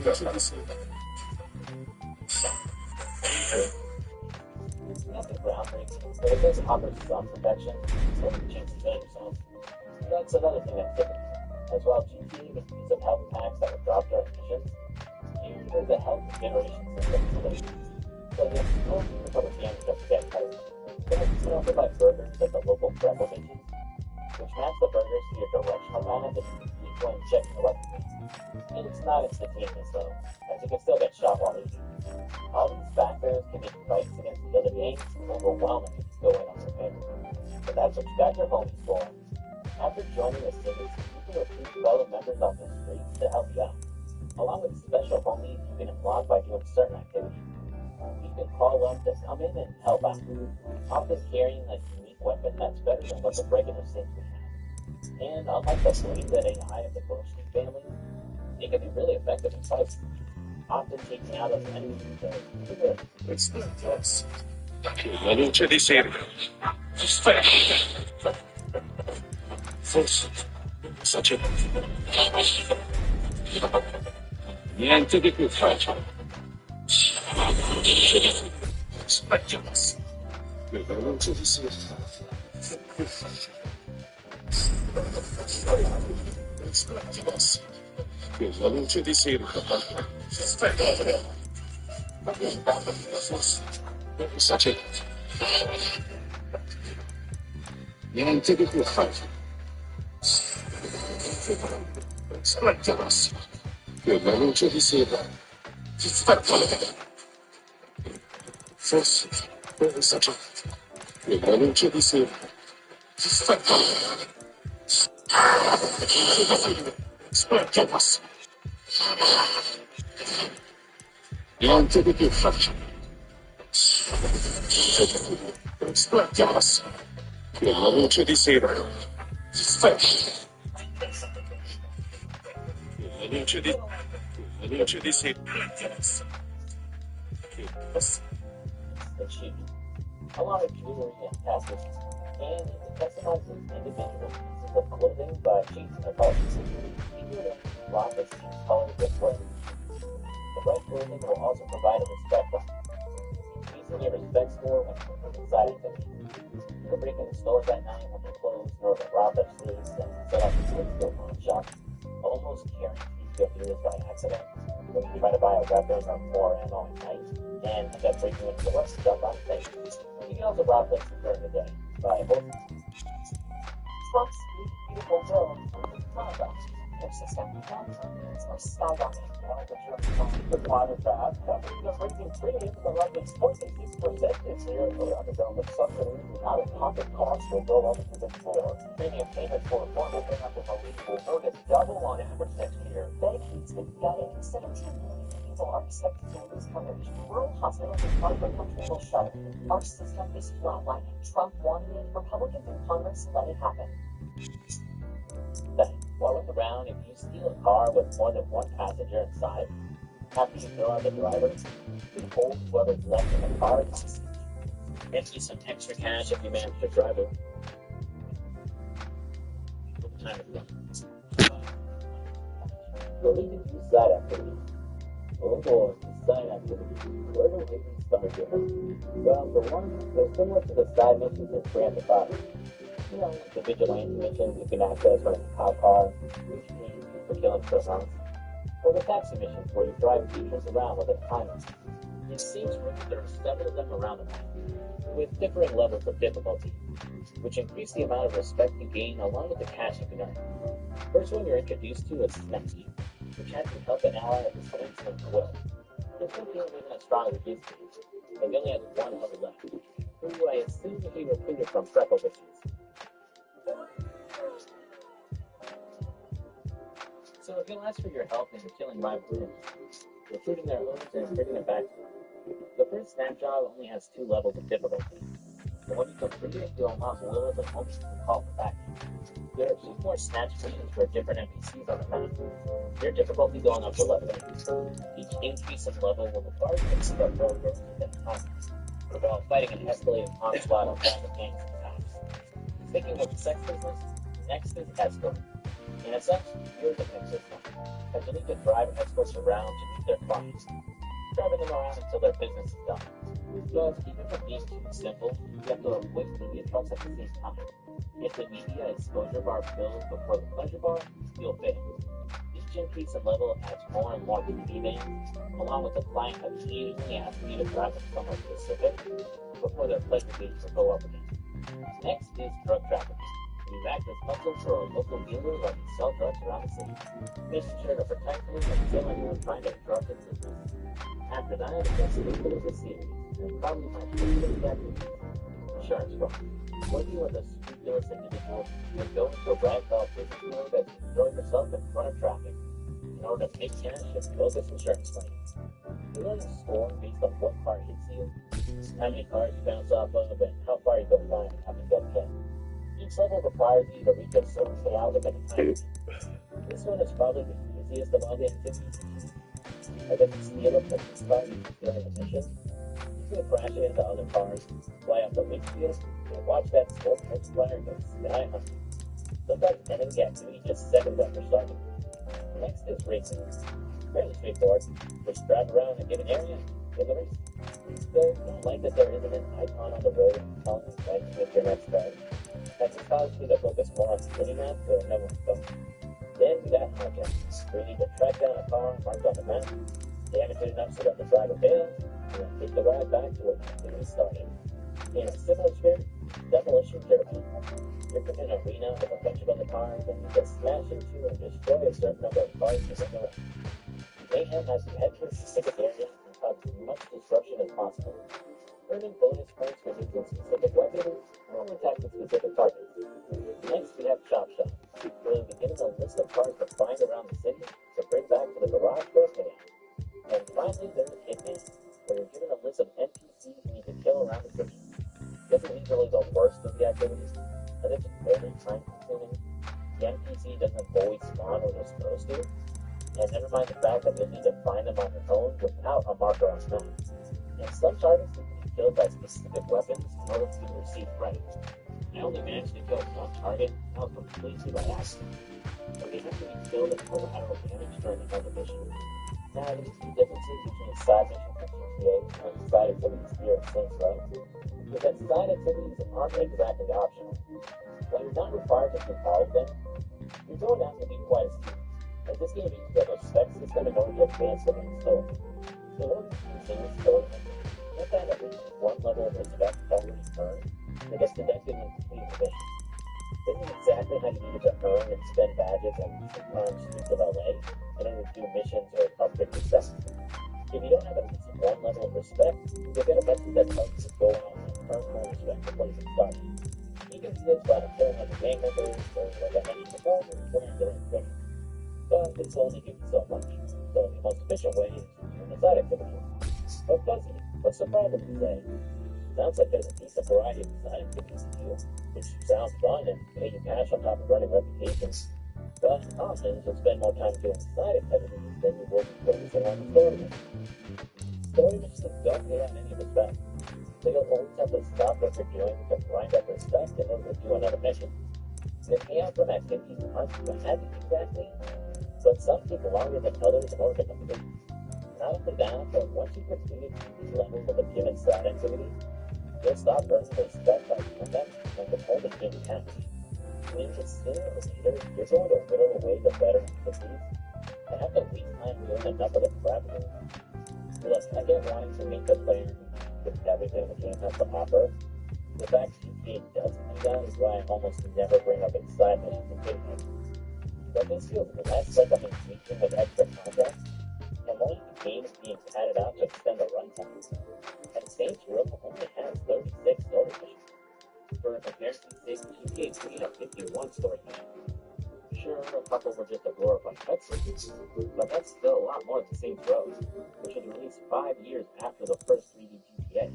Speaker 3: luce di sera.
Speaker 12: Nothing groundbreaking, but it does offer some perfection, so you can chance to kill yourself. That's another thing that's different. As well, GT with use of health packs that would drop during missions. Here, there's a health regeneration system for the so you still recover damage after getting hurt. But you can also buy burgers at the local Freckle Kitchen, which match the burgers to your directional map and you when checking the weapon. And it's not instantaneous though, as you can still get shot while eating. All these factors can make fights against the other gangs overwhelming if you go in unprepared. But that's what you got your homies for. After joining the cities, you can recruit fellow members off the streets to help you out. Along with special homies you can unlock by doing certain activities. You can call up to come in and help out, often carrying a unique weapon that's better than what the regular Saints would have. And unlike the brain-dead AI of the Bush family, they can be really effective in fights, often taking out those enemies
Speaker 3: La luce di sera. Forse niente di più facile. Specchiamoci. La luce di sera. Specchiamoci. La luce di sera. Forse niente di più facile. Specchiamoci. La luce di sera. Forse la luce di sera. Specchiamoci. Niente di più facile. Specchiamoci. La luce di sera. La luce di sera.
Speaker 12: achieve. Along with jewelry and tassels, and you can customize individual pieces of clothing by changing their colors. You can rock a skin color with what the right clothing will also provide a respect button. Increasing your respect score when performing side activities. You can break into stores at night when they're closed in order to rob their sleeves and set up a quick pawn shop. Almost guaranteed you'll do this by accident when you try to buy a weapon or more ammo at night and end up breaking into the West stuff on things. You can also rob places during the day by holding
Speaker 14: Trump's beautiful road products. Their system conference or skyrocketing.
Speaker 12: the climate fast, companies are breaking free into the roughly 46% this year in the underground with subsidies and out-of-pocket costs will go up to the floor. Premium payments for affordable benefits will go to double on average next year.
Speaker 14: Medicaid's been gutted. 17 million people are expected to lose coverage. Rural hospitals across the country will shutter. Our system is flatlining. Trump wanted it. Republicans in Congress let it happen.
Speaker 12: While look around, if you steal a car with more than one passenger inside, after you throw out the driver, you hold whoever's left in the car hostage. Get you some extra cash if you manage to drive it. Time is done. Related to side activities. Oh boy, side activities. Where do we even start here? Well, for one, they're similar to the side missions in Grand Theft Auto. You know, the vigilante missions you can access running a cop car, which means for killing criminals, or the taxi missions where you drive features around with a timer. It seems that there are several of them around the map, with differing levels of difficulty, which increase the amount of respect you gain along with the cash you can earn. First one you're introduced to is Snetsky, which has you help an ally at the strength of will. This one isn't as strong as it used to be, but he only has one other left, who I assume he recruited from Freckle Bitches. So if you'll ask for your help in killing rival recruiting their hoods and bringing them back to you. The first snap job only has 2 levels of difficulty. And when you complete it, you'll unlock Lilith and Homie to call for back. There are 2 more snatch missions for different NPCs on the map. Their difficulty going up to level 8. Each increase in level will require you to start more growth within combat, while fighting an escalating onslaught of random gangs and attacks. Speaking of the sex business, next is escort. In a sense, you're the pimp system, as you need to drive escorts around to meet their clients, driving them around until their business is done. But to keep it from being too simple, you have to avoid media trucks at the same time. If the media exposure bar fills before the pleasure bar, you'll fail. Each increase in level adds more and more TV bands, along with the client occasionally asking you to drive them somewhere specific before their pleasure gauge will go up again. Next is drug trafficking. You act as muscle for a local dealer while you sell drugs around the city, making sure to protect them and kill anyone trying to drug in business. After that, it's a little bit of a series, and probably my favorite activity, insurance fraud. When you are the scrupulous individual, you go into a ragdoll business mode as you throw yourself in front of traffic in order to make cash and bogus insurance claims. You learn a score based on what car hits you, how many cars you bounce off of, and how far you go flying after you get hit. Each level requires you to reach a certain payout within a time. This one is probably the easiest of all the activities. I get to steal a police car during a mission. You can crash it into other cars, fly off the windshield, and watch that smoke multiplier go sky high. Sometimes enemy activity just seconds after starting. Next is racing. Fairly straightforward. Just drive around a given area in the race. Though I don't like that there isn't an icon on the road telling you when to get your next ride. That just causes me to focus more on spinning map where no one's going. Then we got hijackings, where you need to track down a car marked on the map, damage it enough so that the driver fails, and then take the ride back to where the activity started. In a similar spirit, demolition derby. You're in an arena with a bunch of other cars, and you can smash into and destroy a certain number of cars within the race. Mayhem has you head to a specific area and cause as much disruption as possible, earning bonus points for using specific weapons or attacking specific targets. Next, we have Chop Shop, where you'll be given a list of cars to find around the city to bring back to the garage for a payout. And finally, there's Hitman, where you're given a list of NPCs you need to kill around the city. This is usually the worst of the activities, as it's very time-consuming. The NPC doesn't always spawn when you're supposed to, and never mind the fact that you'll need to find them on your own without a marker on the map. And some targets need to be killed by specific weapons in order to receive credit. I only managed to kill one target, and that was completely by accident. But they have to be killed and collateral damage during another mission. Now, there's two differences between side missions in GTA and side activities here in Saints Row, is that side activities aren't exactly optional. While you're not required to do all of them, you don't have to be quite as keen, as this game uses a respect system in order to advance the main story. In order to continue the story, you have to have at least one level of respect already earned that gets deducted when completing the mission. This is exactly how you needed to earn and spend badges on streets of LA in order to do missions or upgrade your stats. If you don't have at least one level of respect, you'll get a message that tells you to go out and earn more respect before you get started. You can do this by killing other gang members, or like I mentioned before, wearing their own equipment. But this will only give you so much, so the most efficient way is doing the side activities. But fuzzy, what's the problem, you say? Sounds like there's a decent variety of side activities to do, which sounds fun and pay you cash on top of running reputations. But often you'll spend more time doing side activities than you will focusing on the story mission. Story missions don't pay out any respect, so you'll always have to stop what you're doing to grind up respect in order to do another mission. The payout from activities aren't bad exactly, but some take longer than others in order to complete. Not only that, but once you've completed these levels of a given side activity, you'll stop earning respect by doing them and can only gain cash. Means that sooner or later, you're going to whittle away the better activities and have to waste time doing enough of the crap you want. Look, I get wanting to make the player with everything the game has to offer. The fact GTA doesn't do that is why I almost never bring up its side missions in video. But this feels less like I'm engaging with extra content, and more like the game is being padded out to extend the runtime. And Saints Row only has 36 story missions. For comparison's sake, GTA 3 had 51 story missions. Sure, a couple were just a glorified cutscenes, but that's still a lot more than Saints Row, which was released 5 years after the first 3D GTA.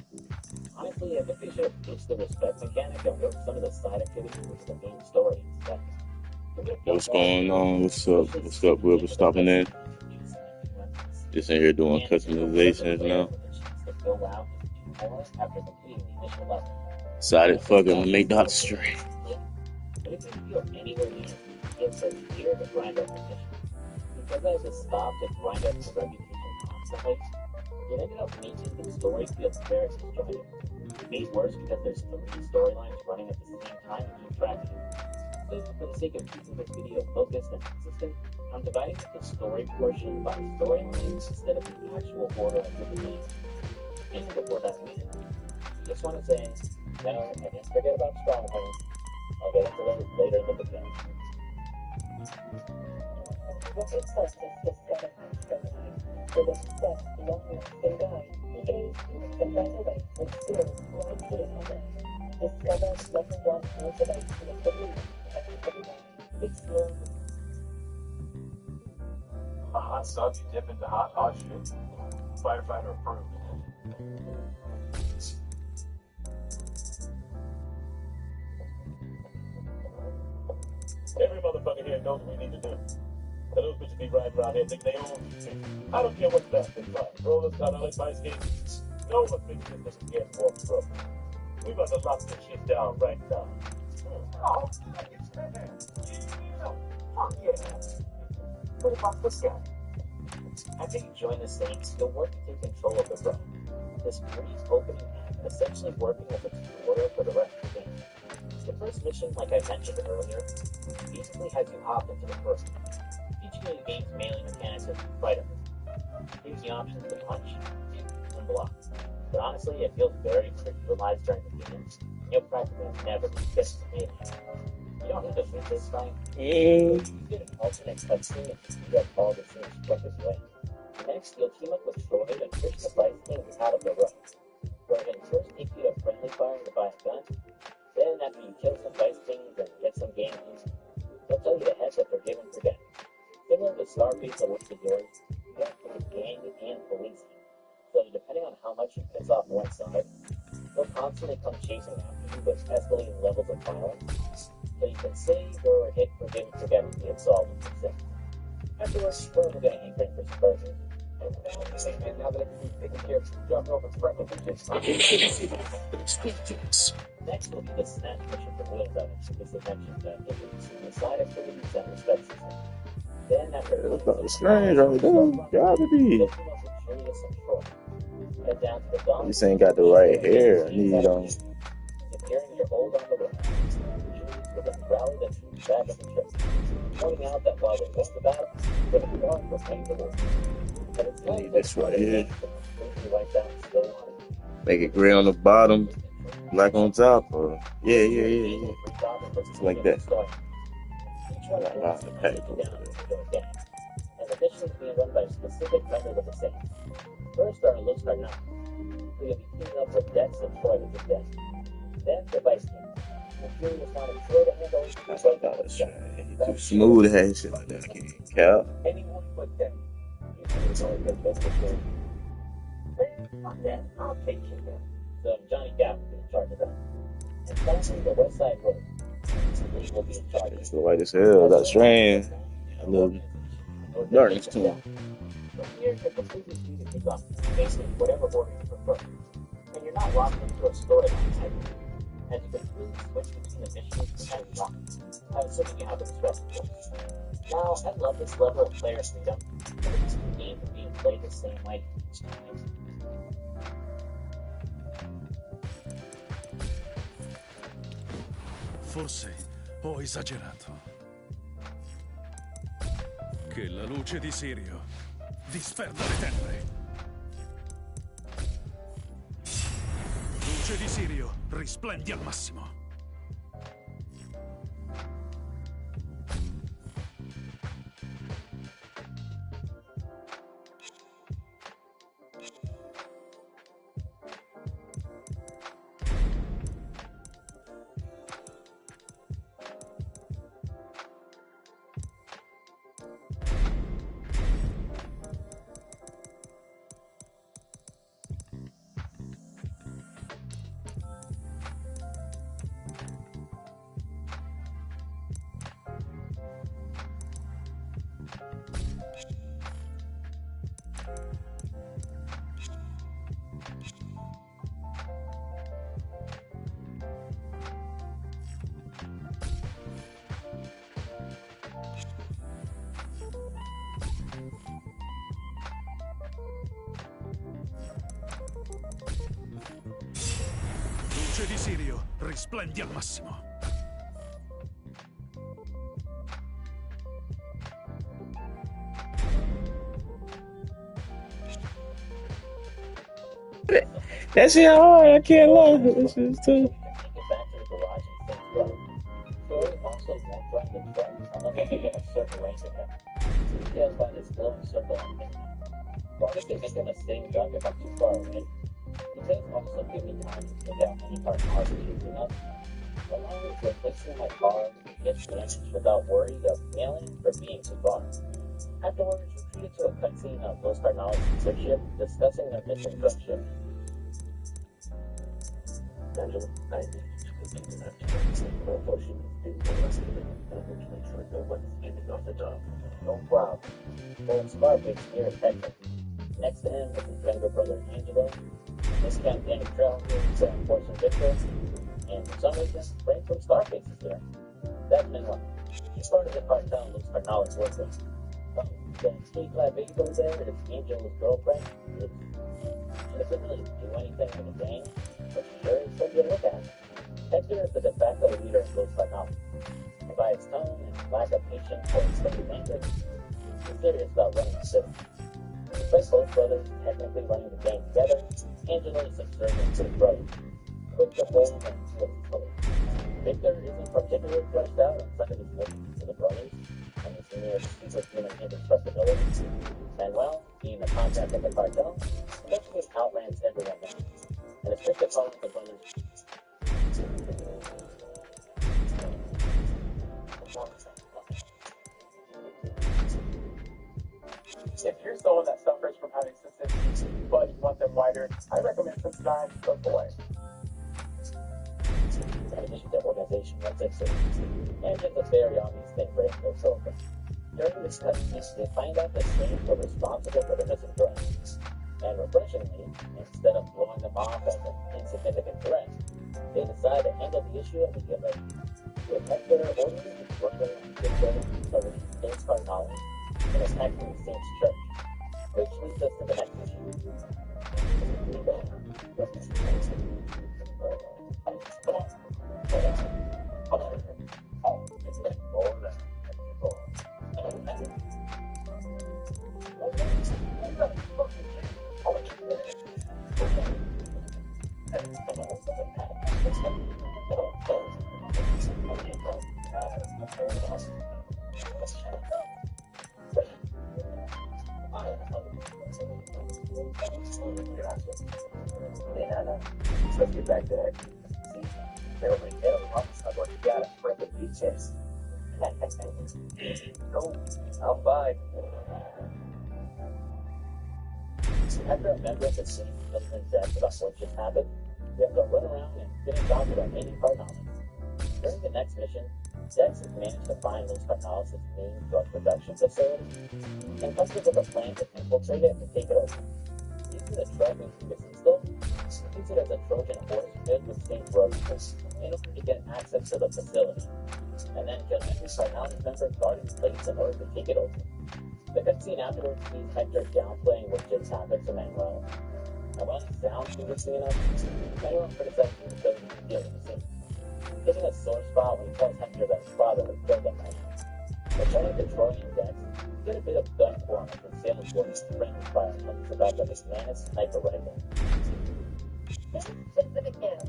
Speaker 12: Honestly, Honestly, I think they should have ditched the respect mechanic and worked some of the side activities into the main story instead.
Speaker 10: What's going on? What's up? What's up? We're stopping in. Just in here doing customizations now. Decided fucking make Doctor Strange.
Speaker 12: But if you feel anywhere near it says here to grind up your mission. Because I just stopped to grind up the reputation constantly, it ended up making the story feel very disjointed. Made worse because there's 3 storylines running at the same time to keep track of it. So for the sake of keeping this video focused and consistent, I'm dividing the story portion by storylines instead of the actual order of the video. And before that meeting, I just want to say, no, I didn't forget about Stronghold. I'll get into those later in the video.
Speaker 14: What is first is discovered by Stronghold. With a success long-lasting guide, the better way to experience right here on Earth. Discover level 1 motivates to make the move. Explore.
Speaker 3: A hot sub you dip into hot shit. Firefighter approved. Every motherfucker here knows what we need to do. And those bitches be riding around here think they own shit. I don't care what fast they fly. Rollers, Cadillac, bike skates. No one thinks this bitch can walk through. We about to lock this shit down right now. Oh, fuck yeah. What about this guy?
Speaker 12: After you join the Saints, you'll work to take control of the road. This brief opening act essentially working as a tutorial for the rest of the game. The first mission, like I mentioned earlier, basically has you hop into the first one, teaching you the game's melee mechanics as you fight it. Gives you options to punch, kick, and block. But honestly, it feels very utilized during the game, and you'll practically never get to melee. You don't need to win this fight. You get an alternate cutscene and you get all the scenes quickest way. Next, you'll team up with Troy and push the Vice Kings out of the road. Troy will first take you to friendly fire to buy a gun. Then, after you kill some Vice Kings and get some game keys, they'll tell you to head to Forgive and Forget. Similar to Scarface Awaited Yours, you have to gang and policing. So, depending on how much you piss off one side, they'll constantly come chasing after you with escalating levels of violence. So you can save or hit Forgive and Forget to get solved in 6. Afterwards, we're going to hankering for some burgers. Now that I can be taking care of jumping over friendly bitches. Next will be the snatch mission for wheel driving. This is mentioned the side activities and respect system. Then after
Speaker 10: Doctor Strange right there. Gotta be.
Speaker 12: Head down to the dome.
Speaker 10: This ain't got the right hair. I need
Speaker 12: Securing your hold on the road. We're going to rally the troops back at the church, pointing out that while they won the battle, they're going for paying the war.
Speaker 10: I need this right here. Make it gray on the bottom, black on top. Or yeah. Just like that.
Speaker 12: And the mission is being run by specific members of the Saints. First are Luke Cardinal, who you'll be teaming up with Dex and Troy to get death. Then the Vice King. The Fury is wanting Troy to handle
Speaker 10: that's like Doctor Strange. Too smooth that shit like that. I can't cap.
Speaker 12: anyone but them. It's only been best of them. Fuck that, I'll take you there. So Johnny Gap will be in charge of that. And finally, the West Side Road. Which will be in charge of
Speaker 10: It's white as hell. Doctor Strange. I love darkness to him.
Speaker 12: But here, you're completely free to pick up basically whatever order you prefer. And you're not locked into a storyline type. And you can really switch between the missions and not. Assuming you have the respect, of course. Now, I love this level of player freedom, but it's a game being played the same way.
Speaker 11: Forse ho esagerato. Che la luce di Sirio disperda le tenebre. Luce di Sirio, risplendi al massimo. luce di Sirio risplendi al massimo.
Speaker 10: That shit hard. I can't lie. This is too.
Speaker 12: Back to the garage and things go. Story also won't run the truck unless you get a certain range of him. Details by this glowing circle on him. Barney can make him a sitting duck if I'm too far away. Details also give me time to pick out any part cars are using up. Along with replacing my car gets damaged without worry of failing or being too far. Afterwards, retreated to a cutscene of Los Cardinals' ship discussing their mission drug ship. Angela, I need you to look into that before she is due for rescue, and I need to make sure no one is getting off the job. No problem. Old Scarface here in Texas. Next to him is his younger brother Angelo. Discount Danny Trail here is Enforcement Victor. And for some reason, Frank from Scarface is here. That's been one. He's part of the cartel Los Cardinals work with. The street-clad baby over there is Angelo's girlfriend. She doesn't really do anything for the gang, but she sure is so good to look at. Hector is the de facto leader of Los Cardinals. And by his tone and lack of patience for steady language, he's serious about running the city. Despite both brothers technically running the gang together, Angelo is subservient to his brother, quick to hold and slip his fully. Victor isn't particularly fleshed out outside of his loyalty to the brothers and his near superhuman indestructibility. Manuel, being the contact of the cartel, eventually outruns everyone else, and is quick to follow the brothers. If you're someone that suffers from having sensitivity, but you want them wider, I recommend subscribe to Go Away. In addition to organization, what's it say? And just a very obvious thing for him to show. During this cutscene, they find out the Saints were responsible for the missing drugs. And refreshingly, instead of blowing them off as an insignificant threat, they decide to handle the issue immediately. With Hector ordering his brother and Victor to release Los Cardinals and attacking the Saints church, which leads us to the next mission. Let's get back to that. They'll make that a lump of what you gotta break the beaches. Cool. I'll buy. After a member of the team comes in depth about what just happened, we have to run around and finish off with our mini Cardinals. During the next mission, Dex has managed to find Los Cardinals' main drug production facility and comes up with a plan to infiltrate it and take it over. Using the truck and pistol, he uses it as a Trojan horse filled with Saint drugs in order to get access to the facility, and then kill every Cardinals member guarding the place in order to take it over. The cutscene afterwards sees Hector downplaying what just happened to Manuel. And while he sounds convincing enough, Manuel criticizes his ability to deal with the scene, hitting a sore spot when he tells Hector that his father would kill them right now. Returning to Troy and Dex, get a bit of gun form and conceal his woman's friendly fire and about the McManus sniper rifle.
Speaker 14: Specific news.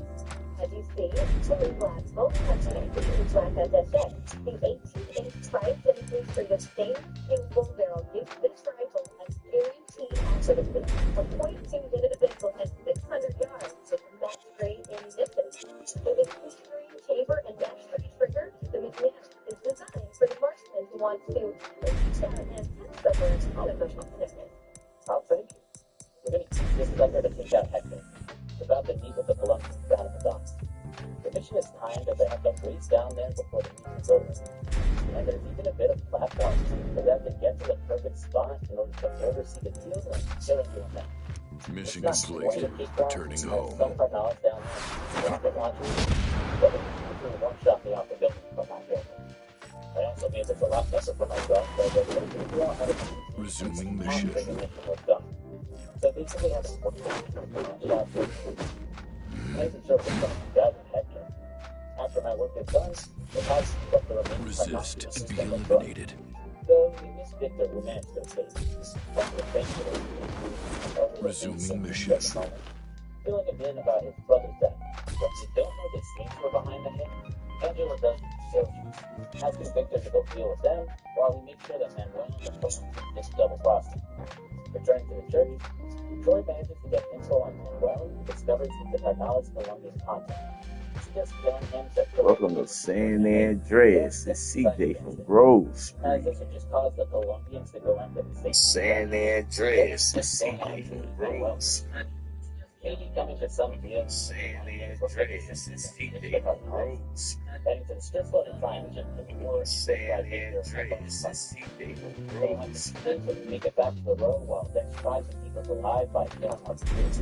Speaker 14: As you see, fully black, both countries use black as a deck. The 18-inch price increase for the same single barrel gives this rifle has guaranteed accuracy. A .2 minute pistol has 600 yards with match-grade ammunition. With its featuring chamber and match-free trigger, the McManus is designed for the marksman who wants to reach out and test the bird's artificial thickness.
Speaker 12: I'll thank you. We're going to use this sucker to take out Hector. About the need of the Columbus down at the docks. The mission is timed as they have to race down there before the mission is over. And there's even a bit of platform, so they have to get to the perfect spot in order to oversee the deal and kill everyone down.
Speaker 9: Mission complete. Returning home.
Speaker 12: Some Cardinals down there, rocket launchers, but it's one shot me off the building from my building. I also made this a lot better for myself, so I was able to figure out how to
Speaker 9: resuming mission.
Speaker 12: The mission was done. So basically, I have a Mason shows the front drive with Hector. After my work is done, the house keep up the remaining
Speaker 9: Resist
Speaker 12: technology
Speaker 9: and be
Speaker 12: system as well.
Speaker 9: eliminated.
Speaker 12: So we miss Victor, who managed to escape. But we're thankful.
Speaker 9: Resuming mission.
Speaker 12: Filling him in about his brother's death. But you don't know the scenes were behind the hit. Angela does so, asking Victor to go deal with them while he makes sure that Manuel and this double crossing. Returning to the church, Troy manages to get info on Manuel and discovers the technology Colombian contact. He suggests killing him to
Speaker 10: Welcome to San Andreas. It's CJ from Groves.
Speaker 12: as this would just cause the Colombians to go after the state.
Speaker 10: San Andreas. It's CJ from Groves.
Speaker 12: Maybe coming to some deal.
Speaker 10: San Andreas. It's CJ from Groves.
Speaker 12: Heading to the strip club and trying to war.
Speaker 10: San Andreas. It's CJ from Groves.
Speaker 12: To make it back to the road while Dex tries to keep us alive by killing our kids.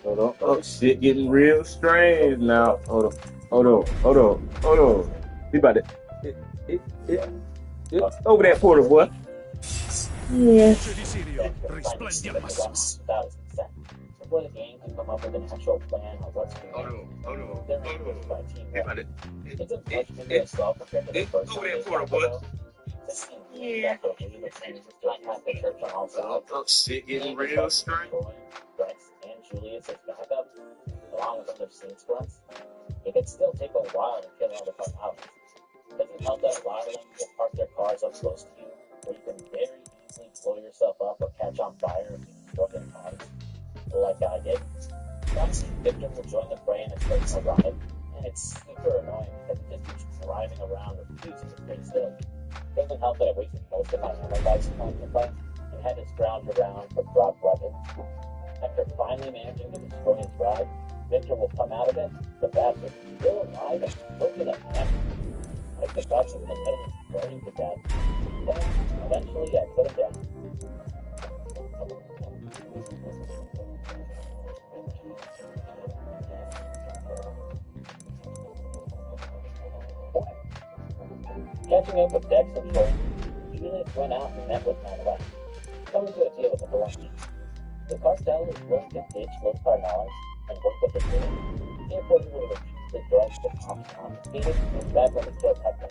Speaker 10: Hold on. Oh, shit getting real strange now. Hold on. We about to... Over that portal, boy. Yeah.
Speaker 12: Before the gang can come up with an actual plan on what's going on, they're influenced by teamwork. It's unfortunate that Saul compared to the first time they got to yeah. The church on all sides.
Speaker 10: Oh, shit getting real strange.
Speaker 12: Rex and Julius as backup, along with other scene grunts. It could still take a while to kill all the carnalians. It doesn't help that a lot of them will park their cars up close to you, where you can very easily blow yourself up or catch on fire if you destroy their cars. Like I did. Once Victor will join the fray in his personal ride, and it's super annoying because it just keeps driving around refusing to stay still. It doesn't help that I wasted most of my ammo bikes trying to fight and had to scrounge around for dropped weapons. After finally managing to destroy his ride, Victor will come out of it, the bastard still alive and smoking a hammer. Like the bastard in the middle is burning to death. Then, eventually, I put him down. Catching up with Dex and Troy, Julius went out and met with Manuel, coming to a deal with the Colombians. The cartel is willing to ditch Los Carnales and work with the team. Therefore, he would have the drugs the cops confiscated and back when we killed Hector.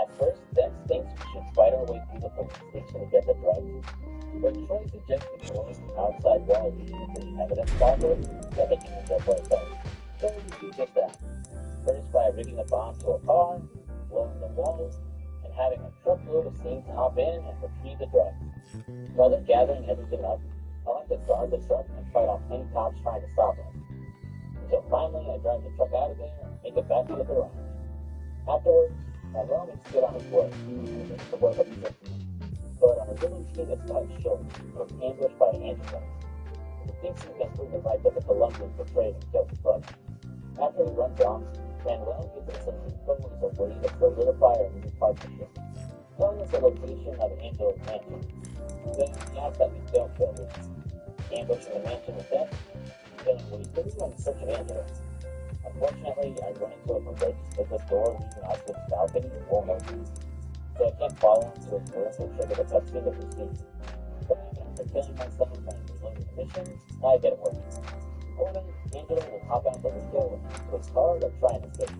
Speaker 12: At first, Dex thinks we should fight our way through the police station to get the drugs, but Troy suggests we join the outside wall leading to the evidence boxes that they can use for ourselves. So we do just that. First, by rigging a bomb to a car, blowing the walls, and having a truckload of scenes hop in and retrieve the drugs. While they're gathering everything up, I like to guard the truck and fight off any cops trying to stop us. So finally, I drive the truck out of there and make it back to the garage. Afterwards, I run and sit on his work, the work of the but on a little machine that's cut short, was ambushed by Angela. He thinks he can prove the right that the Colombians betrayed and killed his brother. After he runs off, Manuel gives us some info as a way to solidify our new partnership, telling us the location of Angela's mansion. Then he asks that we don't kill her. Ambushing the mansion with death, killing Wade in search of Angela. Unfortunately, I run into a bridge with the door leading out to his balcony won't open, so I can't follow him to his room to trigger the cutscene of his scene. But after killing myself and reloading the mission, I get it working. Gordon, Angela will hop out the window into his car to try and escape.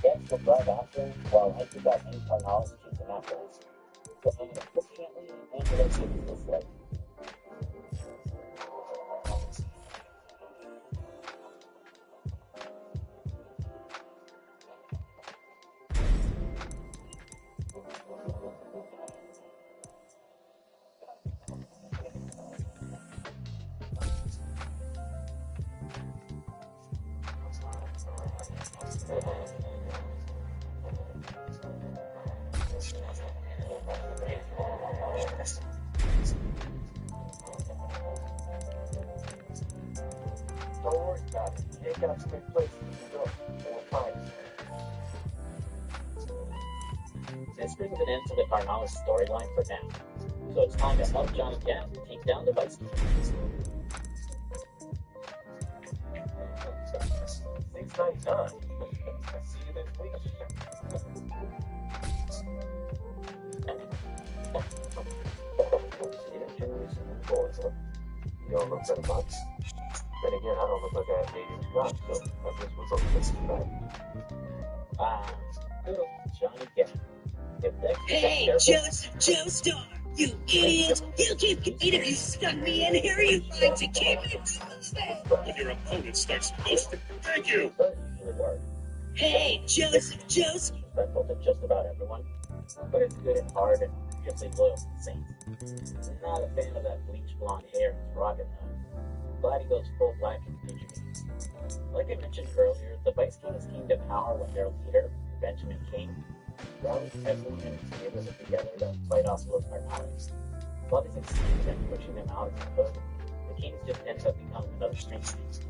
Speaker 12: Dex will drive after him while I keep out any carnals chasing after us. But unfortunately, Angela takes this way.
Speaker 17: Don't worry about it. Take out some places to go. We'll find it.
Speaker 12: This brings an end to the Carnales storyline for now. So it's time to help John and Cat take down the Vice King. exciting, huh? I see you this week. You don't look that much. Then again, I don't look like I have 8-inch cock, so I guess we're both missing that. Good old Johnny Gap.
Speaker 18: Hey, Joestar, you idiot! You keep if you stuck me in here, you going to keep it moving!
Speaker 3: When your opponent starts boasting, thank you!
Speaker 18: Hey, Joseph!
Speaker 12: Respectful to just about everyone, but it's good and hard and fiercely loyal to the Saints. Not a fan of that bleached blonde hair he's rocking now. Glad he goes full black in the future games. Like I mentioned earlier, the Vice Kings came to power when their leader, Benjamin King, rallied everyone and his neighbors together to fight off local narcotics. While they succeeded in pushing them out of the hood, the Kings just ended up becoming another street thief.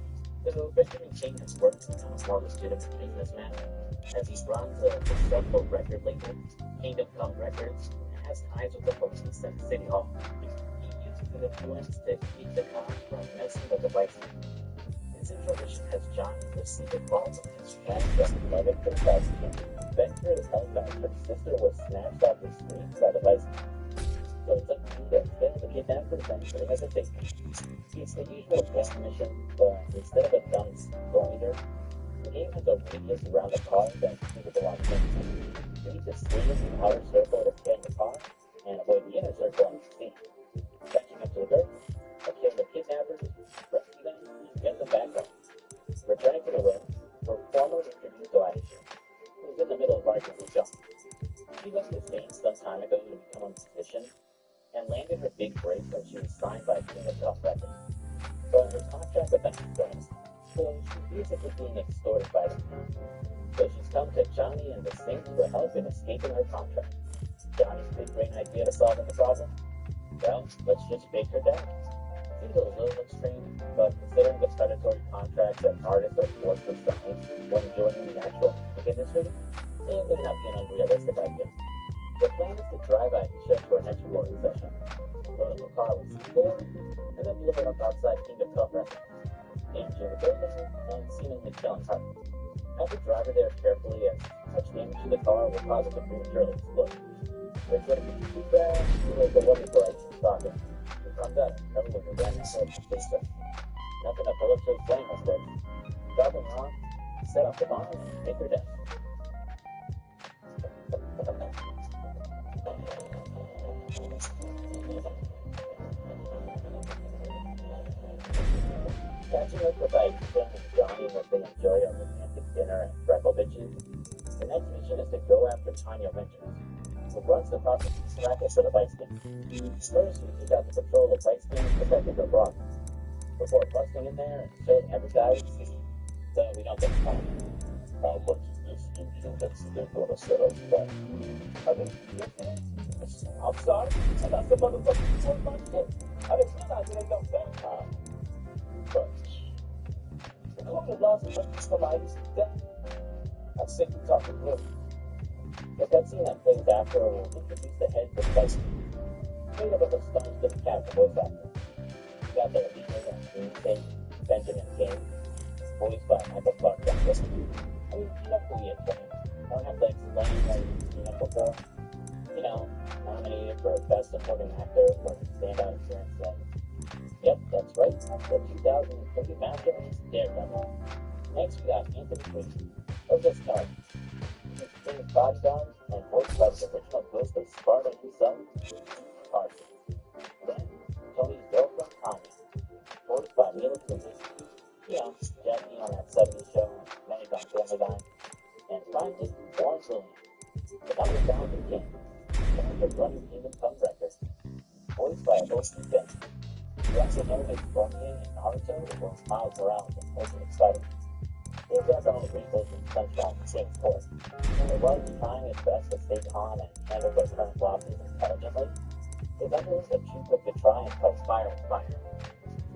Speaker 12: So Benjamin King has worked to become a more legitimate businessman, as he runs a successful record label, Kingdom Come Records, and has ties with the police and City Hall. He uses his influence to keep the cops from messing with the Vice King. His introduction has Johnny receive a call from his friend just 11 for the Vice King. Venture is held back. Her sister was snatched off the streets by the Vice King. So it's up to you to kill the kidnappers and bring us a date. It's the usual game mission, but instead of a dumb kilometer, the game has a radius around the car that people belong to. You need to stay in the outer circle to stay in the car, and avoid the inner circle on the scene. Catching up to the girl, kill the kidnappers, rescue them, and get them back home. Returning to the room, we're formally introduced to Aisha, who's in the middle of arguing with John. She left the States some time ago to become a musician, and landed her big break when she was signed by TEKKEN Tourney. But her contract with them is finished, so she's basically being extorted by them. So she's come to Johnny and the Saints for help in escaping her contract. Johnny's big brain idea to solving the problem? Well, let's just fake her down. Seems a little extreme, but considering the predatory contracts that artists are forced to sign when joining the actual music industry, it may not be an unrealistic idea. The plan is to drive Aisha to her next recording session, load up a car with C4, and then deliver it up outside Kingdom Come Records, damaging the building and seemingly killing her. Have the driver there carefully, as such damage to the car will cause it to prematurely explode. Which would be too bad, like the one before Aisha's talking. Who comes out of nowhere to ran into her sister. Nothing to pull up to explain us this. Drop her off, set up the bomb, and take her down. Catching up with Aisha and Johnny as they enjoy a romantic dinner at Freckle Bitches, the next mission is to go after Tanya Winters, who runs the prostitution racket for the Vice King. First, we take out to patrol the Vice King protecting her brothers, before busting in there and showing every guy we see, so we don't get caught. What's this engine that's going to set us back? I mean, I'm sorry, and that's the motherfucking for my shit. I didn't realize it ain't no vampire. But the corner lost as much as somebody's death. I think we talked to Blue. The cutscene that plays after will introduce the heads of Vice King, made up of the stars to the character voice actor. We got their leader and Doomsday, Benjamin King, voiced by Michael Clark Duncan. I mean, you know who he is, right? I don't have to explain why he's seen it before. You know, nominated for Best Supporting Actor for his standout appearance in, yep, that's right, the 2003 masterpiece, Daredevil. Next, we got Anthony Quinn, or just Stark. He's King's bodyguard and voiced by the original ghost of Sparta himself, Carson. Then, Tony's girlfriend, Tanya, voiced by Mila Kunis. You know, Jackie on that 70s show, Manic on Family Guy. And finally, Warren Williams, the number talented king, character running Kingdom Come Records, voiced by O.C. Benson. You also know that Scorpion and Naruto were Miles Morales and Ultimate Spider-Man. They've got all the wrinkles and sunshine in the same course. And while he's trying his best to stay calm and handle their current losses intelligently, his underlings have too quick to try and fight fire with fire.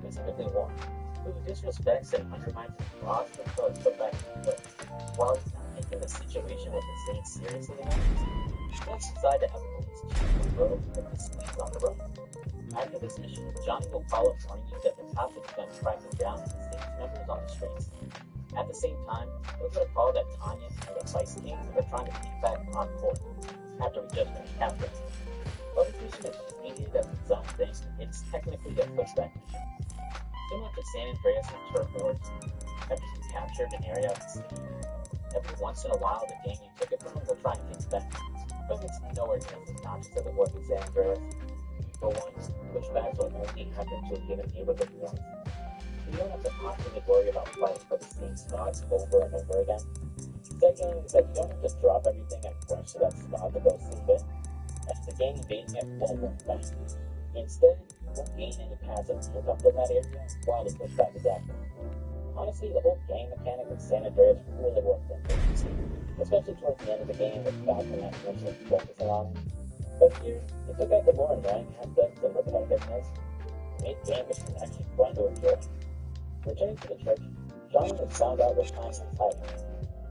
Speaker 12: Specifically one, who disrespects and undermines his boss until it's put back in place. While he's not taking the situation with the Saints seriously enough, he does decide to have a police chief on the road and the squeeze on the road. After this mission, Johnny will follow warning you that the cops have begun tracking down the Saints members on the streets. At the same time, those are called that Tanya and the Vice Kings are trying to keep back on court after we just finished capturing. But if mission is treated as its own thing, it's technically a pushback mission. Similar to San Andreas and Turf Wars, after you captured an area of the city, every once in a while the gang you took it from will try and take it back. But it's nowhere near as obnoxious as it was in San Andreas. For one, pushbacks will only happen to a given neighborhood once. You don't have to constantly worry about fighting for the same spots over and over again. Second is that you don't have to drop everything and rush to that spot to go save it, as the gang invading it won't work back. Instead, you won't gain any passive income from that area while the pushback is active. Honestly, the whole gang mechanic in San Andreas really worked in this, especially towards the end of the game with Falcon and Mission focusing on. But here, it took out the more annoying aspects and repetitiveness, made game mission actually fun to enjoy. Returning to the church, John has found out where Tanya is hiding.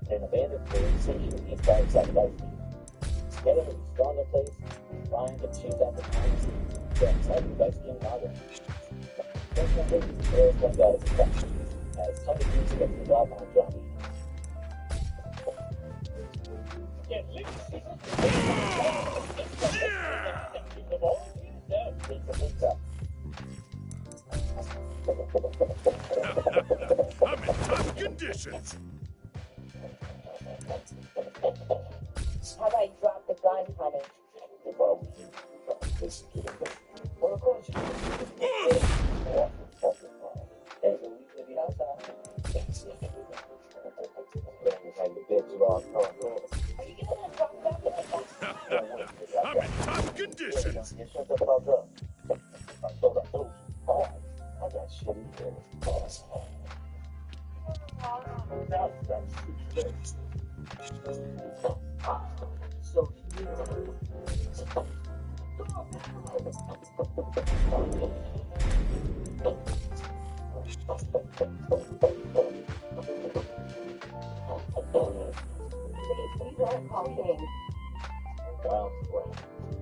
Speaker 12: In an abandoned police station, he starts at Vice King. Together we storm the place, find and choose out the Tanya, then try to Vice King Margaret. Fortunately, Eric comes out as a fact, as Tony Beach gets the job on Johnny.
Speaker 11: I'm in tough conditions.
Speaker 12: How about you drop the gun, honey? Well, of course you
Speaker 11: I'm in tough conditions.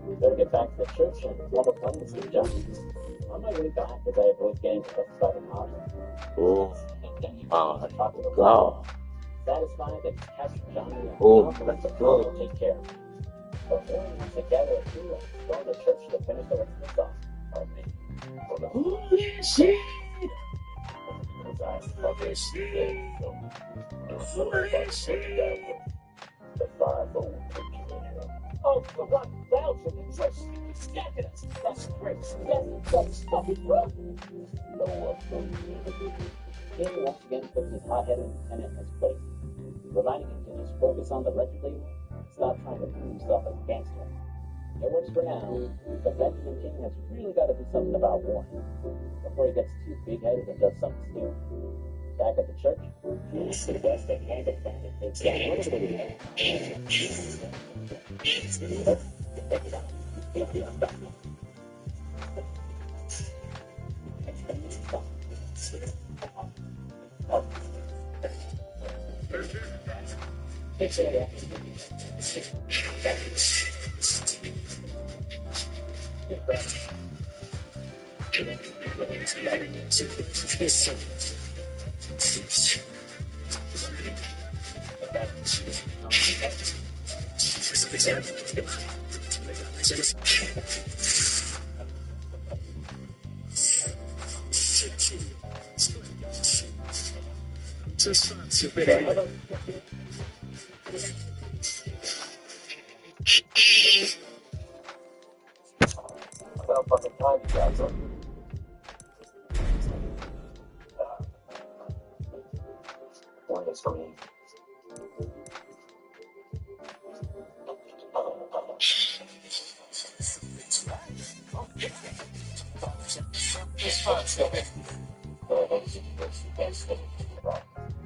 Speaker 12: We better get back to the church and have a fun with Steve John. On my way back, as I avoid getting stressed by the house,
Speaker 10: Oh, my God.
Speaker 12: satisfied that he's captured Johnny and
Speaker 10: Oh,
Speaker 12: let the flow will take care of him. Before we went together at 2 and storm the church to finish the rest of the song. Pardon me.
Speaker 18: Holy shit!
Speaker 12: As I fucking see holy shit! The firefold oh, the 1,000 interest! Stacking us! That's great! That's stuff it, bro! No King once again puts his hot-headed lieutenant in his place, reminding him to just focus on the record label and stop trying to prove himself as a gangster. It works for now, but Benjamin King has really got to do something about war before he gets too big-headed and does something stupid. Back at the church, he suggests that Gambit Bandit takes About fucking time you guys are. One is for me.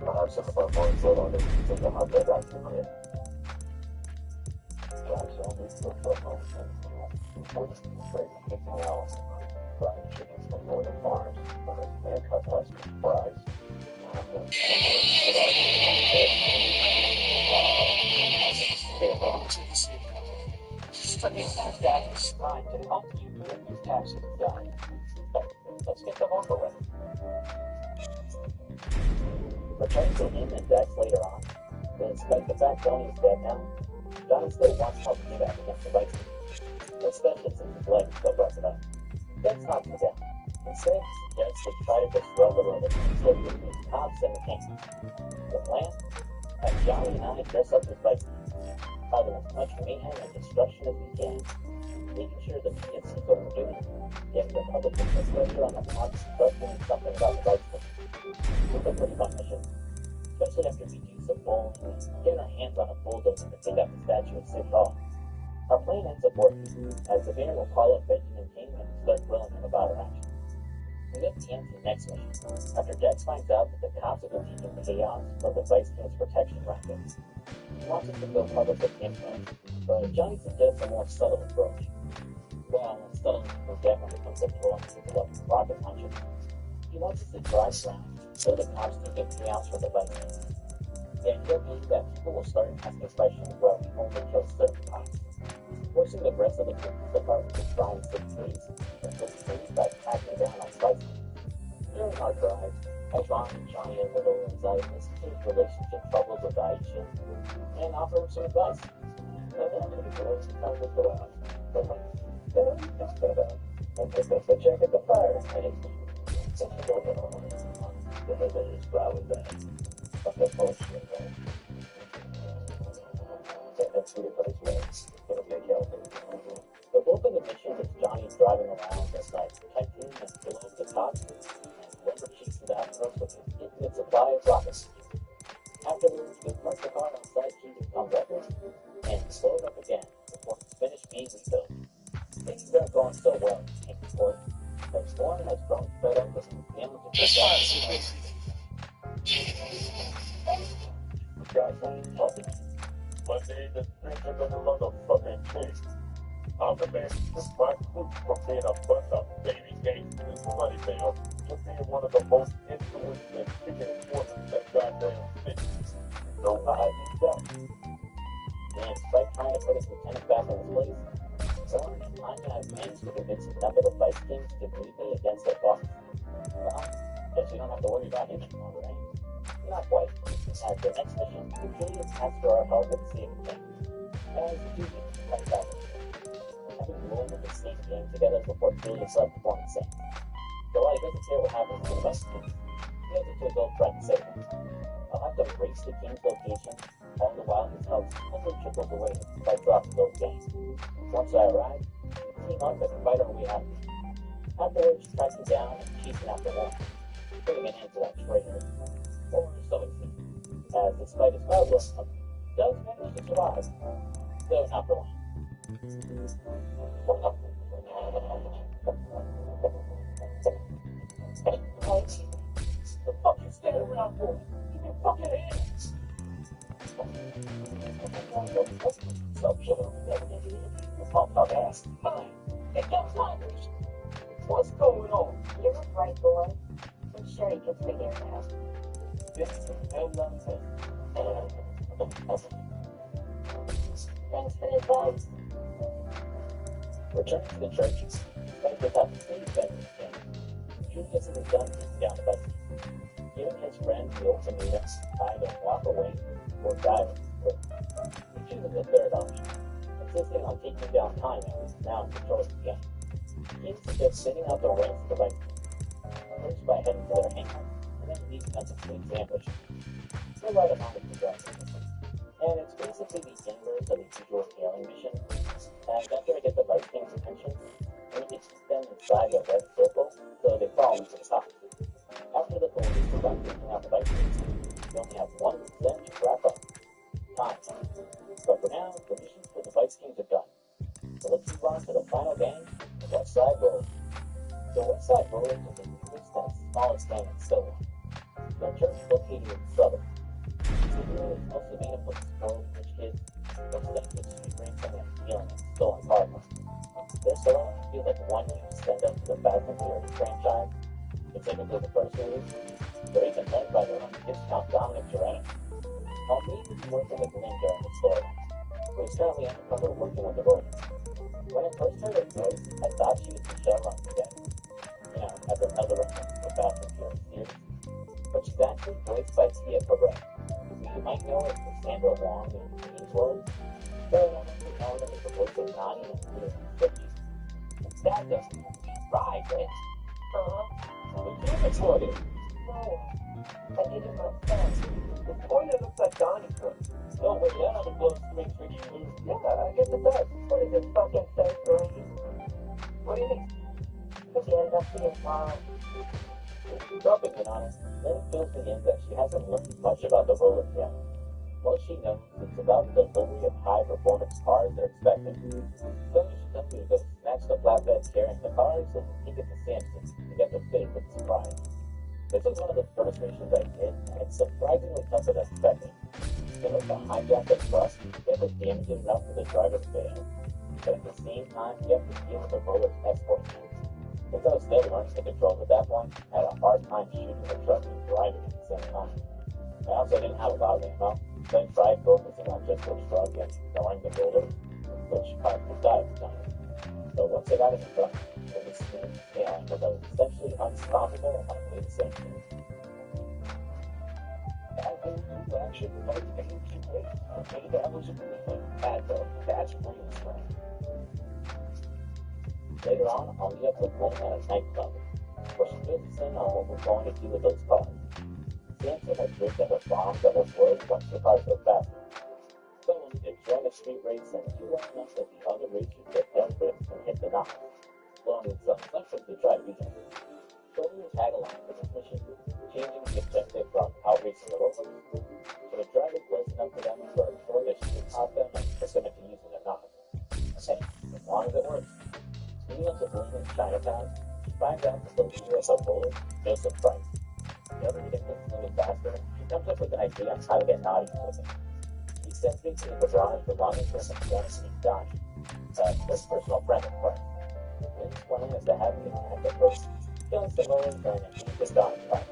Speaker 12: I'll have some of our boys roll on it and take a hot bed out to the crib. Fried chickens from Northern Farms, and cut fries. That is trying to help you get your taxes done. Let's get them over with. Returning to him and Dex later on, despite the fact Johnny is dead now, Johnny still wants to help T-Bag against the Vice King, especially since his leg is still busted up. Dex knocks him down. Instead, he suggests they try to destroy the road between the cops and the king. The plan? Have Johnny and I dress up as Vice Kings, causing as much mayhem and destruction as we can, making sure the media sees what we're doing, getting the public to put pressure on the cops to start doing something about the Vice King. It's a pretty fun mission, especially after we do some bowling and get our hands on a bulldozer to take out the statue at City Hall. Our plan ends up working, as the mayor will call up Benjamin King and start grilling him about our actions. We get the end to the next mission, after Dex finds out that the cops have been taking chaos from the Vice King's protection racket. He wants us to go public with info, but Johnny suggests a more subtle approach. Well, subtle will get when it comes to blowing people up with rocket launchers. He wants us to drive around so the cops can get chaos from the Vice King. The idea being that people will start asking questions where we only kill certain cops, forcing the rest of the police department to try and save trees, and put trees by cracking down on Vice Kings. During our drive, I bond Johnny a little as I listen to his relationship troubles with Aisha and offer him some advice. Check at the fire, and the bulk of the mission is Johnny driving around at night, protecting and below the cops, and whoever chases after us with an infinite supply of rockets. Afterwards, we park the car outside Kingdom Come Records and slow it up again before it's finished being rebuilt. Things aren't going so well in Kingdom Court, but Warren has grown fed up with dealing with the Monday, the strength of the motherfucking king. I'm the man who's my food for being a bunch of baby games in this money mail to being one of the most influential and kicking enforcers that goddamn city. No, I need that. And despite trying to put his lieutenant back in his place, Warren and Anya have managed to convince enough of the Vice Kings to meet me against their boss. Well, guess we don't have to worry about him anymore, right? Not quite. As the next mission, Julius asks for our help in saving King. As Julius comes back, having rolled in the same game together before Julius left before insane. So while he doesn't care what happens to the Vice Kings, he has to go try to save them. I'll have to race to King's location, all the while his health slowly trickles away as he fights off those gangs. Once I arrive, we team up and fight our way out of it. Afterwards, tracking down and chasing after Warren, putting an end to that traitor. Or so it seems, as despite his hard work, does manage to survive, though not for long. The fuck you standing around for? Keep your fucking hands! The fuck ass mine. It comes Tigers. What's going on?
Speaker 14: You're right, boy. I'm sure he can figure it out.
Speaker 12: Thanks for the advice. Returning to the church, despite the fact that Steve Benjamin came, Julius and his gun beats down the Vice King, giving his friend the ultimatum to either walk away or die with his foot. He chooses the third option, insisting on taking down Time as now in control of the gun. He suggests sending out the ranks of the Vice King, first by heading to their hangar, and then leaving them to Fleet's ambush. They're right among the progressive. And it's basically the inverse of the usual scaling mission. And after I get the Vice King's attention, I need to keep them inside the red circle so they fall into the top. After the police are done taking out the Vice Kings, we only have one mission to wrap up. Time. But for now, the missions for the Vice Kings are done. So let's move on to the final gang, the West Side Rollers. The West Side Rollers are the newest and smallest gang in Stillwater. Their church is located in the suburbs. It's mostly made up of spoiled rich kids, obsessed with street racing and stealing and stolen cars. Their salon feels like one huge stand-up to the Fast and Furious franchise, specifically the first series. They're even led by their own discount Dominic Toretto. I'll meet with working with Lynn during the story, who is currently undercover working with the Royals. When I first heard her voice, I thought she was Michelle on the deck. You know, as another reference to the Fast and Furious series. But she's actually voiced by Tia Correct. You might know it as Sandra Wong in Queen's World, but I don't know if you know that it's the voice of Nani in the 50s. That doesn't right, right? But you recorded. No, I did it myself. The spoiler looks like Donnie Cook. No way, that ought to blow strings for you. Yeah, I guess it does. What is it, fucking third grade? What do you think? Forget it, I'll see you tomorrow. Dropping in on it, Lynn fills me in that she hasn't learned much about the rollers yet. What she knows is about the delivery of high-performance cars they're expecting. So she tells me to go snatch the flatbed carrying the cars and take it to Samson to get them fitted with a surprise. This was one of the first missions I did, and it's surprisingly tougher than expected. In order to hijack the truck, you have to damage it enough for the driver to fail. But at the same time, you have to deal with the roller's escort team. Since I was still learning the controls at that point, I had a hard time shooting the truck and driving at the same time. I also didn't have a lot of ammo, so I tried focusing on just the truck and ignoring the roller, which caused me to die every time. But once I got in the truck, it was smooth sailing because I was essentially unstoppable on the way to safety. You actually like the game too late. Okay, that was a really bad though. That's real strength. Later on, I'll meet up with Lynn at a nightclub, where she fills us in on what we're going to do with those cars. Samson has rigged up a bomb that will blow once the cars go faster. So we'll need to join a street race and do well enough that the other racers get their grips and hit the knobs, blowing in some sections to try to beat them. So we will tag along for this mission, changing the objective from outracing the rollers to a driver close enough to them for a tour that she can pop them and trick them into using their knobs. Okay, as long as it works. Meeting up with Lynn in Chinatown, she finds out that the leader of the rollers, Joseph Price. In order to get things moving faster, she comes up with an idea on how to get naughty with it. He sends me to the garage belonging to some friends named Donnie, his personal friend of Price. Lynn's plan is to have me at the first, killing some rollers and achieve the Donnie's fight.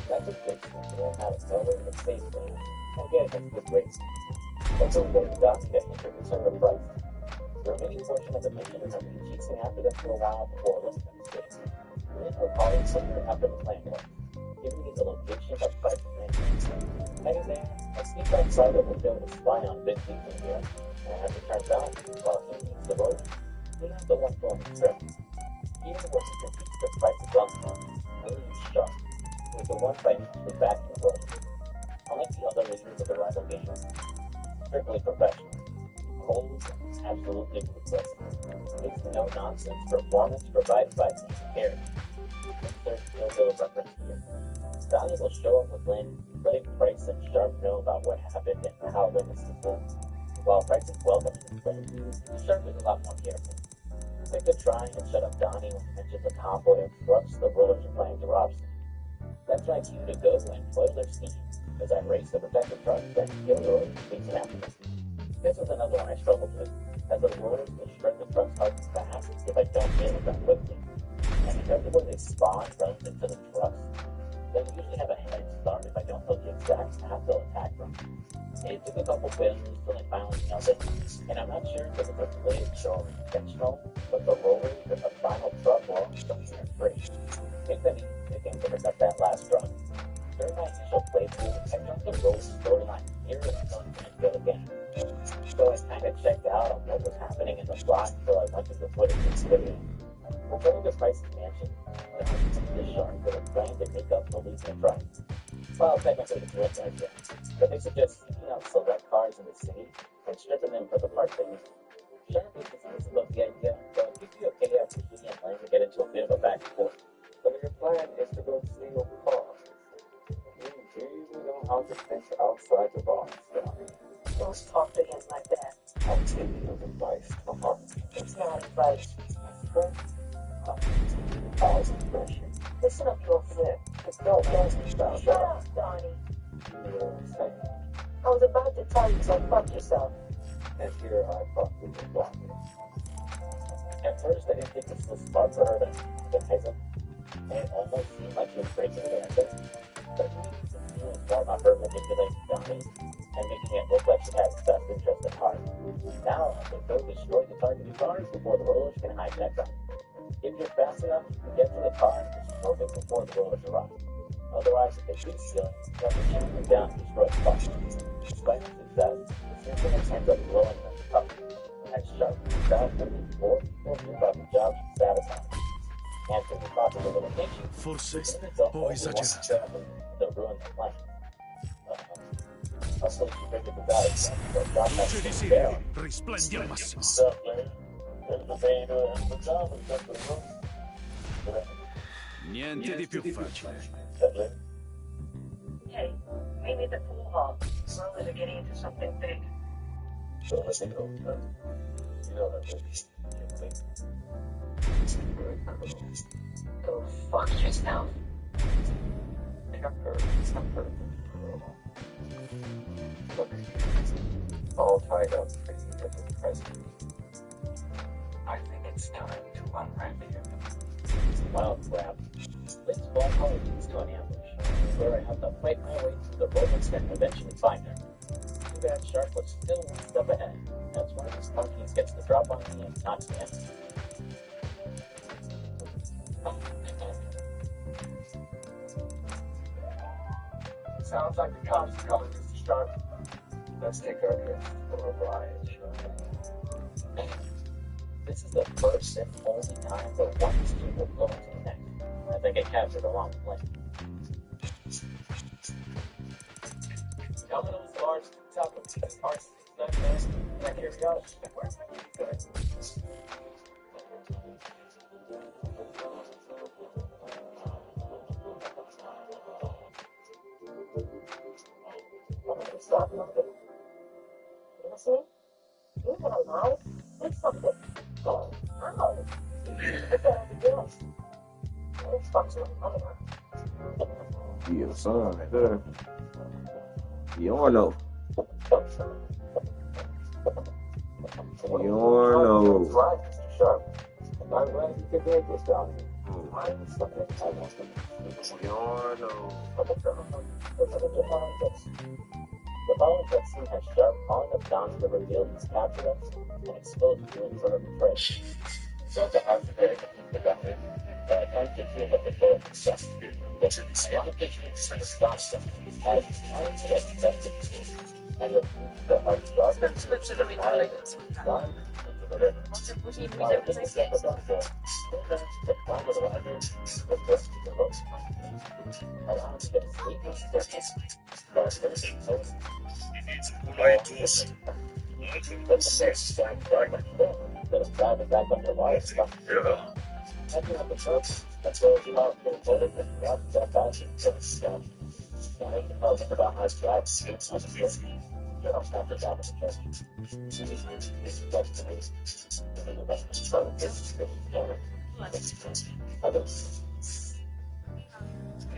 Speaker 12: That's a fix to learn how to sell it and save things, and get a good race. That's a way to Donnie to introduce her to Price. The remaining portion of the mission is me chasing after them for a while before Lynn can escape. Lynn will call in somewhere after the plan works, giving me the location of Price's range. Heading there, I sneak outside the window to spy on Vin Diesel here, and as it turns out, while he meets the road, Lynn is the one going to trip. Even when he competes for Price's uncle, Lynn is sharp, who is the one financially backing the road. Unlike the other leaders of the rival games, strictly professional. Cold, absolutely ruthless. It's no-nonsense performance provided by Steve Carey. Insert Hillbilly reference here. Donnie will show up with Lynn, letting Price and Sharp know about what happened and how Lynn is performed. While Price is welcoming his friend, Sharp is a lot more careful. Quick to try and shut up Donnie when he mentions a convoy of trucks the rollers are planning to rob. That drives you to go and foil their schemes, as I race to protect the trucks and kill the rollers chasing after them. This was another one I struggled with, as the rollers will shred the trucks hard and fast if I don't deal with them quickly. And because of where they spawn runs into the trucks, they usually have a head start if I don't know the exact path they'll attack from. It took a couple failures till I finally nailed it, and I'm not sure if it was a glitch or intentional, but the rollers in the final truck were all stuck in free. If that means picking to protect that last truck. During my initial playthrough, I jumped the rollers storyline here and so I go again. So I kind of checked out on what was happening in the plot until I went to the footage of this video. Returning to Price's mansion, the Shark that are trying to make up the losing price. Well, technically it's right there, but they suggest seeking out select cars in the city and stripping them for the parts they need. Shark is dismissive of the idea, but he'd be okay after he and Lane get into a bit of a back and forth.
Speaker 17: So your plan is to go steal cars. You really know how to think outside the box, Donnie.
Speaker 4: Don't talk to him like that.
Speaker 17: I'll take your advice from us.
Speaker 4: It's not advice.
Speaker 17: It's strength. I'll pressure.
Speaker 4: Listen up, you'll flip.
Speaker 17: Don't stop.
Speaker 4: Shut up, Donnie.
Speaker 17: You're saying.
Speaker 4: I was about to tell you to fuck yourself.
Speaker 17: And here I fuck with the blockage.
Speaker 12: At first, I didn't think this was smart for her to hypnotize him, and it almost seemed like she was breaking the answer. But it was more about her manipulating Donnie and making it look like she has the best interest at heart. Now, I can go destroy the targeted cars before the rollers can hijack them. If you're fast enough, you can get to the car and destroy it before the rollers arrive. Otherwise, if they do steal it, you have to chase them down and destroy the box. Despite success, the Synchronous ends up blowing them up. As Sharp moves out, or about the job to sabotage. And for the proper elimination,
Speaker 11: Forse ho esagerato.
Speaker 12: they'll ruin their plan. Hopefully she figured this out. So Sharp has
Speaker 11: Luce di
Speaker 12: to
Speaker 11: Sirio,
Speaker 12: fail.
Speaker 11: risplendi al massimo.
Speaker 12: What's up, man? There's the beta and the job is up to the room.
Speaker 11: Niente di più facile.
Speaker 4: Hey, meet me at the pool hall. Brothers are getting into something big.
Speaker 12: So let's go. You know that
Speaker 4: Go fuck yourself.
Speaker 17: Look, all tied up in the present. I think it's time to unwrap you.
Speaker 12: Wow, crap. Let's go on to an ambush, where I have to fight my way through the romance and eventually find her. Too bad Shark was still one step ahead. That's one of his monkeys gets the drop on me and knocks me out.
Speaker 17: Sounds like the cops are coming, Mr. Sharp. Let's take our guest for a ride, Sharp.
Speaker 12: This is the first and only time that one team will go into the next, as I get captured along the lane.
Speaker 17: Domino's large to the top of these hearts. It's not nice. Like curiosity. Where's my key good?
Speaker 12: Stop moving. You see? You can alive? It's something. Oh, ow. Look at the girls. What the fuck's going on?
Speaker 10: Yeah, son, right there. Yorno. Yorno.
Speaker 12: Right, Mr. Sharp. I'm glad you could make this down. I'm something I want to
Speaker 10: Yorno.
Speaker 12: The following cutscene has Sharp calling up Don to reveal he's captured us and exposed you in front of the prey. So to have to very about it, I can't get you what the bullet is just. I want to picture it as Scott's as unexpected. And the hard start is Don.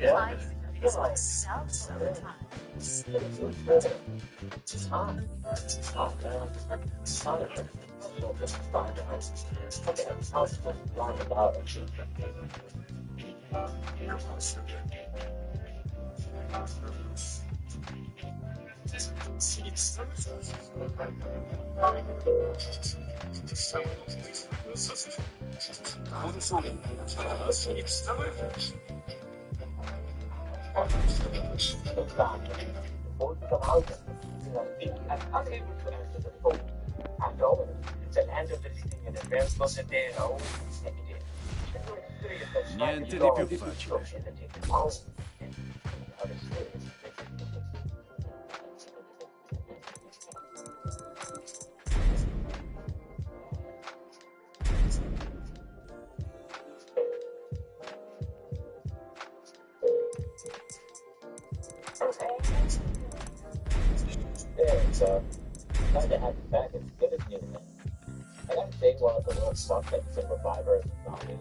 Speaker 14: Life is like self sometimes.
Speaker 11: Niente di più facile.
Speaker 12: Glad to have you back as good as new, man. I gotta say, one of the little stuff that you can revive her as a zombie,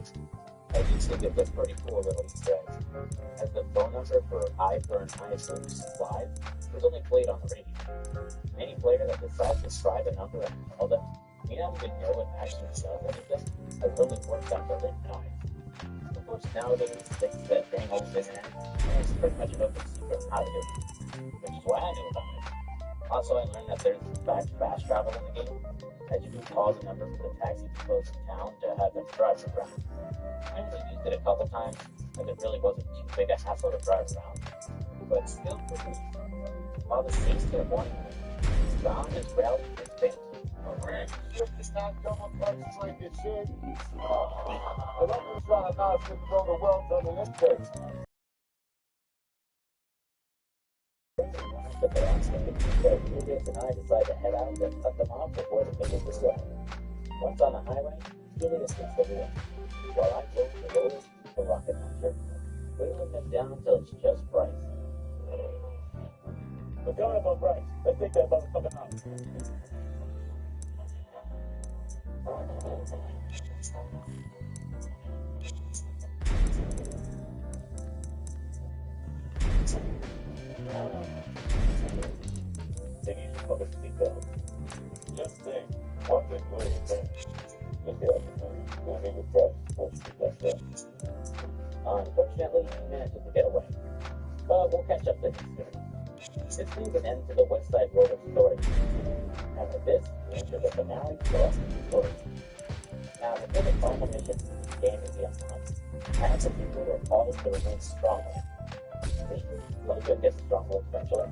Speaker 12: I do think it's a pretty cool little Easter egg. As the phone number for iFur and iFur supplies was only played on the radio. Any player that decides to try the number and call them may not even know it actually does anything, as it only works out the written noise. Of course, nowadays, things that dang old internet is pretty much an open secret on how to do it, which is why I knew about it. Also, I learned that there's in fact fast travel in the game, as you can call the number for the taxi depots in town to have them drive you around. I only used it a couple times, because it really wasn't too big a hassle to drive around, but still pretty. While the saints were warning him, Ron is rallying his band. Shit does not come apart like it should. The Russians try to not control the world on the impact. But they're on stage, so Julius and I decide to head out and cut them off before the finish the show. Once on the highway, Julius gets the wheel, while I close the door, the rocket launcher, wheeling them down till it's just Bryce. But going about Bryce, I think that about coming out. Thinking of the seatbelt. Just think, one thing really advanced. Just the other thing, moving the truck, which is best up. Unfortunately, he manages to get away. But we'll catch up to his story. This means an end to the West Side Roller story. And with this, we enter the finale for the story. Now, before the final mission, the game is the unlocked. As the people were called to remain stronghold. See, Logan gets a stronghold eventually.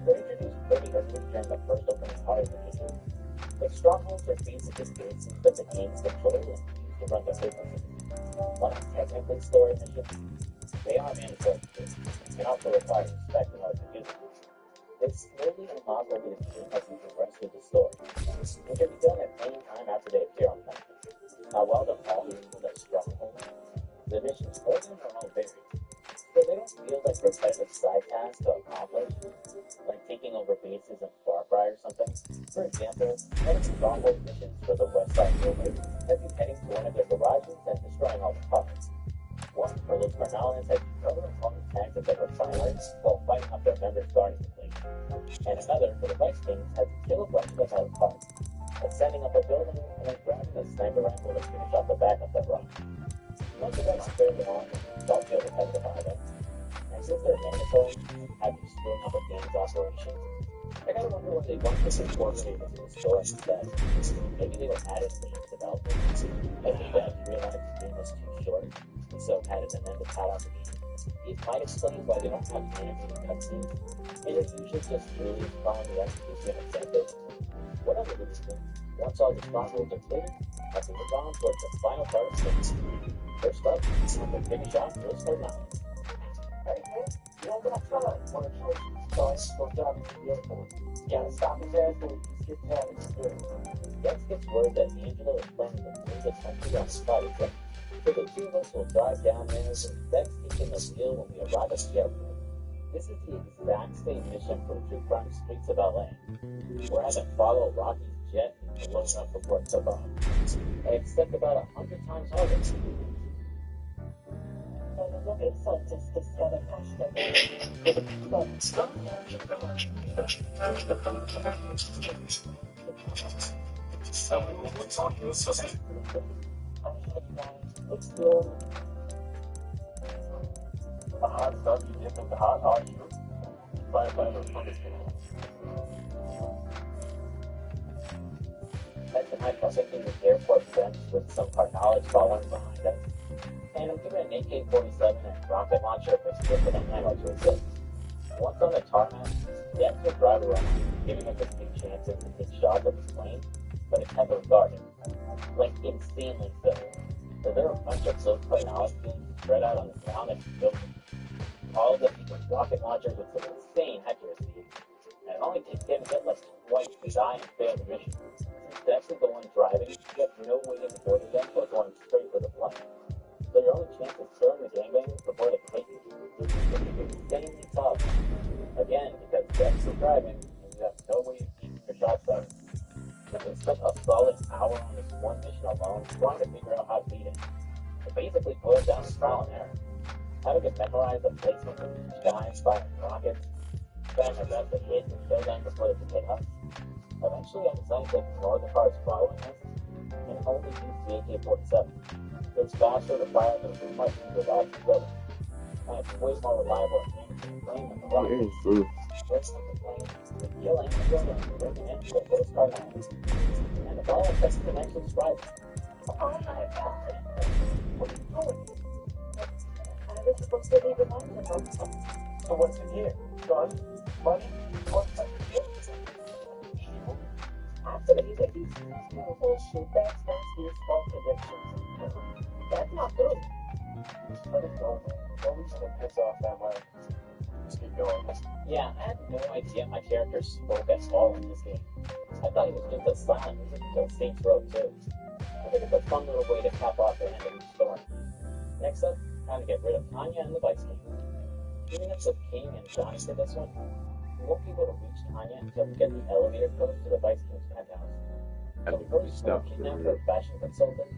Speaker 12: They're introduced pretty early during the first opening part of the game. But strongholds are basically bases that the games control and use to run their businesses. While not technically story missions, they are mandatory and also require respect in order to do them. They slowly unlock over the game as you progress through the story, and can be done at any time after they appear on the map. Now, while the all labeled as strongholds, the missions for them are all varied, so they don't feel like repetitive side tasks to accomplish, like taking over bases in Far Cry or something. For example, one of the stronghold missions for the West Side Rover has you heading to one of their garages and destroying all the cars. One for Los Carnales has you cover all the tanks at their refineries while fighting up their members guarding the place. And another for the Vice Kings has you kill a bunch of them out of cars, ascending up a building and then grabbing a sniper rifle to finish off the back of that rock. Most of them are fairly long and don't feel repetitive either. And since they're mandatory, have you screwing up a game's operations? I gotta wonder what they want to incorporate into the story instead. Maybe they were added in the development, but the devs realized the game was too short, so added an end to pad out the game. It might explain why they don't have animated cutscenes, and it's usually just Julius following the execution of objectives. Whatever the reason, once all the strongholds are cleared, I can move on towards the final part of the game. First up, I'm going to finish off Los Carnales. Hey, you don't got time. Want to choose? So I just go down to the airport. You gotta stop his ass so we can skip town and secure. Dex gets word that Angelo is planning to move the country on his fighter jet. So the two of us will drive down there with Dex taking the wheel when we arrive at the airport. This is the exact same mission for True Crime Streets of LA. We're having to follow Rocky's jet and blow it up before it took off. Except about 100 times harder. Rocket scientists discovered hashtag. The hot stuff you dip into hot sugar. That's the night in the airport fence with some Carnales following behind us. And I'm given an AK-47 and rocket launcher with different ammo to assist. Once on the tarmac, Dex will drive around, giving us a few chances to take shots of the plane, but it's heavily guarded. Like, insanely so. So there are a bunch of those Carnales teams spread out on the ground and buildings. All of them use rocket launchers with some insane accuracy. And it only takes him to get like twice to die and fail the mission. Since Dex is the one driving, you have no way of avoiding them or going straight for the plane. So your only chance is throwing the gangbangers before they take you. It's insanely tough. Again, because Dex is driving, and you have no way of keeping your shots out. So we spent a solid hour on this one mission alone trying to figure out how to beat it. It basically boils down to trial and error. Having to memorize the placement of each guy firing rockets, trying my best to hit and kill them before they can hit us. Eventually, I decided to ignore the cars following us and only use the AK-47. It's faster to fire than a much easier dodge to build. And it's way more reliable at aiming the plane than the rocket. Breaking up the plane, we kill Angelo and breaking into the Los Carnales. And the ball affects the next subscriber. Oh my god! What are you doing? They're supposed to leave reminders on them. So what's in here? Guns? Money? What type of gifts? Absolutely. Bullshit. That's these false predictions. That's not true. Let it go, man. Don't reason to piss off that way. Just keep going.
Speaker 19: Yeah, I had no idea my character spoke at all in this game. I thought he was just a silent music Saints Row 2. I think it's a fun little way to cap off the end of the story. Next up, how to get rid of Tanya and the Vice King. Giving us the King and Johnny for this one, we won't be able to reach Tanya until we get the elevator code to the Vice King's penthouse. So first, we'll kidnap her fashion consultant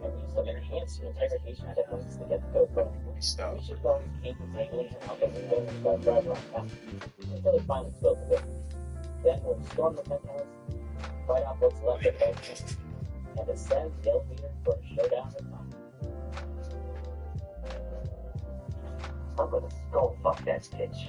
Speaker 19: and use some enhanced interrogation techniques to get the code going. We should go King Taylor's and Uncle Rico and start driving around town until he finally spills the bit. Then we'll storm the penthouse, fight off what's left of Vice King, and ascend the elevator for a showdown with Tanya.
Speaker 12: I'm gonna skull fuck that bitch.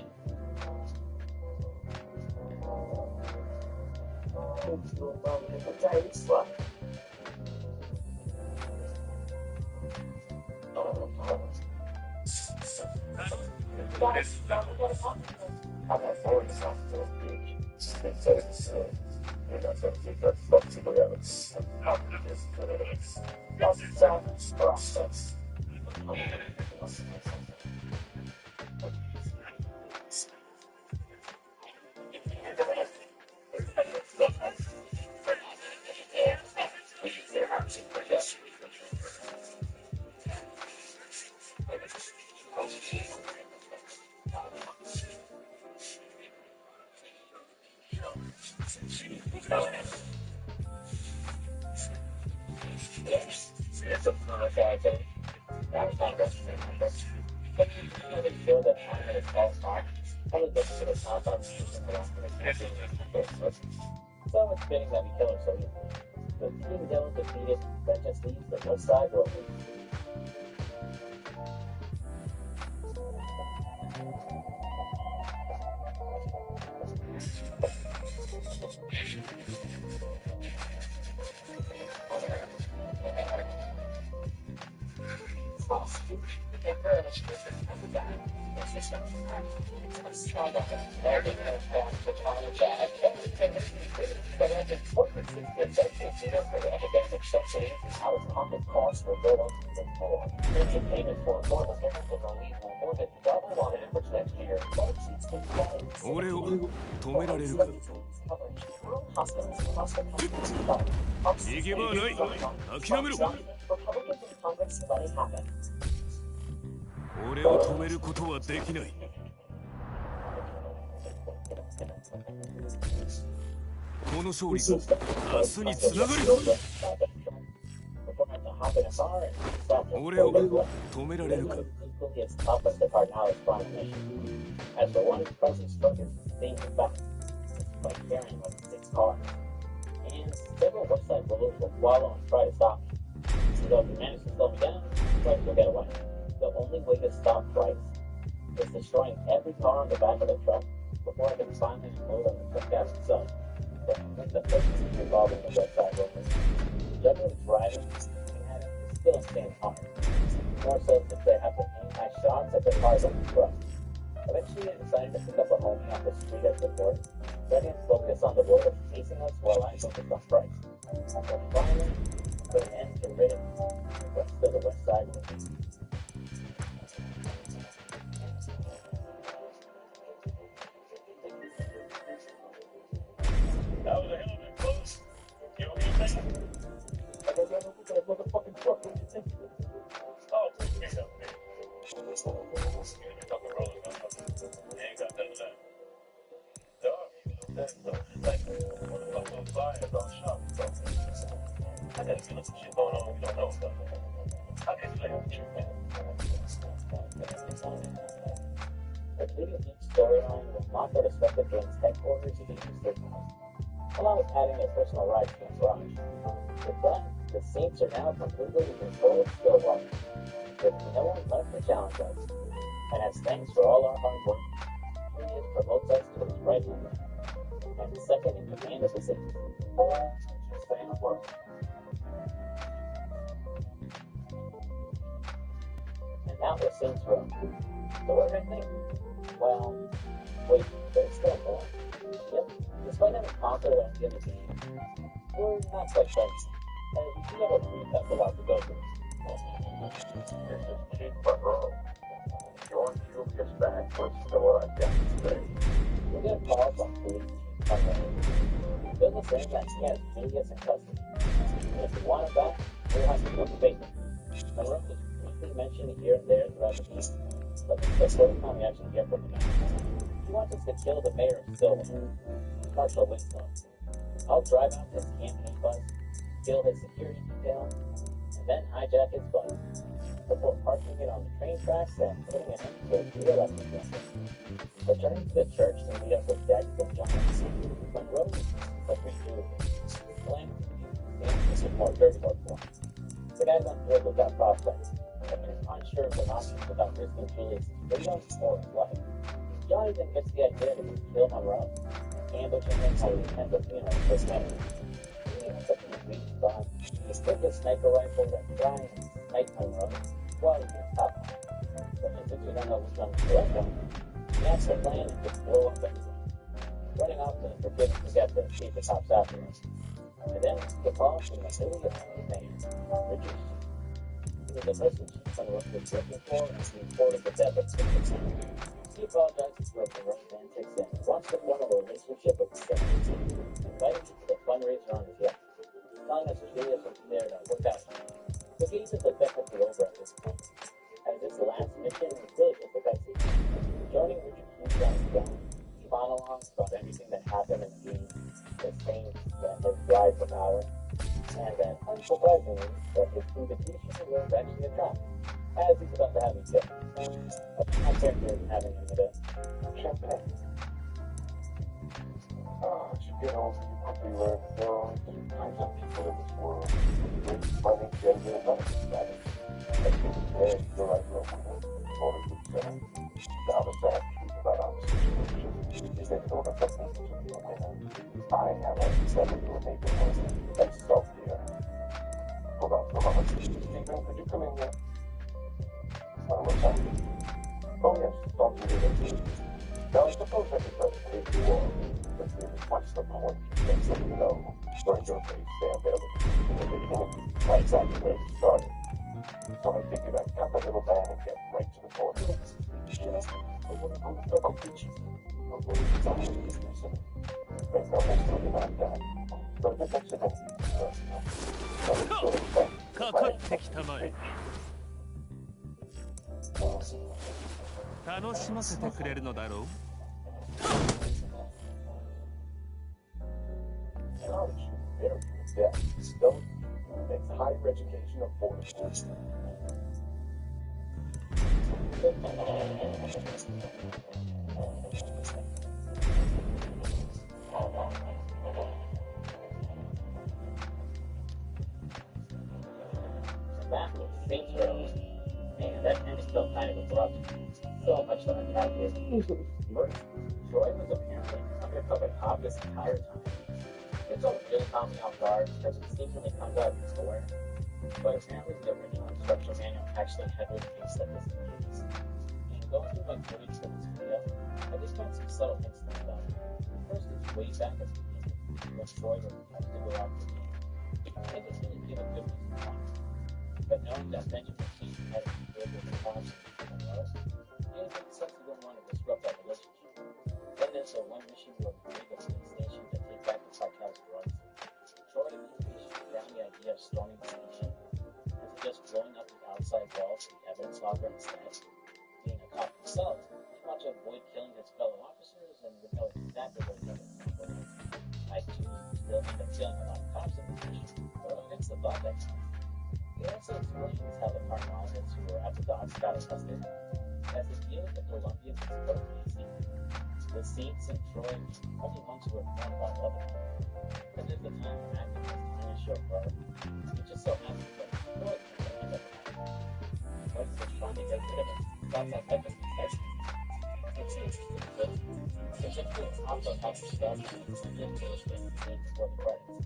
Speaker 19: So it's fitting that we kill her so easily. With King Dylan defeated, that just leaves the West Side Rollers. As for one present structure, things in fact, by carrying like 6 cars. And several West Side Rollers will follow and try to stop me. So if you manage to slow me down, Price will get away. The only way to stop Price is destroying every car on the back of the truck before I can finally load on the truck gas itself. But I think the first is involving the West Side Rollers. Generally driving is still insane hard. More so since they have to aim nice shots at the cars on the truck. Eventually, I decided to pick up a homie on the street as before, so I can focus on the road of chasing us while I focus on Price. So finally, put an end to Riddick, but still the West Side Rollers.
Speaker 3: That was a hell of a close. You know what I'm saying?
Speaker 12: I guess I don't think that motherfucking truck when you think of it.
Speaker 3: Oh, please make up, man. You're talking rollers, I'm talking. Ain't got none of that. Dog, even though that's like, what the fuck goes by is all shop. I gotta feel some shit going on we don't know about. How can you play with the truth, man?
Speaker 19: Completing each storyline will not go to Spectre Games' headquarters in the Eastern House, along with adding a personal ride to King's Garage. With that, the Saints are now completely in control of Stillwater, with no one left to challenge us. And as thanks for all our hard work, Julius promotes us to his right hand, and second in command of the city. Just saying a word. And now we'll Saints Row. So what did I think? Well, wait, there's still more. Yep, despite having conquered on the other game, we're not quite friends. And we do have a brief epilogue to go through.
Speaker 17: This is Chief Monroe. Your Julius back was still what I got today.
Speaker 19: We get a call from police chief Monroe. Bill was saying that he has Julius in custody. And if you want him back, we'll have to go to basement. Monroe was briefly mentioned here and there throughout the game, but this is the first time we actually hear from him. He wants us to kill the mayor of Stillwater, Marshall Winslow. I'll drive out his campaign bus, kill his security detail, and then hijack his bus before parking it on the train tracks and putting an end to the re-election campaign. Returning to the church to meet up with Daddy Bill Johnson, Monroe was redo planning to stand to support dirty work for him. The guy's unthrilled with that prospect, and is unsure of an option without risking Julius' freedom or his life. Johnny then gets the idea to kill Monroe, ambushing him at the end of funeral for his memory. He ends up in a weak spot, he sticks a sniper rifle to try and snipe Monroe while he gets top on. But since we don't know which one is the correct one, he has to plan and just blow up everything, running off to forget and forget to see the cops after him. And then the call from the newly appointed mayor, Richard. He was the person Chief Monroe was looking for, and he reported the death of Richard. He apologizes for Monroe's antics and wants to form a relationship with the city, inviting you to the fundraiser on his yacht, telling us Julius will be there to work out. The game is effectively over at this point, as this last mission is really just a cutscene. Joining Richard Hughes on his gun, he monologues about everything that happened in the game, the Saints, and his drive for power, and that, unsurprisingly, that his invitation was actually a trap, as he's about to have me killed. My character isn't having any of it.
Speaker 17: Champagne. As you get older, you quickly learn that there are only two kinds of people in this world. Rich, money, gender, and other status. That's what you say, you're right, real quick. Or you say, now the sad truth about our situation is that in order for me to be a winner, I have to step into a neighborhood and stop here. Hold on. Stephen, could you come in here? What's that? Oh yes, don't you do that. Now I suppose I could try to take you on, but what's the point? Just so you know, burn your face, stand there with the beginning, right exactly where we started. So I figured I'd cut the little band and get right to the point.
Speaker 9: かかってきたまえ。楽しませてくれるのだろう。
Speaker 17: College is very good at that. Still, makes higher education affordable.
Speaker 19: That was Saints Row. Man, that ending felt kind of abrupt. So much to unpack here. First, Troy was apparently an undercover cop this entire time. It's all really caught me off guard because it seemingly comes out of nowhere. But apparently the original instruction manual actually heavily hints that this is the case. And going through my footage for this video, I just found some subtle hints to stuff. First, it's way back at the beginning, when Troy refused to go out to the game. It just didn't give a good reason why. But knowing that Benjamin Keith had a good with the cops and Monroe, it makes sense he wouldn't want to disrupt that relationship. Then there's the one mission where we raid the police station to take back the cartel's drugs. Troy immediately shoots down the idea of storming the station, and just blowing up the outside walls to the evidence locker instead. Being a cop himself, he wants to avoid killing his fellow officers and would know exactly what the evidence locker is. I too still end up killing a lot of cops in this mission, but against the thought that counts. He also explains how the cartelians who were at the docks got arrested, as the deal with the Colombians is totally easy. The Saints and Troy were the only ones who were informed about Lebanon. But at the time when acting as Tanya chauffeur, he just so happened that Troy could end up Troy was trying to get rid of it. That's how Becca's confession. It's interesting because specifically it's also how the stuff and the scene before the credits,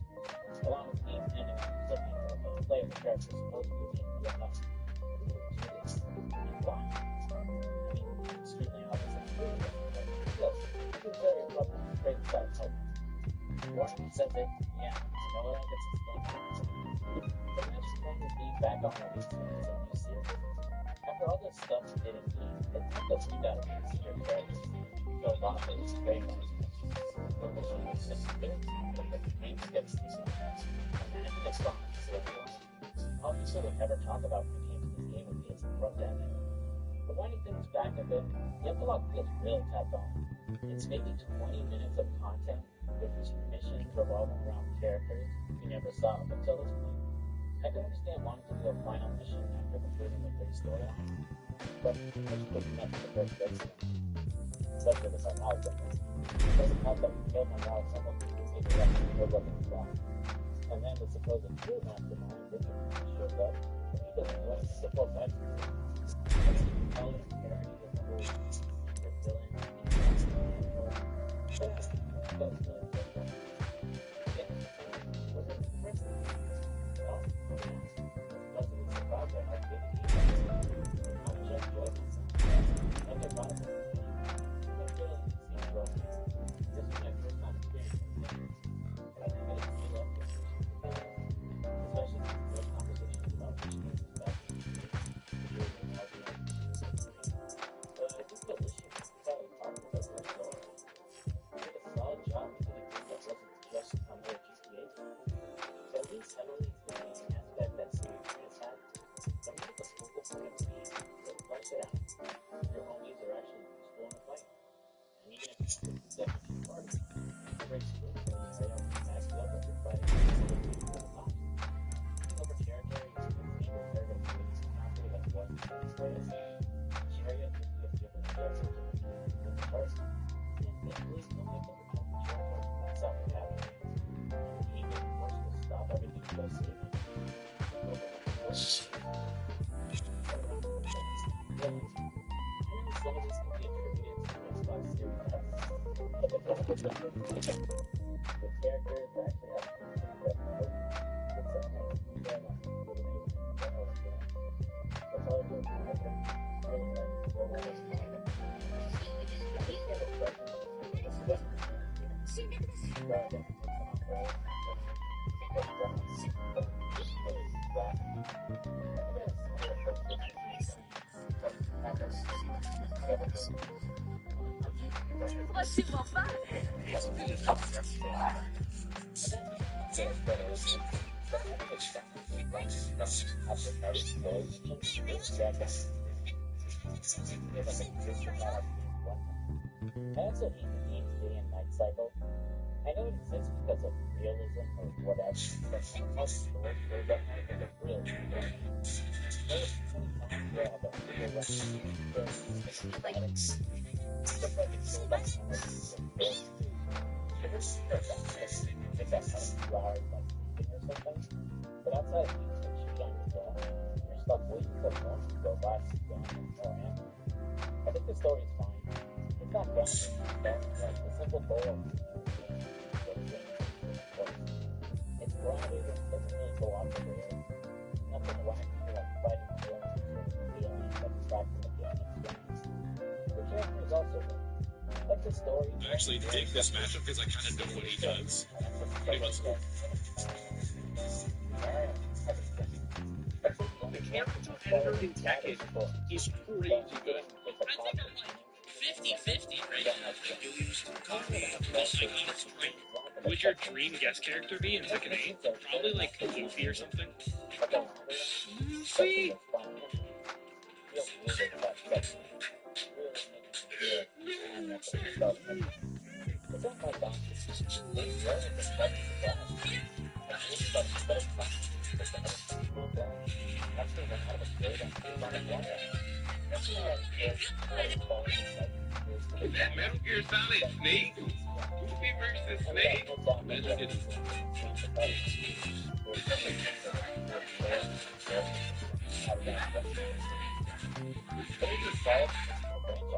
Speaker 19: along with the ending on the cliffhanger of the player the character is supposed to be being blown up. Do this and why? inside partner. Warren says it, yeah, I know it all gets explained. But imagine playing this game back on release when it's a new series. After all this stuff you did in game, it's not the lead out of these your characters. So a lot of it is very much but the game is just good, but the game gets decent. And it gets fun. All you sort of ever talk about when it came to this game would be its rough ending. But winding things back a bit, the epilogue feels real tapped on. It's maybe 20 minutes of content with each missions revolving around characters you never saw up until this point. I can understand wanting to do a final mission after completing the big storyline, but it's quick enough to break this thing. Especially with our knowledge of this. It doesn't help that we killed my knowledge almost immediately after we know what it's about. And then the supposed true mastermind Richard shows up, and he doesn't do anything to force that. I mean, you can call it a parody of the whole secret villain or that's really good. Yeah. Was it impressive? No, I was pleasantly surprised at how good it is. How much I enjoyed myself. Like I thought it was. It really seems rough. This was my first time experiencing it. But I think I really love this mission. Especially since those conversations about mission is best. But I think the mission is probably part of the first story. They did a solid job making a game that wasn't just another GTA. So at least heavily into the gaming aspect that series has had, but I think the focal point of the game is to flesh it out. Your homies are actually useful in a fight. And even if you just step into your party, it breaks through for you to match you up with your fighting for the top. Over territory is my favorite part of the game, after that was the first chariot with different characters in the chart. And thankfully, no one ever took the chariot. That's how it happened. He made it forced to stop everything to go save him. Some of these can be attributed to the Xbox Series S. The characters actually have to be pretty good. It's a nice detail on the animation that I was doing. The color goes really nice. Well, that was fine. I think you have a question. It's just rather than take them off road. Because I also hate the game's day and night cycle. I know it exists because of realism or whatever, but most story goes up night is a real thing. There are so many times where I have a real recipe for products. Just like it's so much more if that kind of flower like sleeping or something. But outside of being to cheat on your phone, you're stuck waiting for the moment to go by so you don't have more ammo. I think the story is fine. It's not groundbreaking, but like the simple goal of it's grounded and doesn't really go off the rails. Nothing wacky like fighting villains or feeling that distract from the game experience. The character is also good. Like the story.
Speaker 3: I actually dig this matchup because I kind of know what he does. Pretty much. The character editor in Tekken is crazy good. I think I'm like 50-50 right now. Who would your dream guest character be in Tekken 8? Probably like Luffy or something. Luffy!
Speaker 5: Metal Gear Solid Snake? Luffy versus Snake?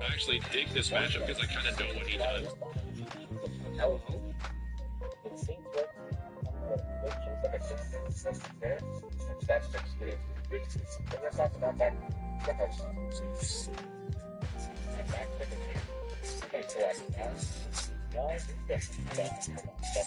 Speaker 3: I actually dig this matchup because I kind of know what he does.
Speaker 19: Hello? Thanks for watching. If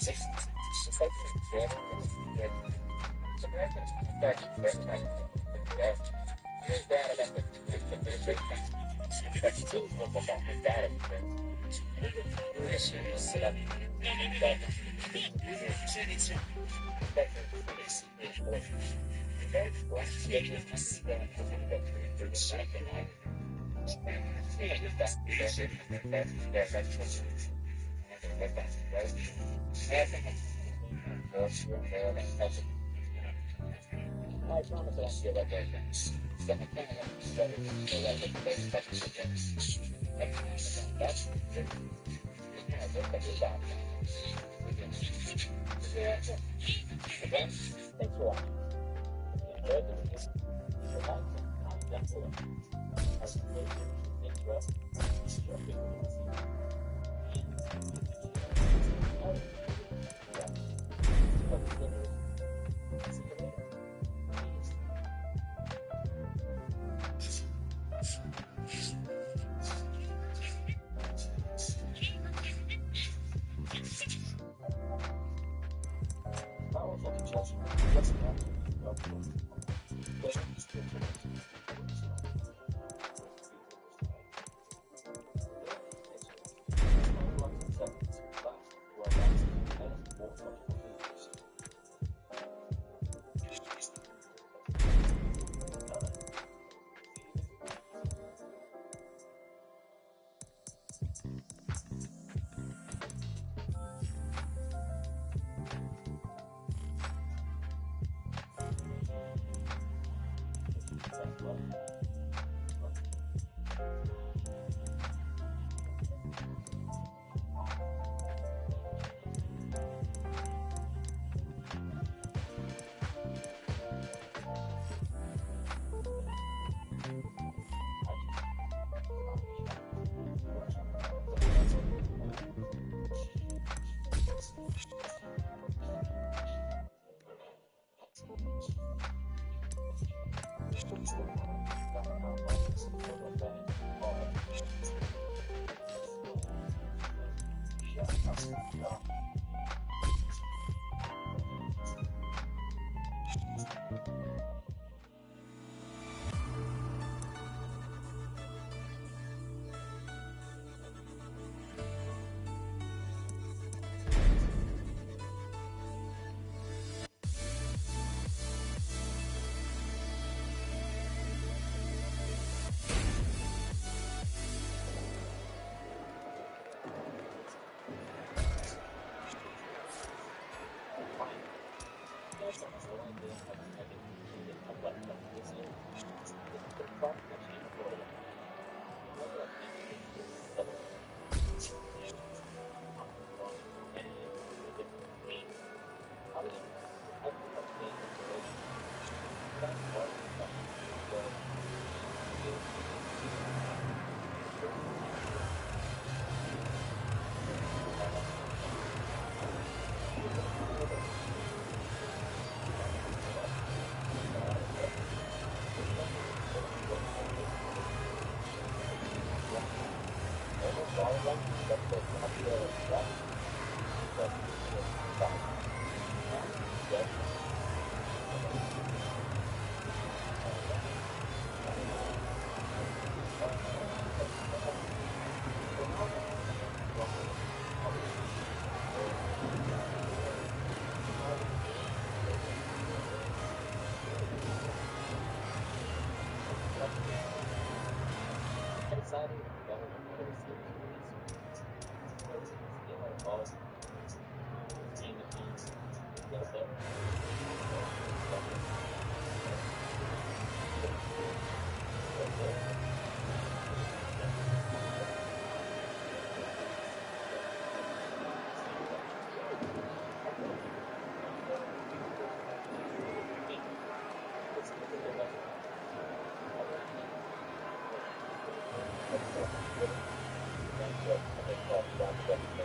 Speaker 19: you enjoyed the video, like, comment down below.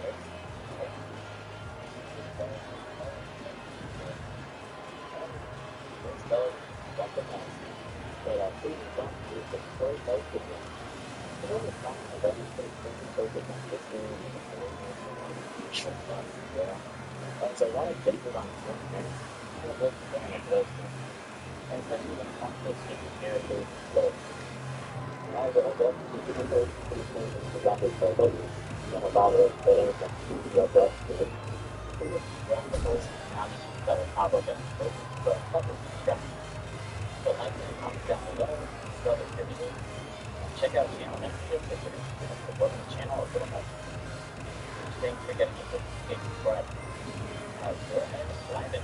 Speaker 19: Our creation, intro, short video series, and see you later. So a lot of cases on film here, I look at those things, and especially when it comes to speaking characters, but a lot of the adults, even though it's pretty clean, because I just say, look, you know, about it, but everything, the adults, one of the most common that will pop up in the book, but fucking distraction. But like in the comments down below, stuff is pretty good. Check out channel membership if you're interested in supporting the channel or putting up. Thanks for getting us a subscribe. Go ahead and dive in.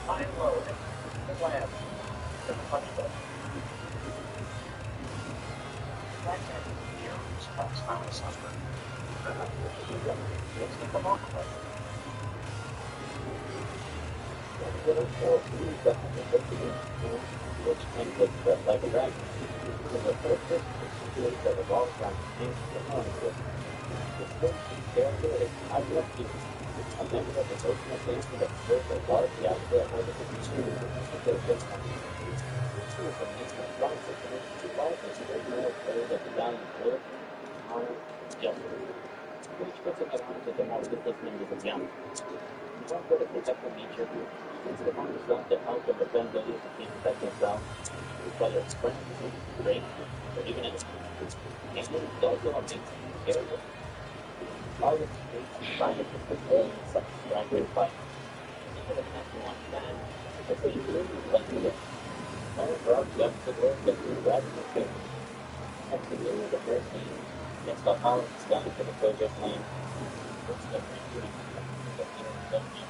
Speaker 19: Fine load. The lab. The punch button. Blackjack. Jones has found a suspect. Let's get them on the way. Which ends with like a dragon. The first person that was all trying to change the concept. The first character is I love people. A member of the social station that serves a large outfit over the two their best friends. Two of the most responsive to two partners who are more players of the value of loyalty, honor, and justice. Which puts it at odds with the more ruthless members of Young. One for the protective nature, it's the one yourself to help and defend those who can't protect themselves, whether it's friends, strangers, or even enemies. And it's also a amazing character. All the streets and scientists are very such a striker fight. Even if that's one bad, the same group is like this. All drugs, guns, and work that do radical things. Executing the first team, against the Holland's gun for the Project Land. It's the free the inner dungeon.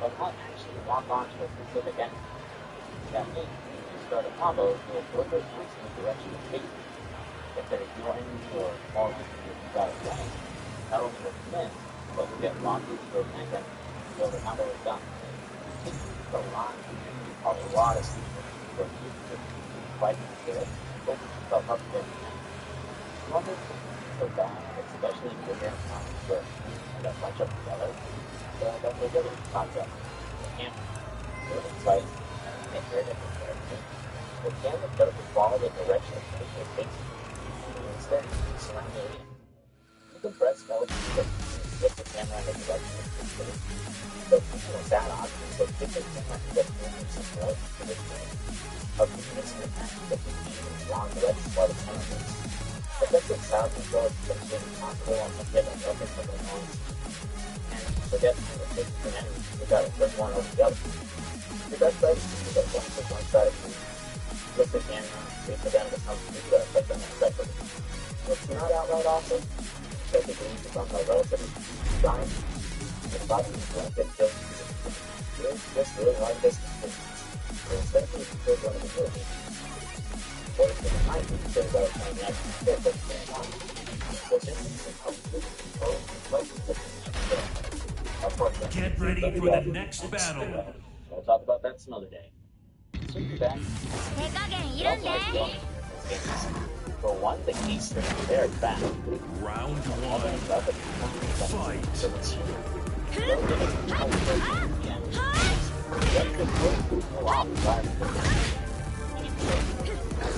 Speaker 19: But not actually lock on to a specific enemy. that means when you start a combo, you'll deliver points in the direction of facing. If there's no enemy or small enemy that you got it running, not only will you miss, but you'll get locked into those enemies until the combo is done. A lot of people from fighting good, open yourself up to everything. One of the so bad, especially if you're very common where and a bunch of together, that's a really concept. The camera, really exciting, and very different character. The camera doesn't follow the direction of your face. Instead, you surround the area. You can press L to get the camera in the direction of your face. So people with that option, so pick the camera and get moving some more to the screen. Of the missing attack that you need in the wrong direction while the camera moves. Effective sound control is considered possible on the given weapon for the noise. And forget the faces and enemies, you gotta turn one over the other. Your best bet is to get one for one side of you. Look the camera, wait for them to come to you to affect them effectively. It's not outright awesome, because it means it's on the relatively time. The bottom is like it just it's just really hard distance to especially if you feel one of the movies. Or if it might be because I was playing the action fit at the same time. What's interesting is how quickly control and places that you
Speaker 11: Get ready for the next battle.
Speaker 19: We'll talk about that some other day. Switching back, for one, the keys are very fast.
Speaker 11: Round one. Fight.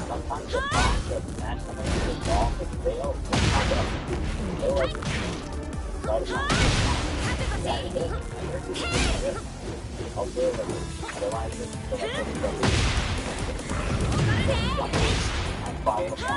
Speaker 19: Sometimes the bombs just match the way the ball can fail and pop up. That is it. Otherwise, it's and follow the ball.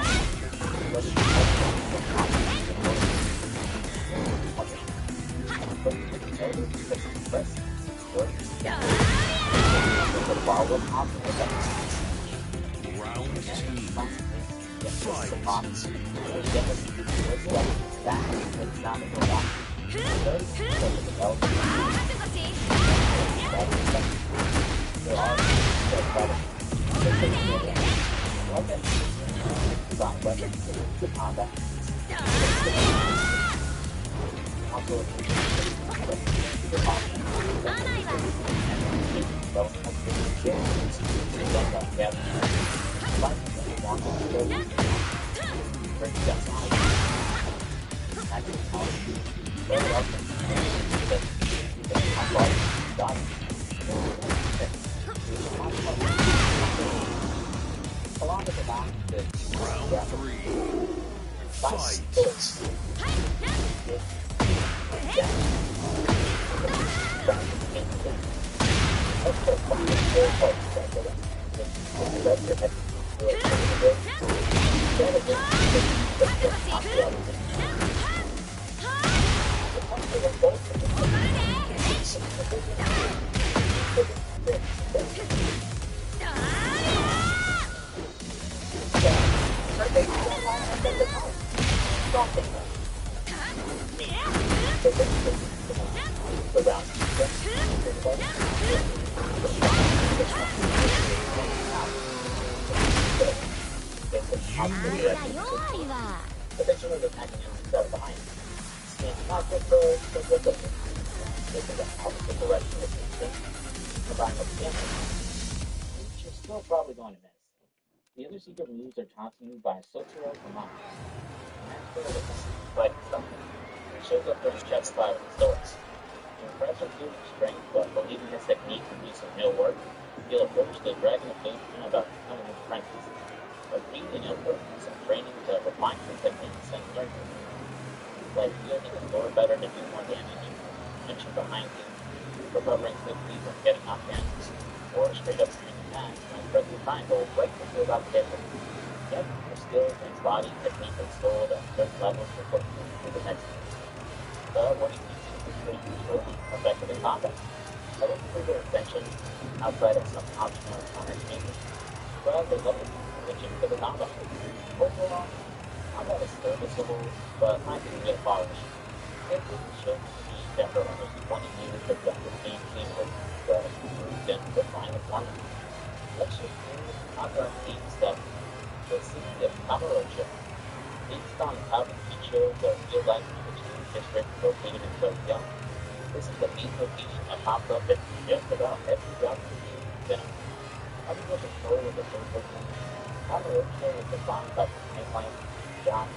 Speaker 11: Round two. Fight.
Speaker 19: Secret moves are taught to you by Sotaro Kamada. Master of the fighting style. It shows up during chapter 5 of the stories. You impress with your strength, but believing this technique can do some real work, you'll approach the Dragon of Doom about becoming his apprentice. Agreed and output some training to refine some techniques and learn them. Like wielding a sword better to do more damage, punching behind you, recovering quickly from getting knocked down, or straight up shooting attacks when pressing triangle right when you're about to get hit. Yep, your skills and body technique and skill at certain levels will put you to the next one. So what do you think is pretty useful and effective in combat? I look for your attention outside of some optional counter changes. Well, there's other switching to the combat. Overall, combat is serviceable, but I can get polished. It really should be after almost 20 years of the game team with improved and refined formula. Let's popular theme study, the city of Kamurocho. Based on Kabukicho, the real-life entertainment district located in Tokyo, this is the main location that pops up in just about every geography you've been on. I'll be looking forward to the first one. Kamurocho is defined by nightlife, shops,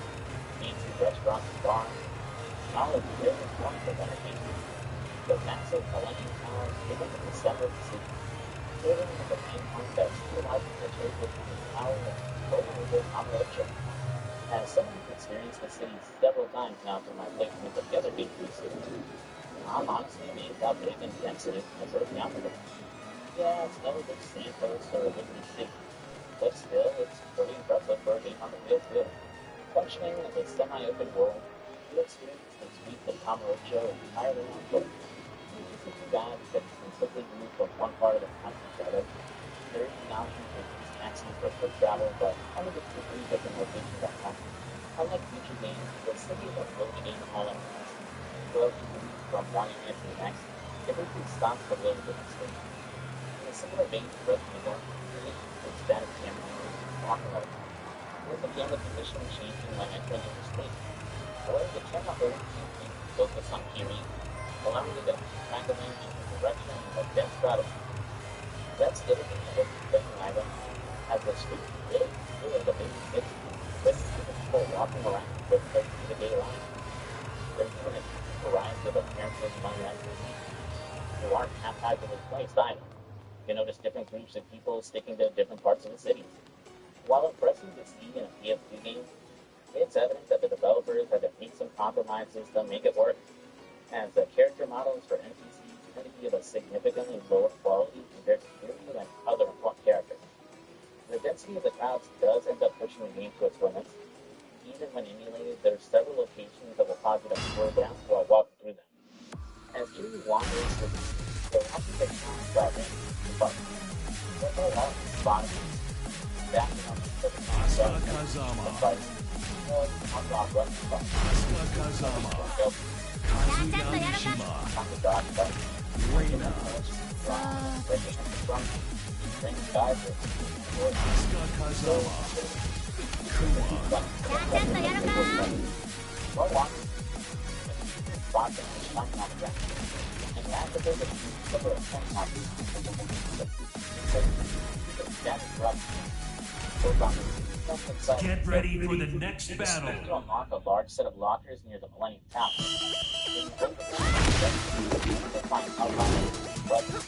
Speaker 19: fancy restaurants and bars, and all of the various forms of entertainment. The massive Millennium Towers give it the center of the city, serving as the main point that symbolizes the territory power of Toyogo Kamurocho. As someone who's experienced the city several times now through my playthrough of the other D3 series, I'm honestly amazed how big and dense it is compared to the outlook. Yeah, it's no big Santos or Liberty City, but still, it's pretty impressive for a game on the PS2. Functioning as a semi-open world, you experience the streets of Kamurocho entirely on foot. This is too bad because you can quickly move from one part of the country to the other. There is an option to use taxis for quick travel, but only gets to 3 different locations at a time. Unlike future games, the city isn't loaded in all at once. So as you move from one area to the next, it briefly stops to load the next station. In a similar vein to Resident Evil, you need to expand the camera angles and walk around. With the camera position changing when entering a new state. However, the camera always seems to focus on hearing, allowing you to triangulate in the direction of a dense crowd of people. That's still the most exciting item, as the street really feel like a big city, with people walking around with their day-to-day lives. There's even a variety of appearances among the NPCs who aren't haphazardly placed either. You notice different groups of people sticking to different parts of the city. While impressive to see in a PS2 game, it's evident that the developers had to make some compromises to make it work, as the character models for NPCs tend to be of a significantly lower quality compared to you and other characters. The density of the crowds does end up pushing the game to its limits. Even when emulated, there are several locations that will cause you to slow down while walking through them. As Kiryu wanders through the city, there will be the challenge by the button. There are a lot of spots backing up to the concept of the fight. Unlock running spots. On the dodge fight. Reina. Breaking up the front. Bringing guys with
Speaker 11: Get ready for the next battle.
Speaker 19: To unlock a large set of lockers near the Millennium Tower. When you open them, you'll find outlines, weapons,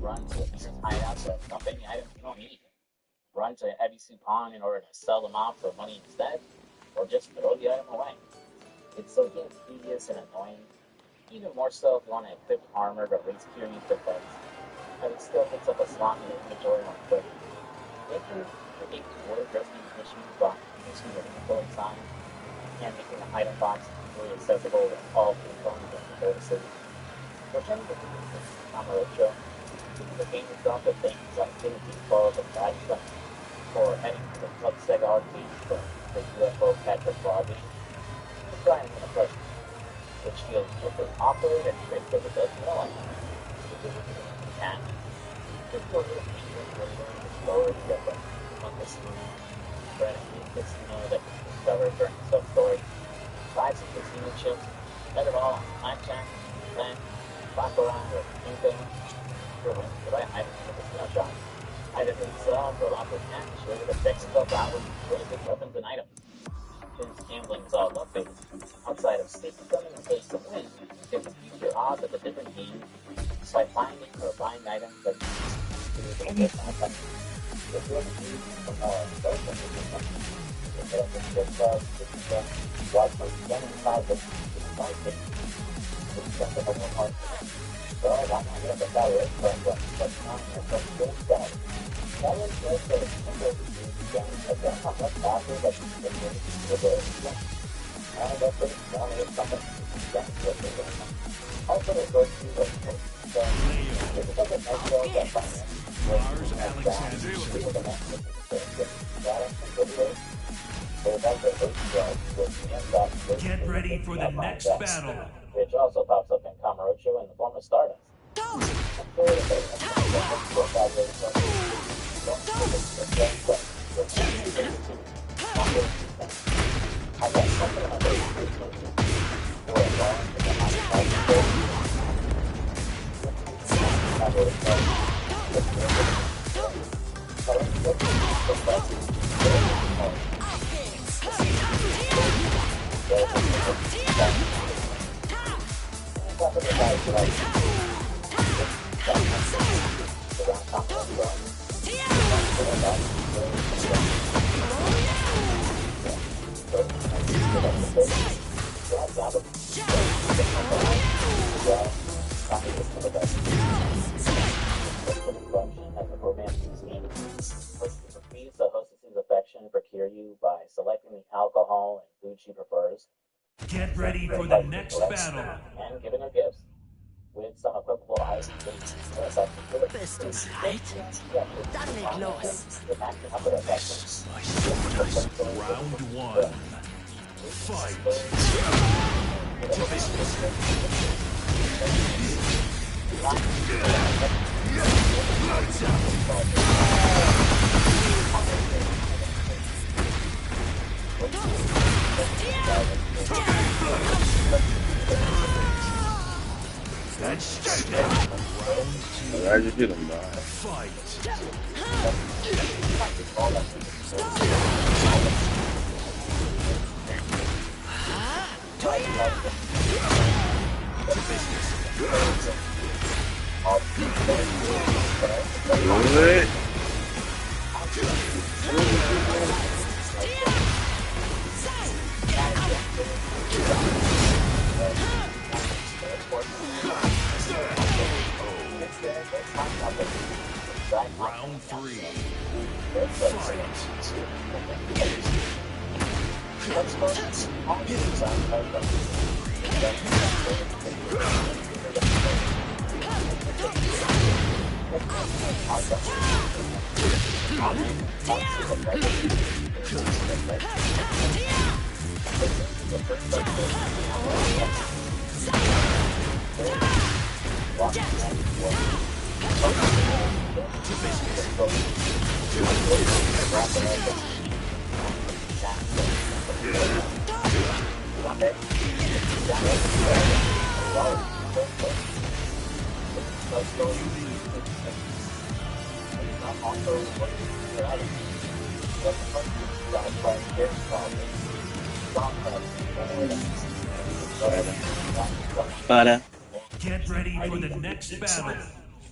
Speaker 19: run to a nearest hideout to dump any items you don't need. Run to a heavy soup pond in order to sell them off for money instead, or just throw the item away. It's so getting tedious and annoying, even more so if you want to equip armor to raise Kiryu defense, as it still takes up a slot in your inventory on foot. Later, the game's word addressing issues by reducing the inventory size and making the item box easily accessible to all components and services. Returning to the Kamurocho, the game itself that things like getting people the badge stuff, or heading to the Club Sega arcade for the UFO Patrick Bobby, we're trying to approach, which feels just as awkward and strict as it does in real life. And just for a little feature where you learn the story of the Monkey Spoon, Renegade Casino that was discovered during the sub-story, buy some casino chips, bet it all on blackjack, then walk around with Kinko, for the right items in the casino shop. Items themselves or lots of cash, sure to check yourself out with really good weapons and items. Since gambling is all luck-based, outside of safety coming in place to win, you can use your odds at the different games by finding or buying items that you can get on a if you have a need for more social system, you can hit up the strip club, watch for again inside the side thing, which is just a more hard to so why not get the salary from what's on your first game guide? Salary is also a simple to use again, but then how much faster that you can get the very again. And that's it, one is something again what you're doing. Also the first few ways so if it doesn't make sure that finance Lars Alexander with the next
Speaker 11: Get ready for the next battle.
Speaker 19: Which also pops up in Kamurocho in the form of Stardust.
Speaker 11: Get ready for the next battle.
Speaker 19: And giving her gifts with some equipable items.
Speaker 1: Bist du's leid? Dann leg los.
Speaker 11: Round one. Fight.
Speaker 10: I just hit him, man.
Speaker 11: Round three. Get ready for the next battle.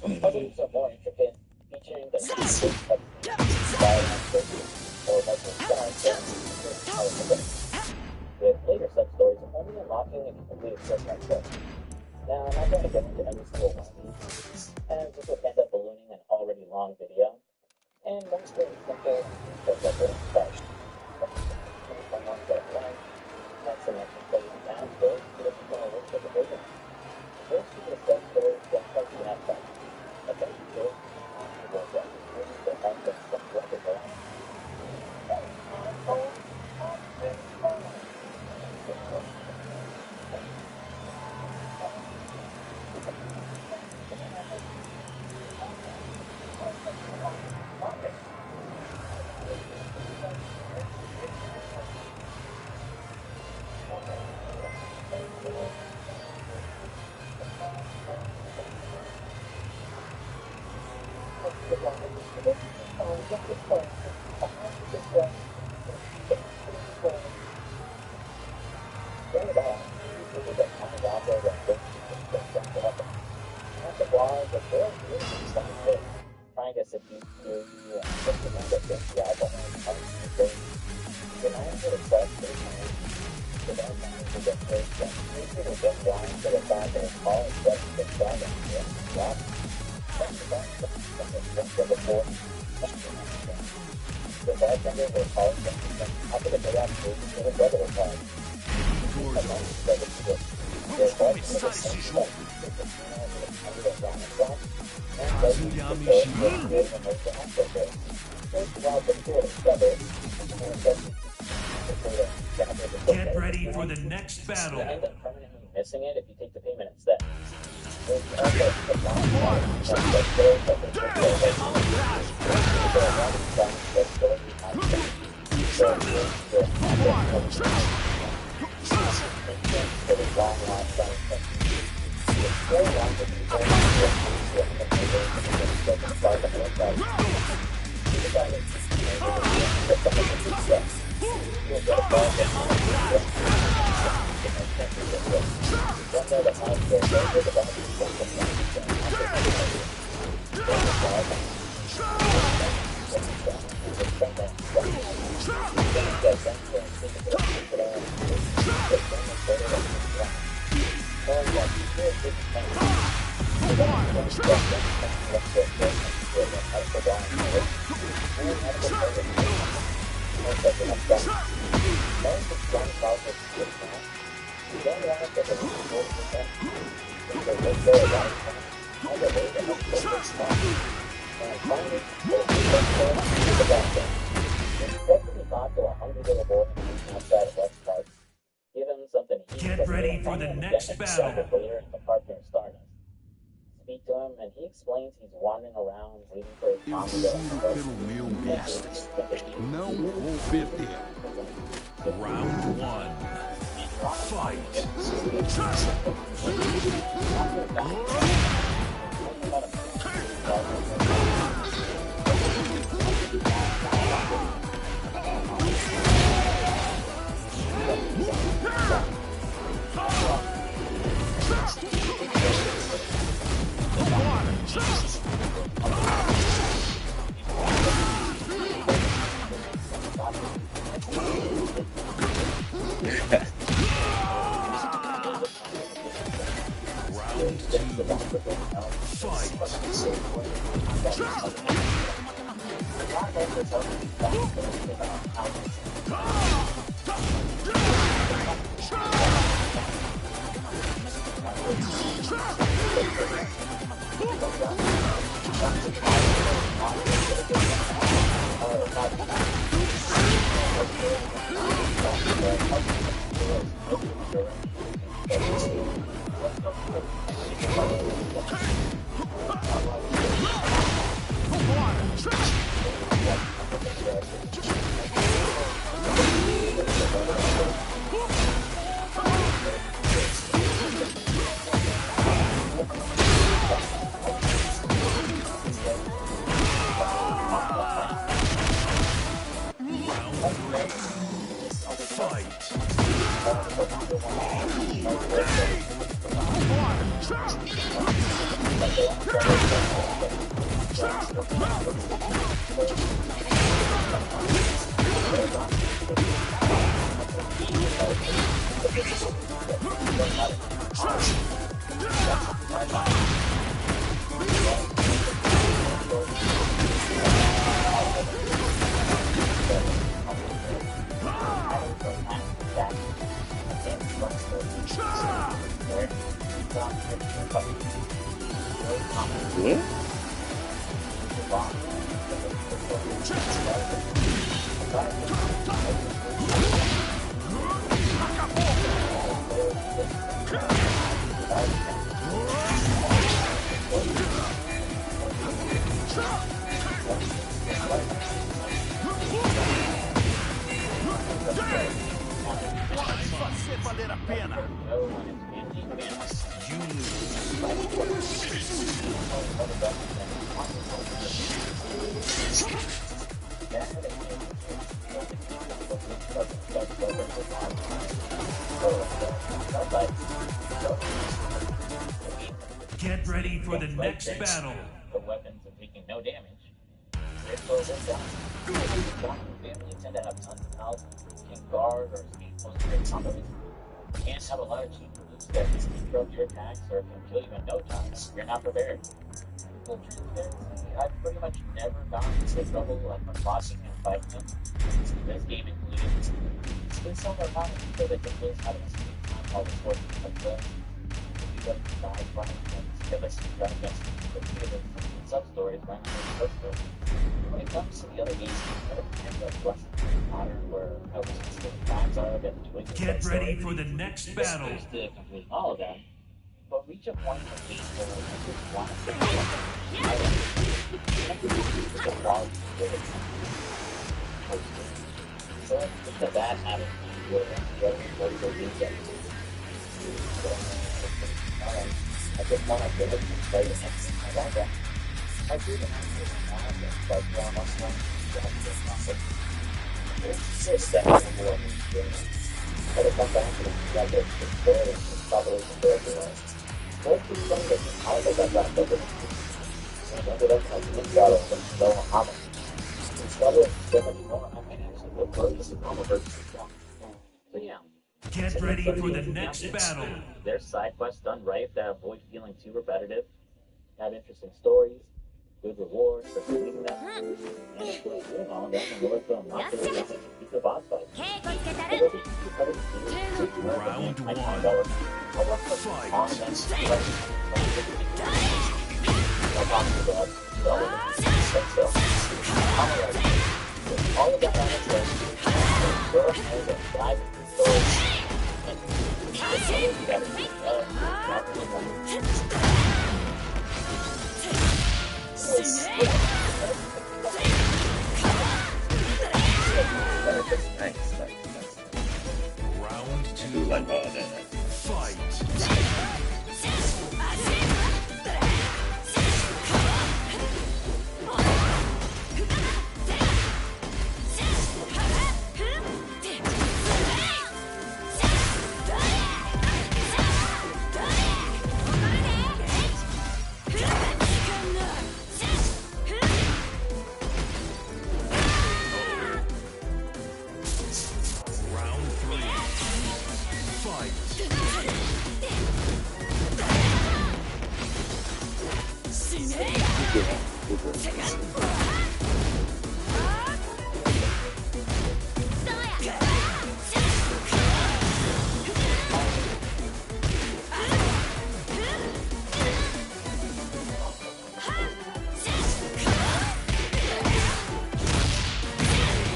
Speaker 19: Others are more intricate, featuring the complete cutscene, dialogue searches, or multiple stars, with later sub-stories only unlocking if you complete a certain quest. Now, I'm not going to get into every single one of these, as this would end up ballooning an already long video, and most very simple and straightforward start. Someone that like, and some action plays down stories so that you can look for the bigger. First, you can sub-story just like the outside. Adventure stories on the world that is really the heart of some record there. Trying to seduce you and get the end of the album and tell you the denying her request for time without trying to get hurt and making her get blind to the fact that her call is just the sound of the rock. That's the fact that the before the bartender will call after the day after the brother will call.
Speaker 11: Get ready for the next battle.
Speaker 19: You end up permanently missing it if you take the payment instead.
Speaker 11: Get ready for the next battle.
Speaker 19: Later in the partner Stardust. Speak to him, and he explains he's wandering around waiting for his mom to go.
Speaker 11: Pelo meu mestre, não vou perder. Round 1. Fight. Fight. Fazer valer a pena.
Speaker 3: Get ready for the next battle.
Speaker 19: The weapons and taking no damage. It slows them down. Family tend to have tons of health, can guard or escape most of their combos. You can't have a lot of cheap moves that can interrupt your attacks or can kill you in no time if you're not prepared. Full transparency, I've pretty much never gotten into trouble like when boxing and fighting them. This game included. It's been somewhere common so they can lose how to escape time while the sport is like that. If you let them die from it, and give us some gun against the theater and sub-stories right now in the first place. When it comes to the other games, I end up blessing modern where I was considering times are and twins.
Speaker 3: Get ready for the next battle.
Speaker 19: To complete all of them, but reach a point in the game where I just want to say I don't the quality of it. So it's just a bad habit where everybody goes in there. I just want to get it and play it and I like that. I do the but one must not it's just that more than but if I'm back to the like it's there it's probably there to us. Most of the things that I think I got over and ended up like this battle from no hammer. Instead of so much more, I might actually look for this hammer versus so yeah.
Speaker 3: Get ready for the next battle.
Speaker 19: There's side quests done right that avoid feeling too repetitive, have interesting stories, good rewards for completing them, and if we're doing all of them, and we'll film not to beat the boss fight.
Speaker 3: Round one.
Speaker 19: All of that on its list, go ahead and dive into the story.
Speaker 3: Round two. Fight.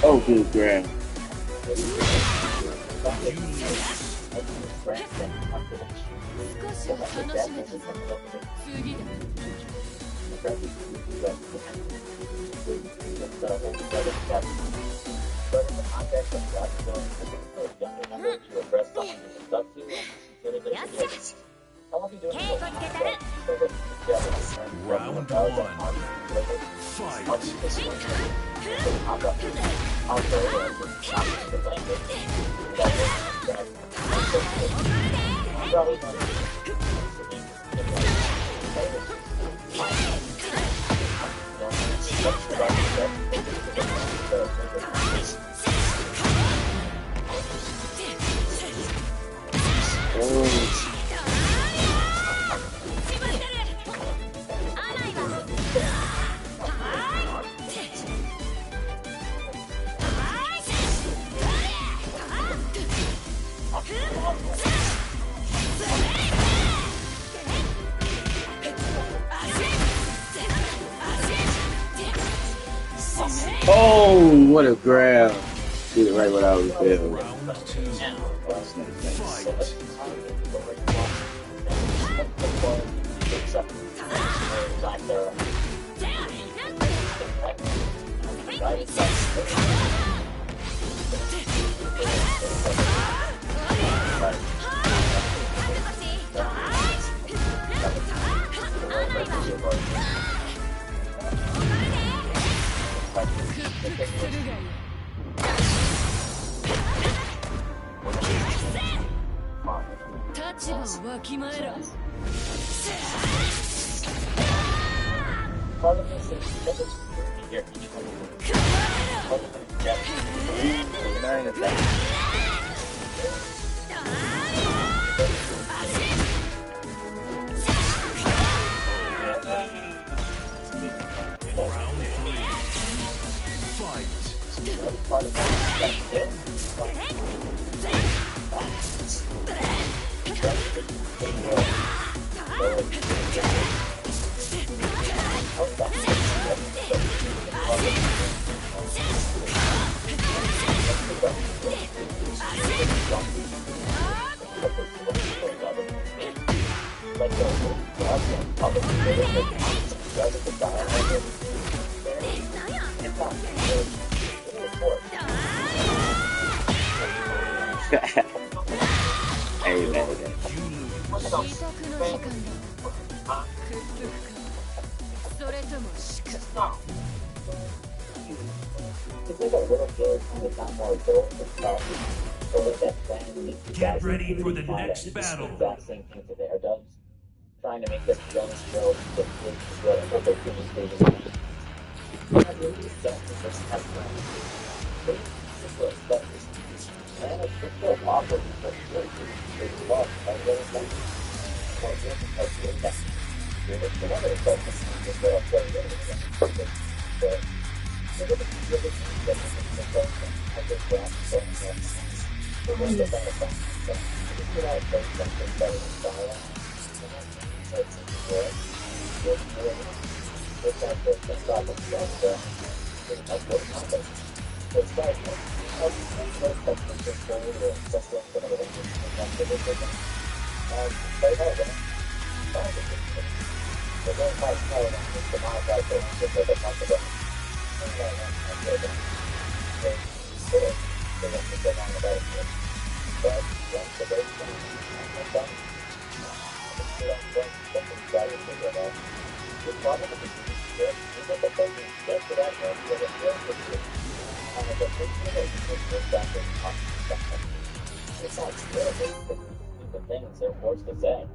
Speaker 10: Oh, good grab.
Speaker 3: Round one.
Speaker 10: Oh, what a grab. Did it right when I was there.
Speaker 3: Get ready for the next battle.
Speaker 19: Exact same thing to their dubs. Trying to make this Jonas Joe look good to good at the previous stages. I really accept this as well. But this was stuff. And it's just so awkward because it's love. I really think for this as the index. It's another focus is what I'm saying. But I just want to say the one that I found that it's a lot of things that can better in style. It's good. It's good. It's not good. It's not good. It's not good. It's not good. It's not good. They're forced to say.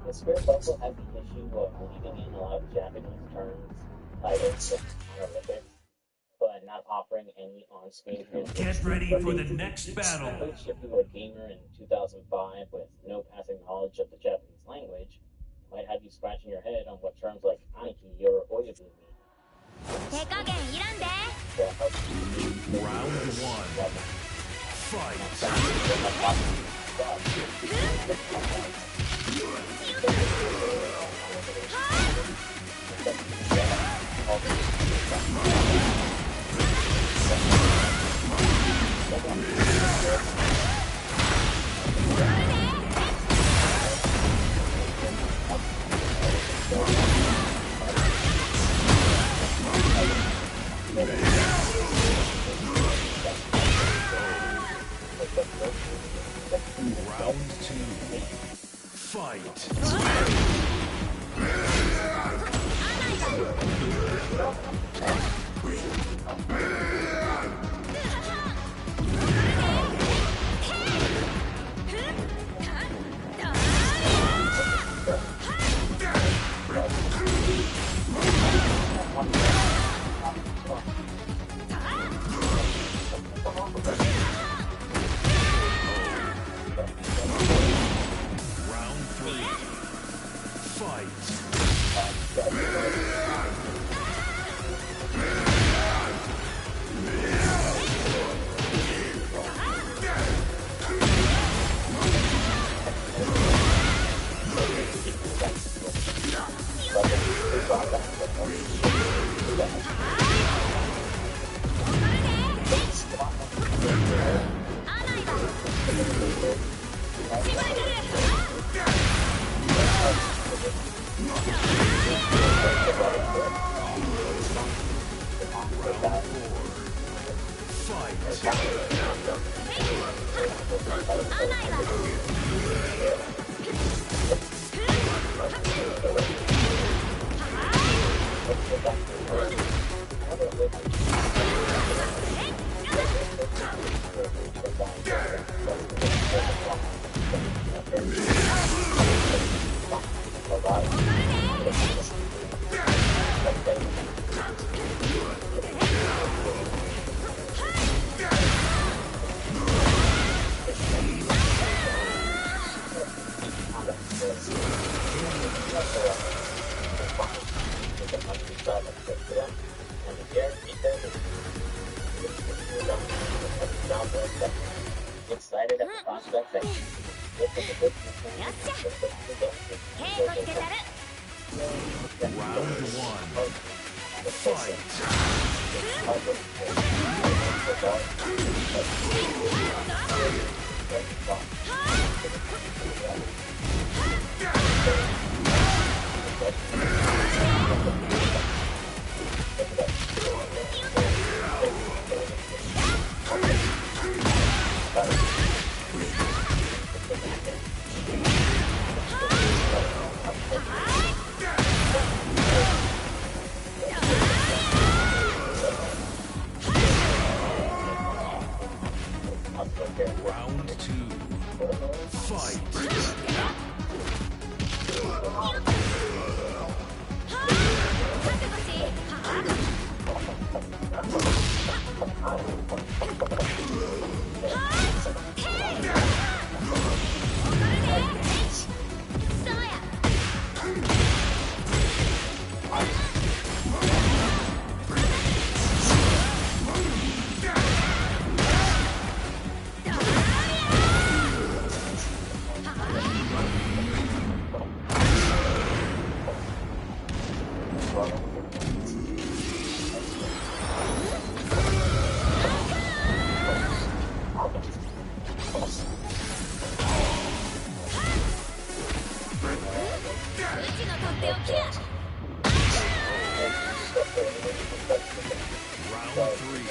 Speaker 19: The script also had the issue of leaving in a lot of Japanese terms, titles, and honorifics, but not offering any on-screen translation.
Speaker 3: Get ready for the next battle.
Speaker 19: Which, if you were a gamer in 2005 with no passing knowledge of the Japanese language, might have you scratching your head on what terms like aniki or oyabu mean.
Speaker 3: Round one. Fight. Round two. Fight.
Speaker 11: Round 3. Fight.
Speaker 19: Excited at the prospect that
Speaker 1: よっしゃ稽古つけたる
Speaker 11: Round 1. Fight. Round 2. Fight. Round 3.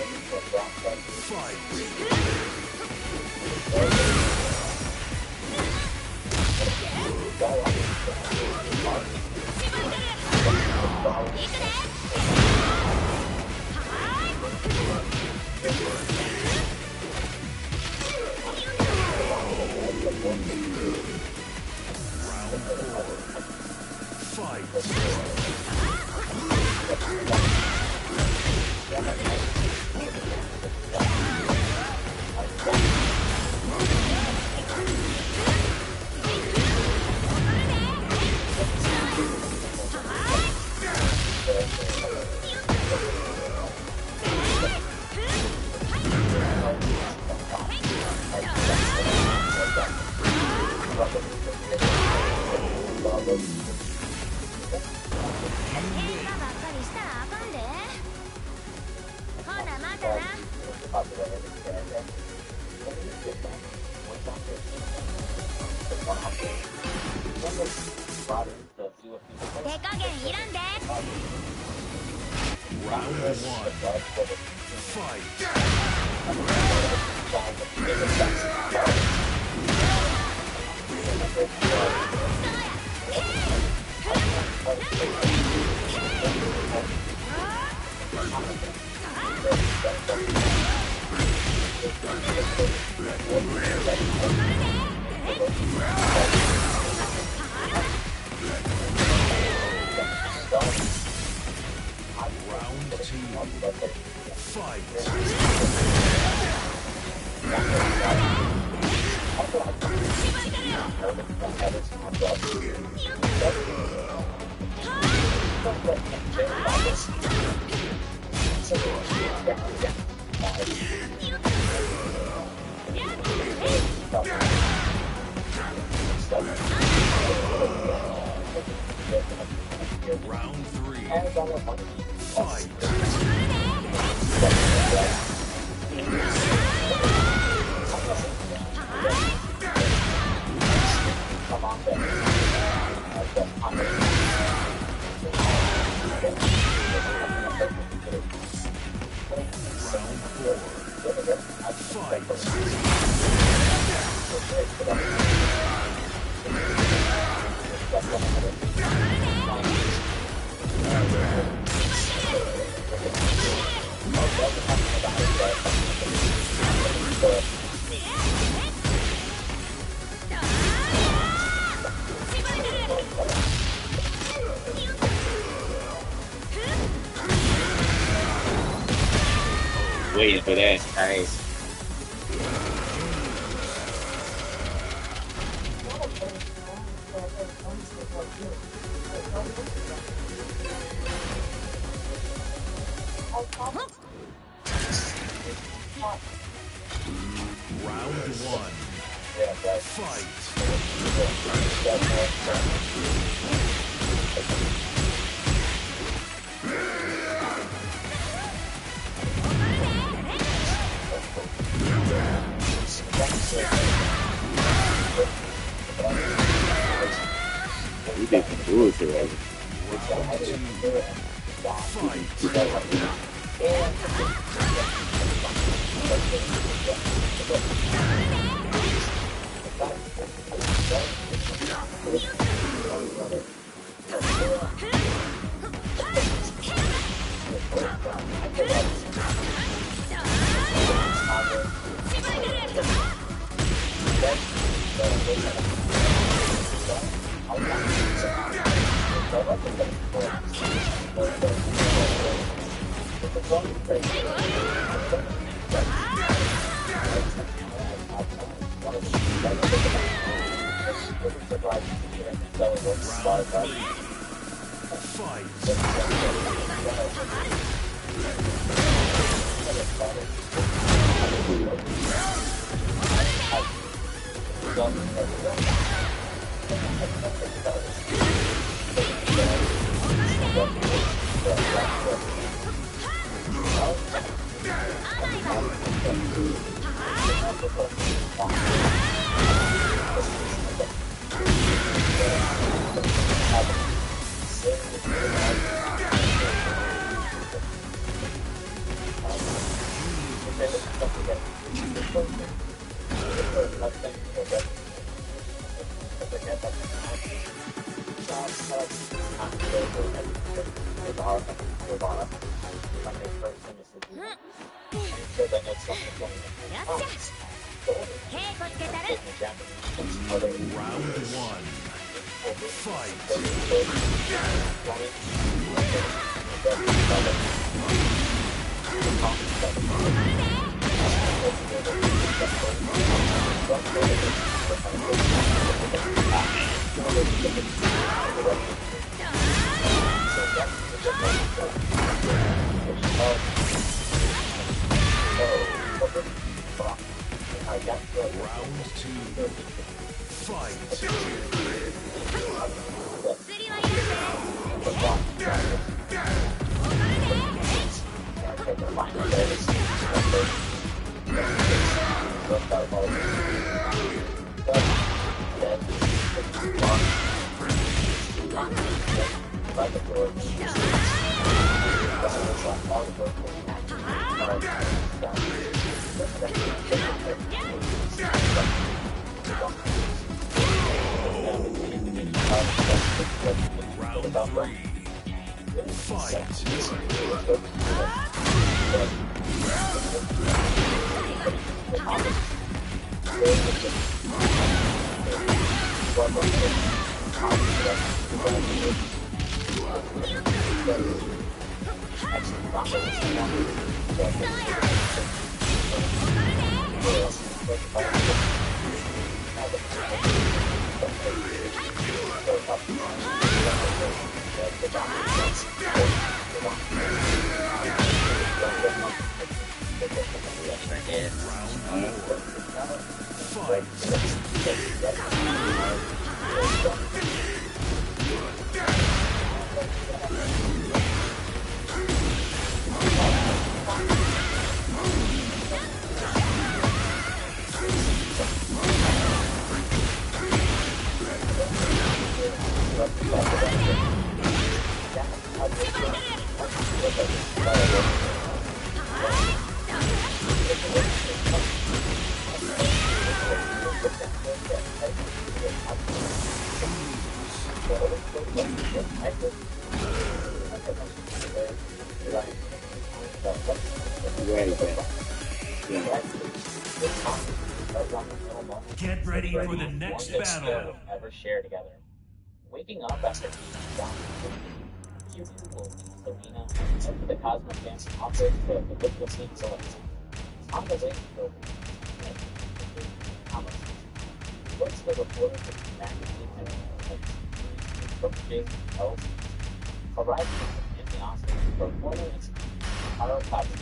Speaker 11: Round 2. Fight. Round 3. Fight.
Speaker 10: Waiting for that. Nice.
Speaker 11: Round 1. Fight.
Speaker 10: We did some bullshit right here.
Speaker 11: Get ready for the next battle.
Speaker 19: Ever share together. Waking up after being down, you will leave Serena and head to the Cosmo Dance office to the Liquid Team Select. On the way to the Thomas, what's the reporter for the magazine from Jason L. arrived in the office for performance Carl Hudson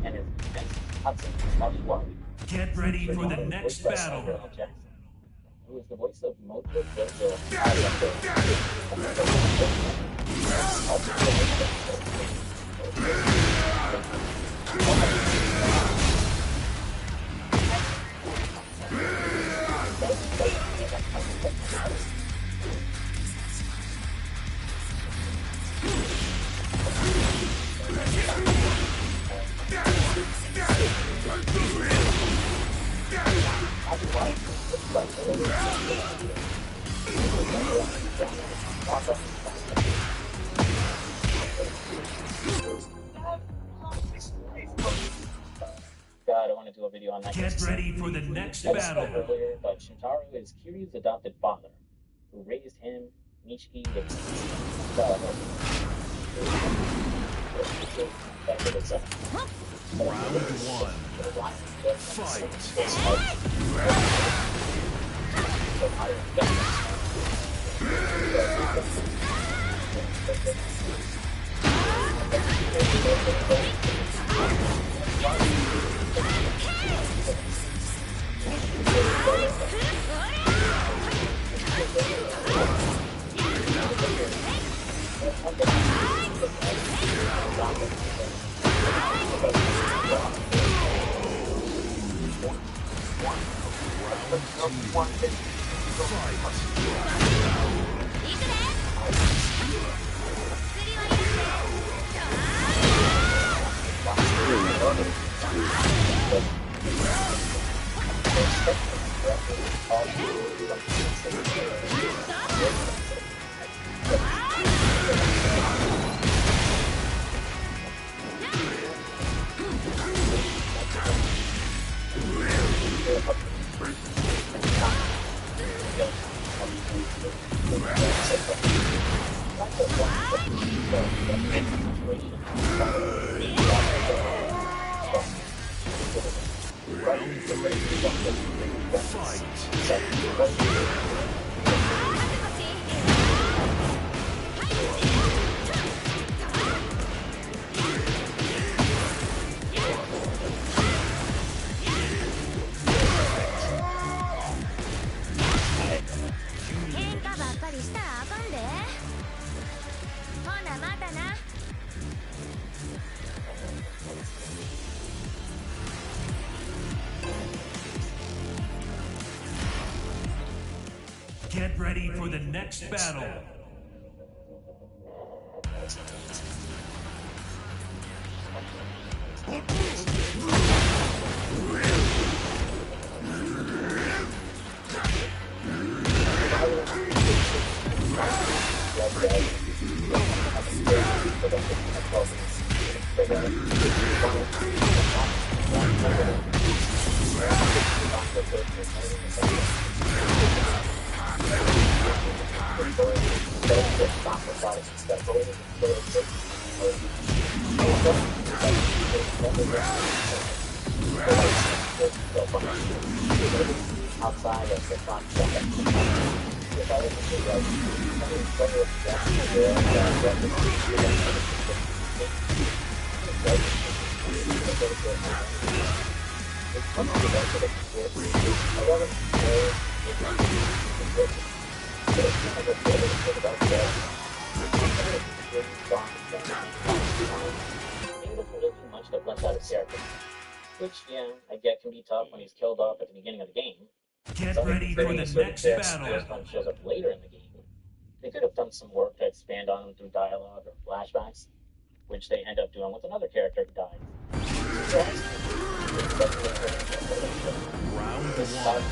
Speaker 19: and his defense Hudson Scotty White.
Speaker 11: Get ready for the next battle.
Speaker 19: Who is the voice of Mojo Jojo. God, I want to do a video on that.
Speaker 11: Get ready for the next battle.
Speaker 19: Earlier, but Shintaro is Kiryu's adopted father, who raised him, Nishiki, and
Speaker 11: Round one. Fight. Get ready for the next battle.
Speaker 19: Outside of the front. Much to flesh out his character, which, yeah, I get can be tough when he's killed off at the beginning of the game.
Speaker 11: Get ready for the next battle.
Speaker 19: When he shows up later in the game, they could have done some work to expand on him through dialogue or flashbacks, which they end up doing with another character who dies.
Speaker 11: Round one.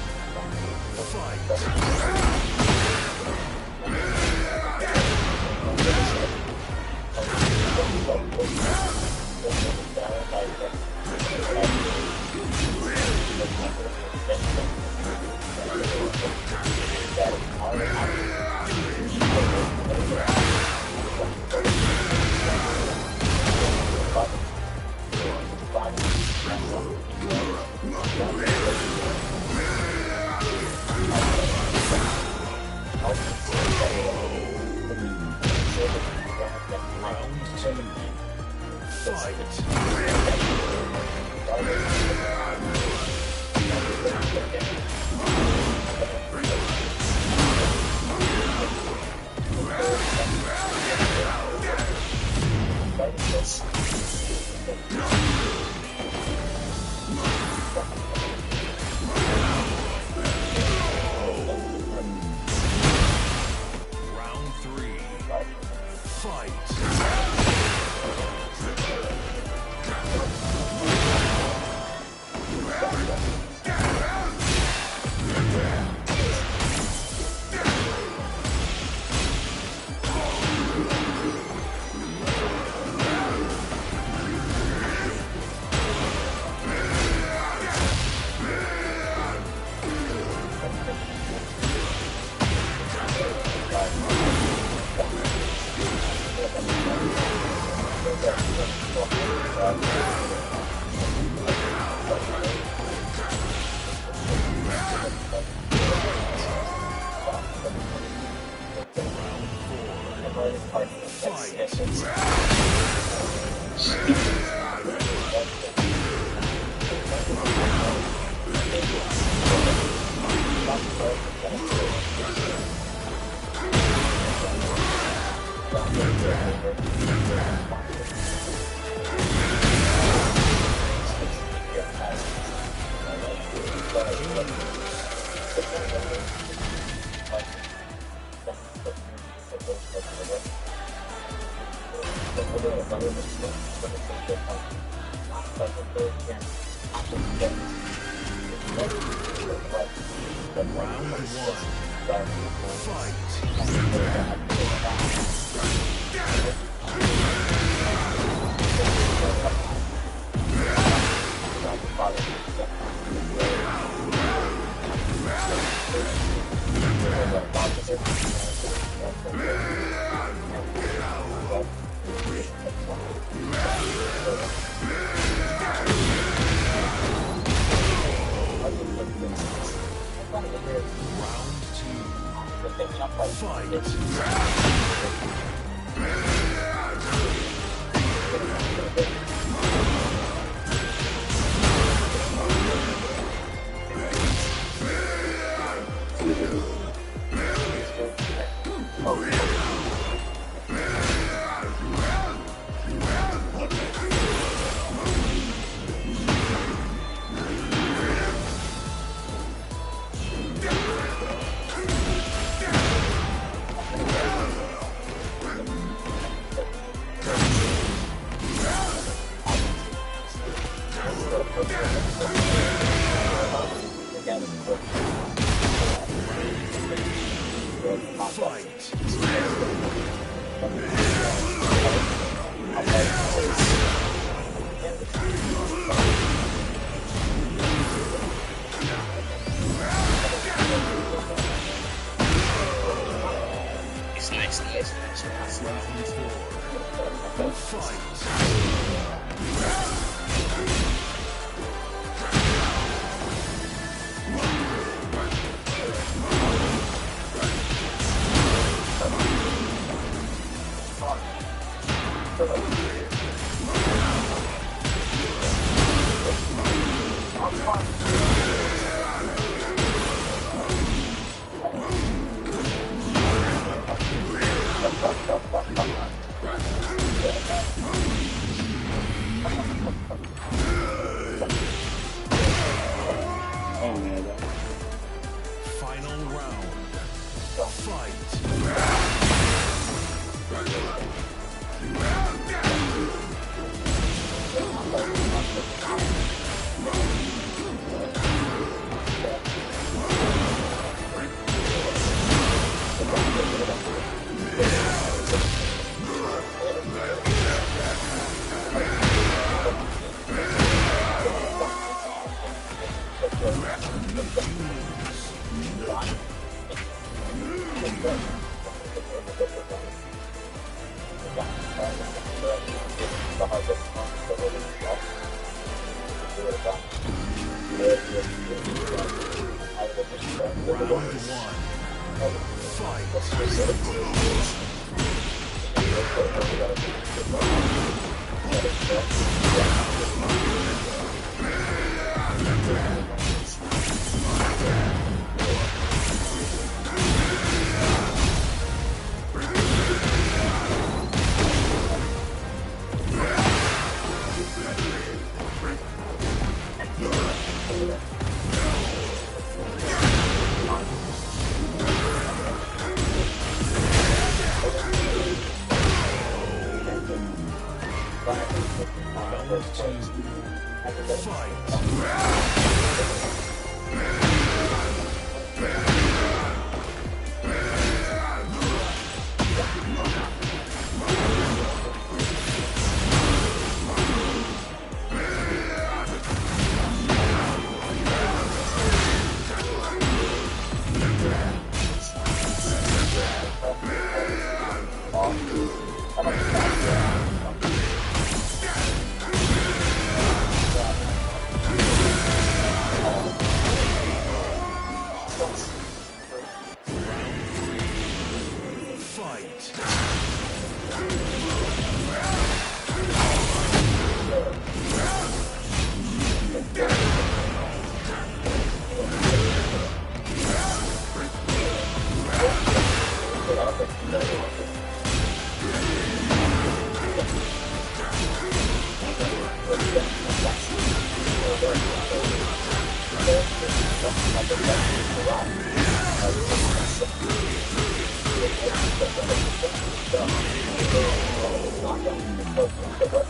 Speaker 10: man.
Speaker 11: Final round. Fight.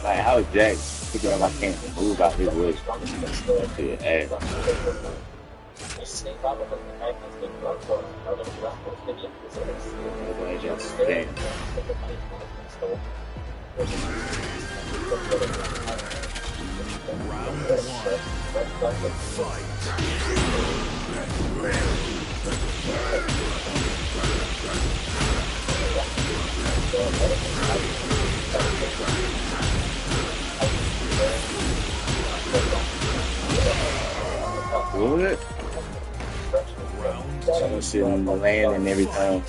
Speaker 10: Like, how Jack picking up my can't move out his way? Shit, ass. What? I'm sitting land and everything.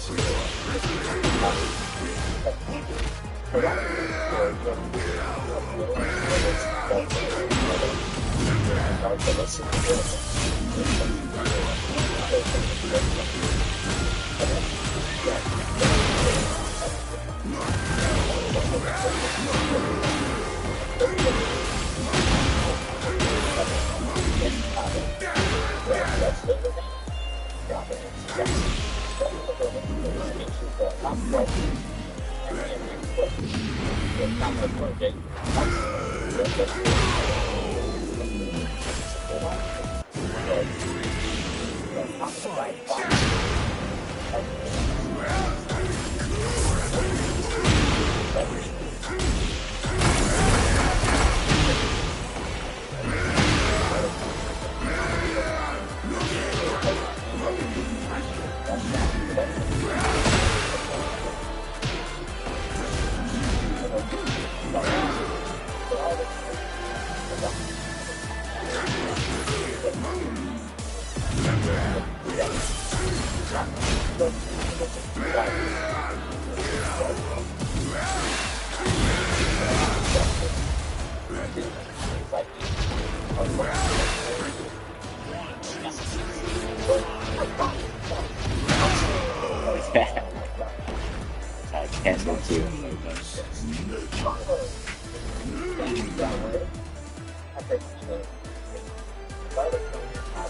Speaker 10: I can't go to it.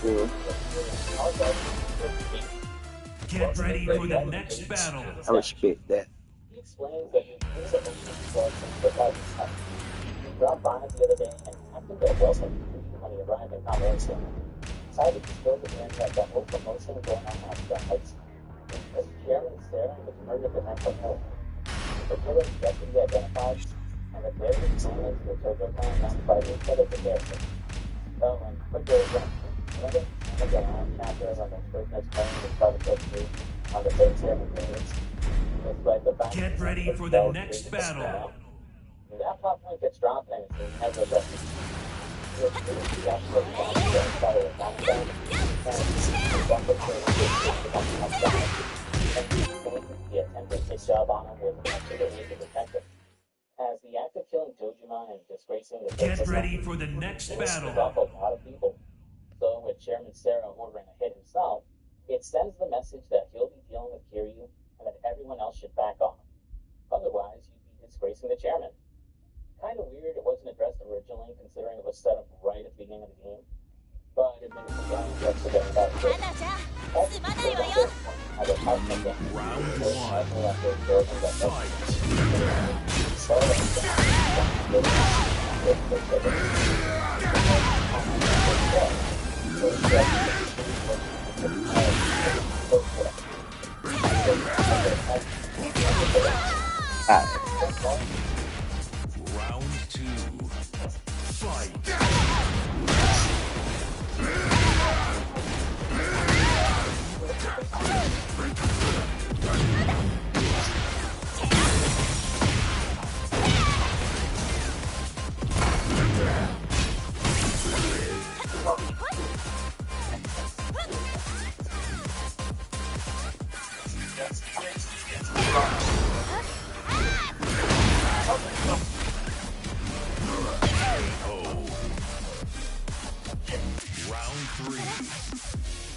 Speaker 10: Cool.
Speaker 11: Get ready for the next battle.
Speaker 19: I respect that. He explains that he's been the ocean for quite some time. He dropped by the other day and acted a welcome when he arrived in Pomerania. Decided to spill the in that the whole promotion going on outside. As Chairman Sarah was murdered the night before. The killer deputy identified, and the various families of the Tojo clan announced by each other the character. So, and quickly again, remember the last chapter when the person explained the start of book 2 on the third chairman page? It's like the
Speaker 11: Get ready for the next battle.
Speaker 19: That plot point gets dropped and it's never addressed. The attempted hit job on him was absolutely the detective. As the act of killing Tojima and disgracing the
Speaker 11: Get ready for the next battle.
Speaker 19: Off a lot of people. So with Chairman Sarah ordering a hit himself, it sends the message that he'll be dealing with Kiryu and that everyone else should back off. Otherwise, you'd be disgracing the chairman. Kind of weird it wasn't addressed originally, considering it was set up right at the beginning of the game. But it makes the game just a bit about it.
Speaker 11: Round 2.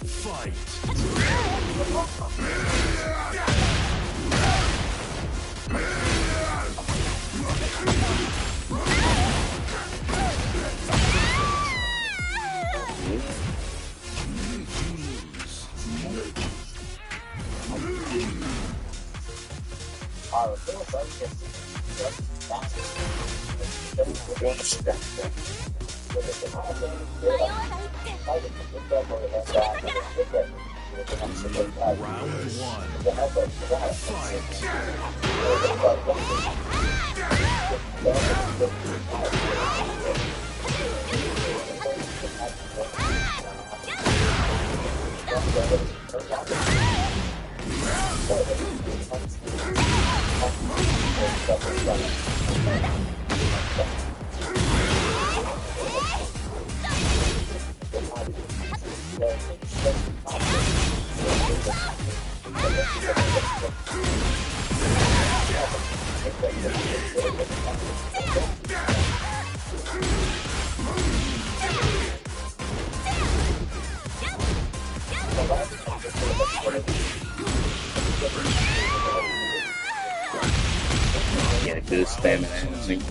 Speaker 11: Fight.
Speaker 10: Get a good stamina, I think.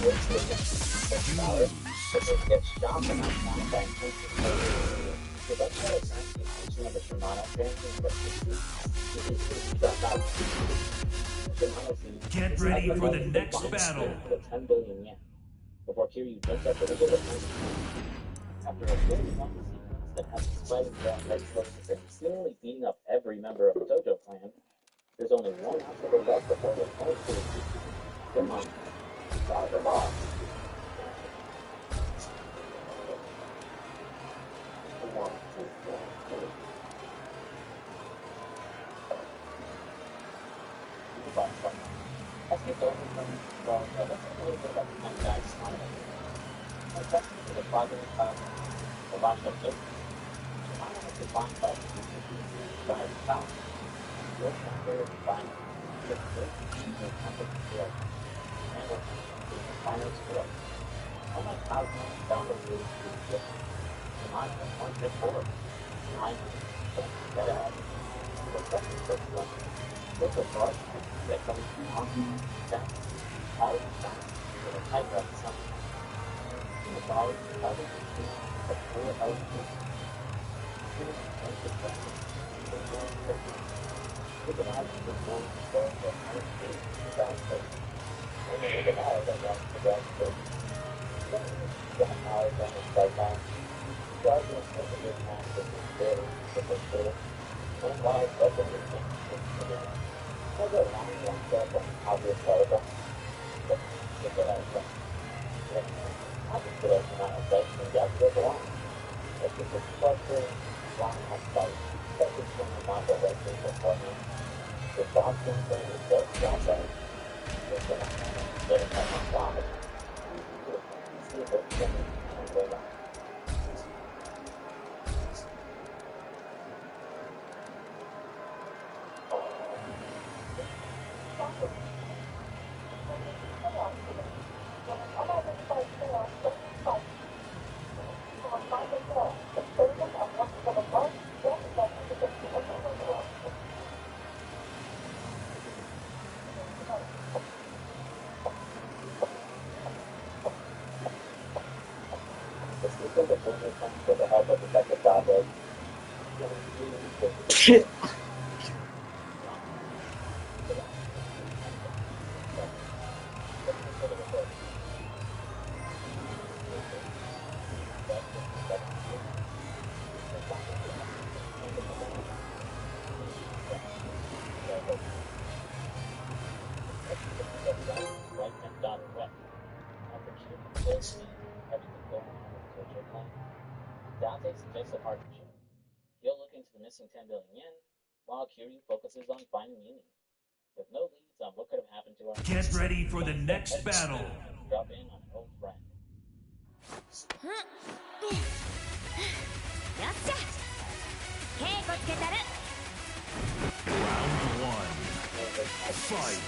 Speaker 19: Gets shot and knocked down by an instant tornado. He lets out a crank the attention of the Shimano champion, but he drops out. The Shimano scene
Speaker 11: Get ready for the next battle.
Speaker 19: For the 10 billion yen, before Kiryu jumps up to legal defense. After a fully long sequence that has us fighting down red slopes and seemingly beating up every member of the Dojo clan, there's only one obstacle left before the opponent to defeat. Come on. Start them off. Let's get over from let's talk a little bit about the kind of guys on it. My question to the positive the last episode. I want to define by the power. Your number of defined the company skill. And what the final skill. Unlike Cosmo found a really good skill. The mind of one bit forward. Mind that the second first one. Look at God. That comes from awesome that all the time with a type of something. In the body of the machine, the full output. Look at how the one story that has been without faith. And then look at how that wants to grab faith. The power on the sideline. Regardless of the good match of the spirit, the spirit, and why it doesn't remain again. There's a long one step on obvious paragraph. But look at that. I just put up an effect and got to go on. It's just a cluster, long outside. That's just from the model that is the partner. The Boston thing is just outside. It's going to get it on my side. See if it's going to go down. With the help of the second topic. Dante suggests a partnership. He'll look into the missing 10 billion yen, while Kiryu focuses on finding meaning. With no leads on what could have happened to our...
Speaker 11: Get ready for the next battle.
Speaker 19: Drop in on an old friend.
Speaker 11: Round one. Fight.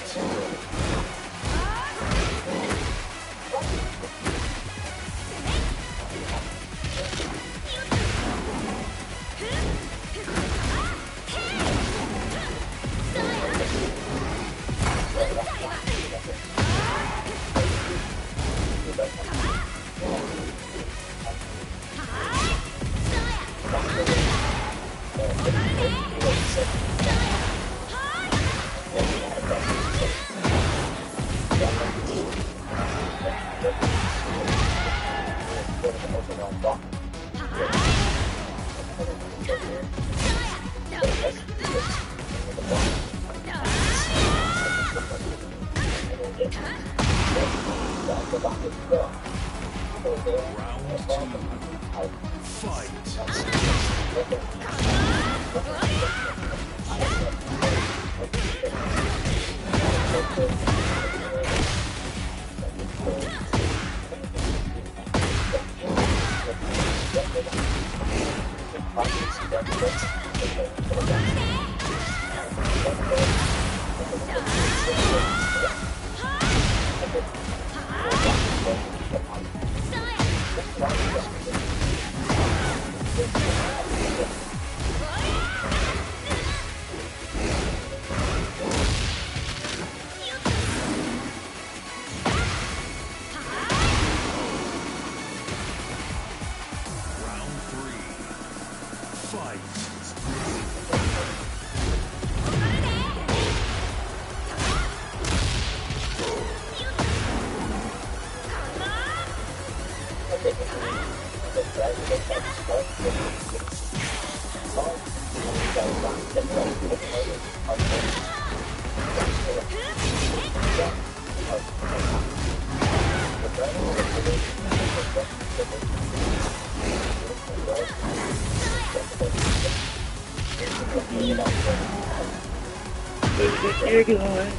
Speaker 10: you're going.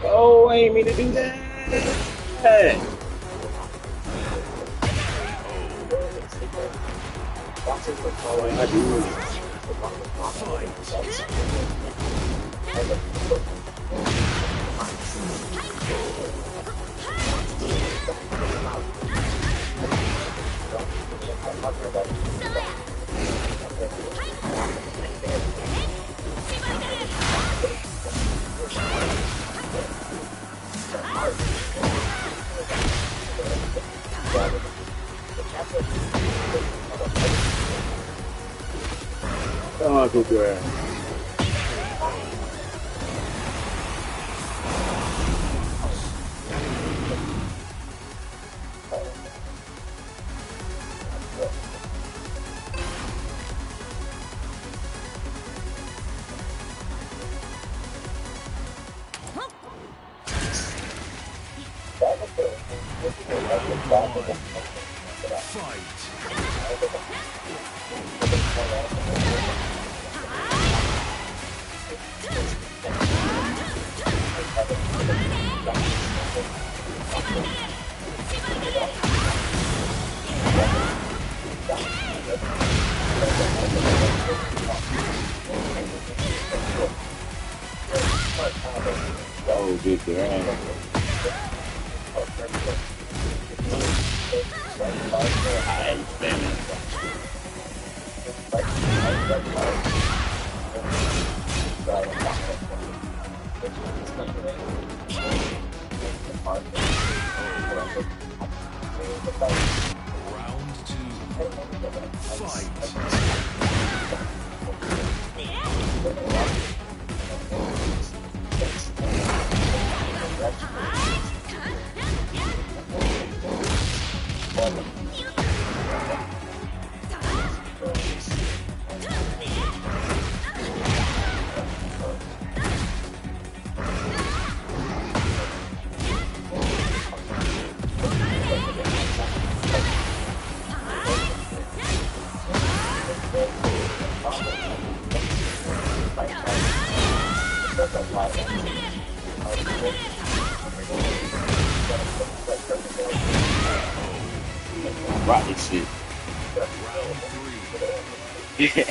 Speaker 10: Oh, I ain't mean to do that. I do. Oh, good girl. Oh, good girl. I'm spinning.
Speaker 11: Round 2. Fight.
Speaker 10: Rock this shit. Yeah.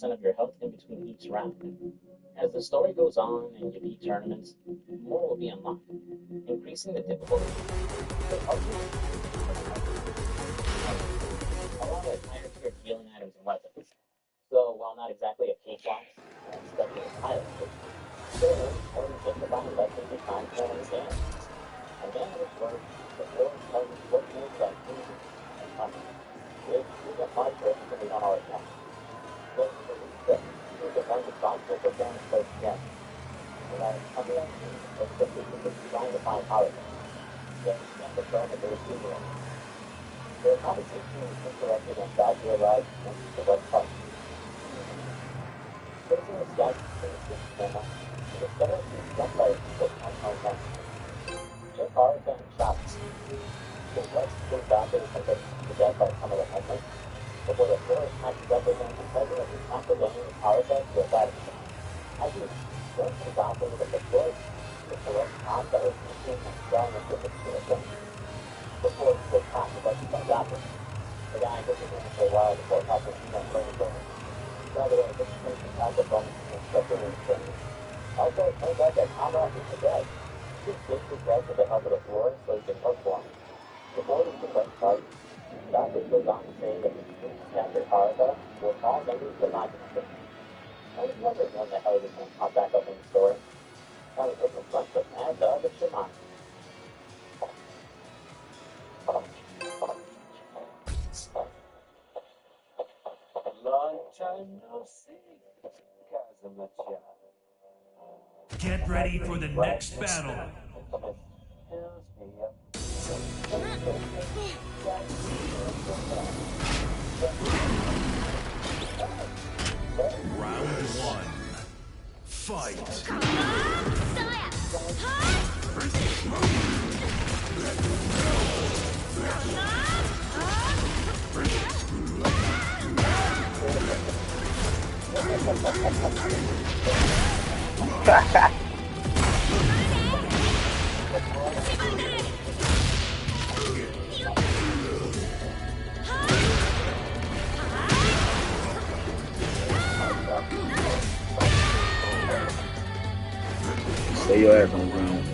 Speaker 19: Of your health in between each round. As the story goes on and you beat tournaments, more will be unlocked, increasing the difficulty. Along with higher tier healing items and weapons. So while not exactly a cakewalk, especially with pilot, still only justify investing the time to understand. And then it works, the floor tells you what moves are easy and fun. Which is a hard person that we don't always have. So the bunch of box will put down close again. And I realize it's trying to find power. Then you can't confirm that there is people in it. The conversation is interrupted and back to arrive into the west part. Facing the sky in the camera, you discover he's struck by a people unknown man. Your car is getting shot. The west goes back to death by some of the headlights. Before the floor catches up with him, the president is after laying the power set to a side. As he runs to the balcony with the floor, the correct top that was missing and throwing into the machine. Before he goes past the bus comes after. The guy goes in for a while before passing the machine playing the door. By the way, the machine has the bonus and especially in the training. Also, it turns out that Conrad is dead. He digs his death to the help of the floor so he can work for him. Before the sequence starts, the doctor goes on to say that Captain Haruka will call members of the documentary. I was wondering when the hell he was going to pop back up in the story. I was looking front foot and the Shimon.
Speaker 17: Long time no see, Kazuma-chan.
Speaker 11: Get ready for the next battle. Round one. Fight.
Speaker 10: Stay your ass on the ground.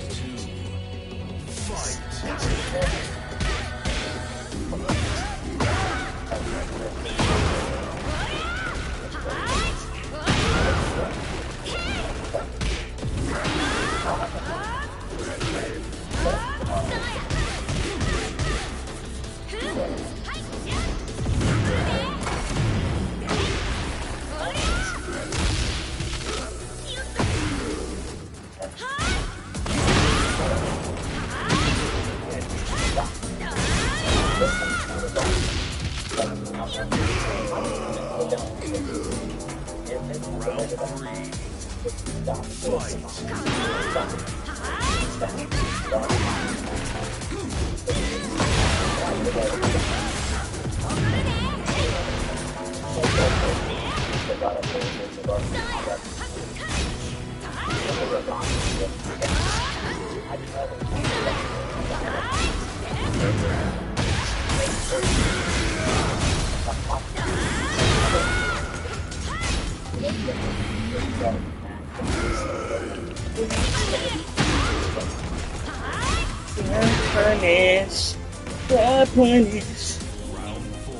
Speaker 10: Punish. The punish.
Speaker 9: Round 4.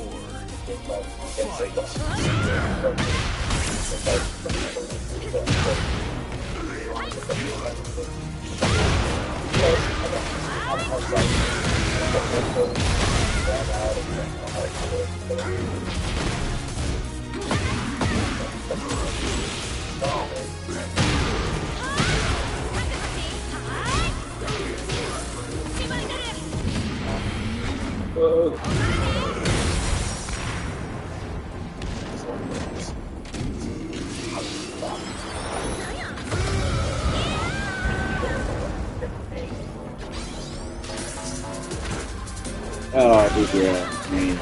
Speaker 10: Oh, good girl, man.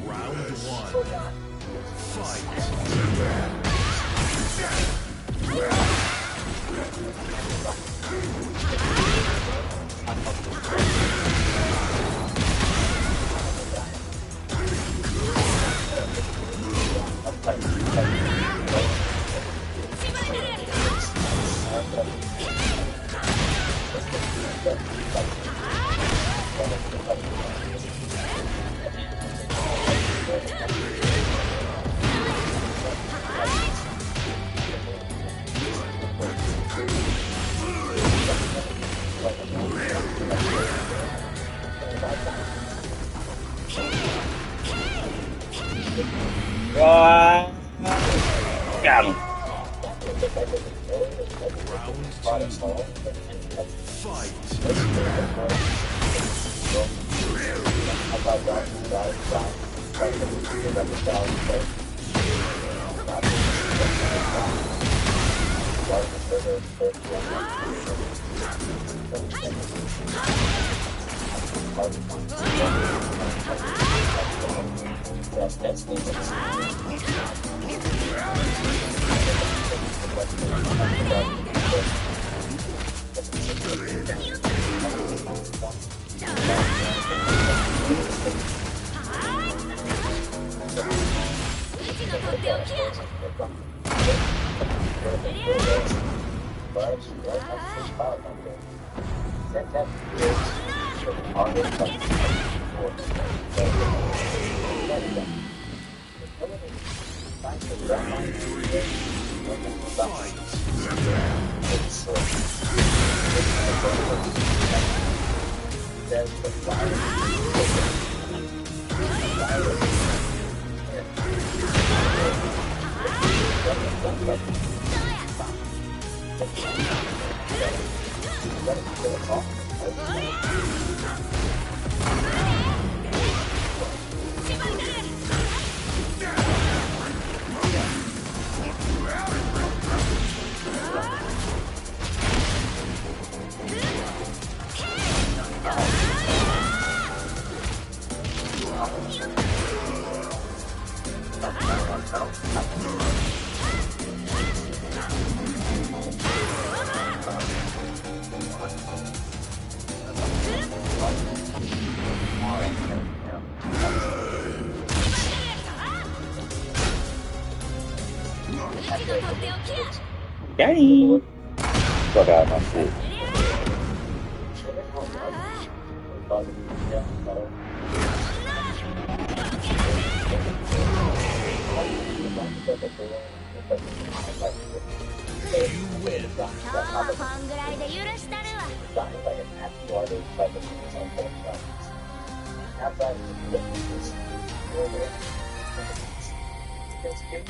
Speaker 9: Round 1. Fight.
Speaker 10: Got him.
Speaker 9: Round 2.
Speaker 10: Dang. Fuck out my shit.
Speaker 9: You win.
Speaker 19: others by the means of both sides. Outside of the differences, because giving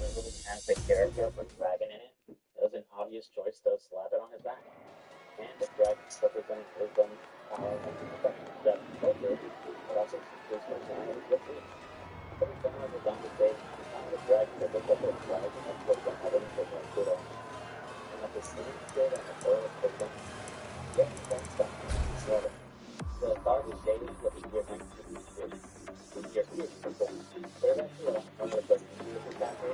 Speaker 19: literally has the character of a dragon in it, it was an obvious choice to slap it on his back. And the dragons representing wisdom, power, and protection of that culture, but also his personality with it. But his general designed to say, I'm not a dragon that looks up at a flag and then looks at heaven and says, like, Pluto. And at the same spirit on the soil of wisdom, yet he points down and slaughter. The thought is daily what the year meant to be years. The year is simple. But eventually, when there's a different factor,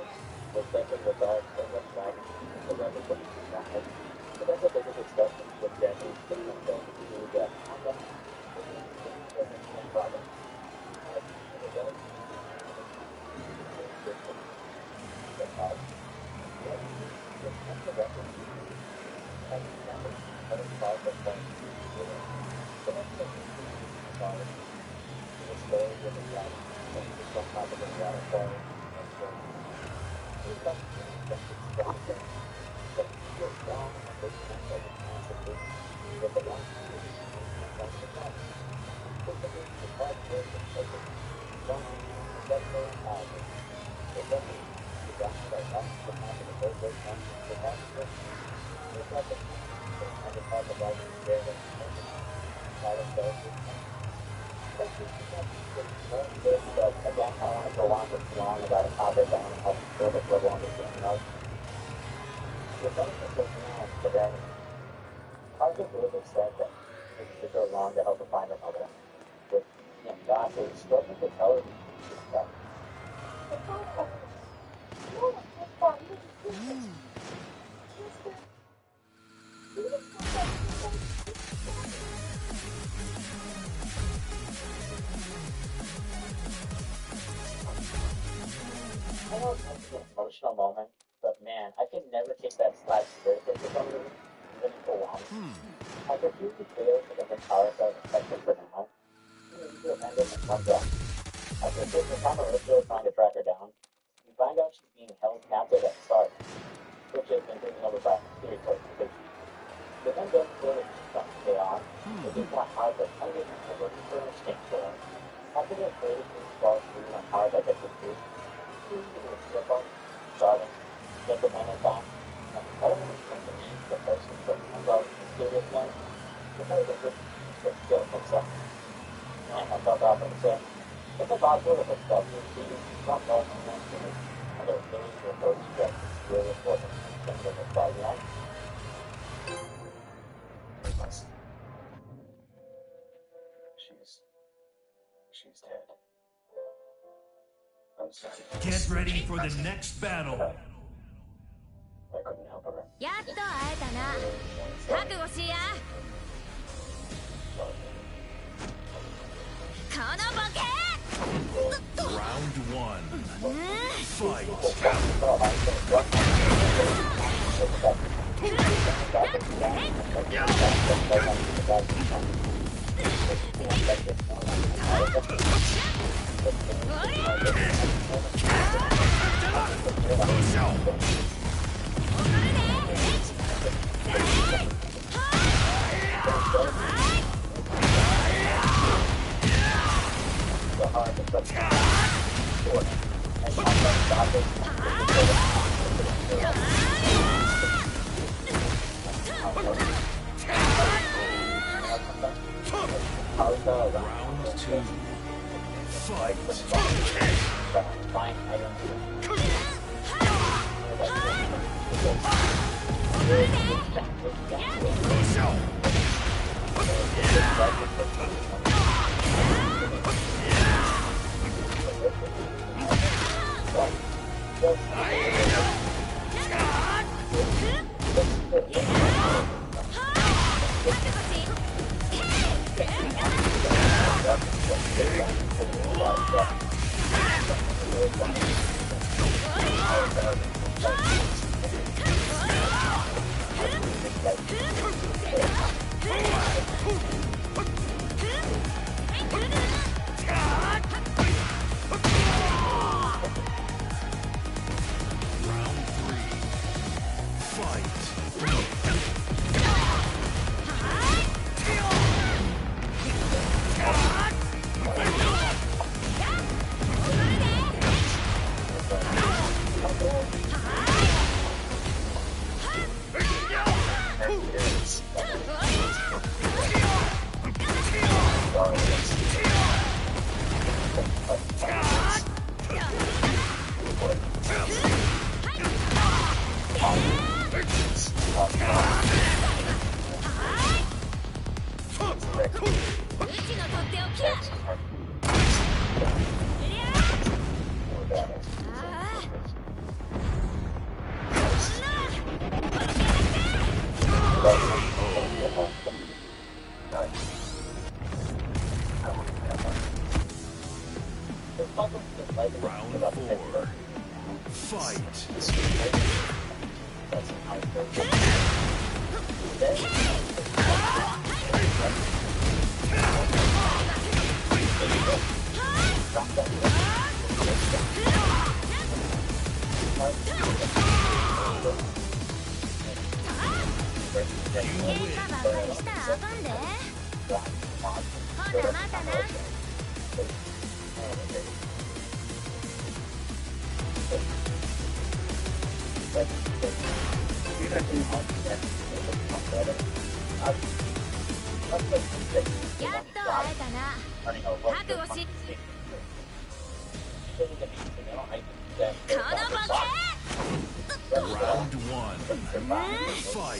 Speaker 19: the second resolves from the flag and the record of the flag. But that's a bigger discussion with Japanese cinema film who got combat and problem. I know it's an emotional moment, but man, I can never take that slap seriously for some reason, even if it won't. I refuse to fail for the power that affected for now. You end up and comes up. After taking Kamarocho trying to track her down, you find out she's being held captive at the start, which has been taken over by Sirius organization. The then doesn't feel that she's trying to stay on, but just want power to find it and work for an exchange for her. After the creative team falls through on power that gets refused, starting, get the minute back, and always company the person that comes out mysterious one, because of this that kills himself. And I felt out and said, it's a possible if it's stuff you see, not more than one thing, and there are things that those stress is really important in terms of the body life.
Speaker 3: She's dead. I'm sorry.
Speaker 9: Get ready for the next battle.
Speaker 3: I couldn't help her.
Speaker 1: やっと会えたな。覚悟しや。このボケ。
Speaker 9: Round one. Fight. Round two. Fight. Fight. Round 4. Fight. Round 1. Fight.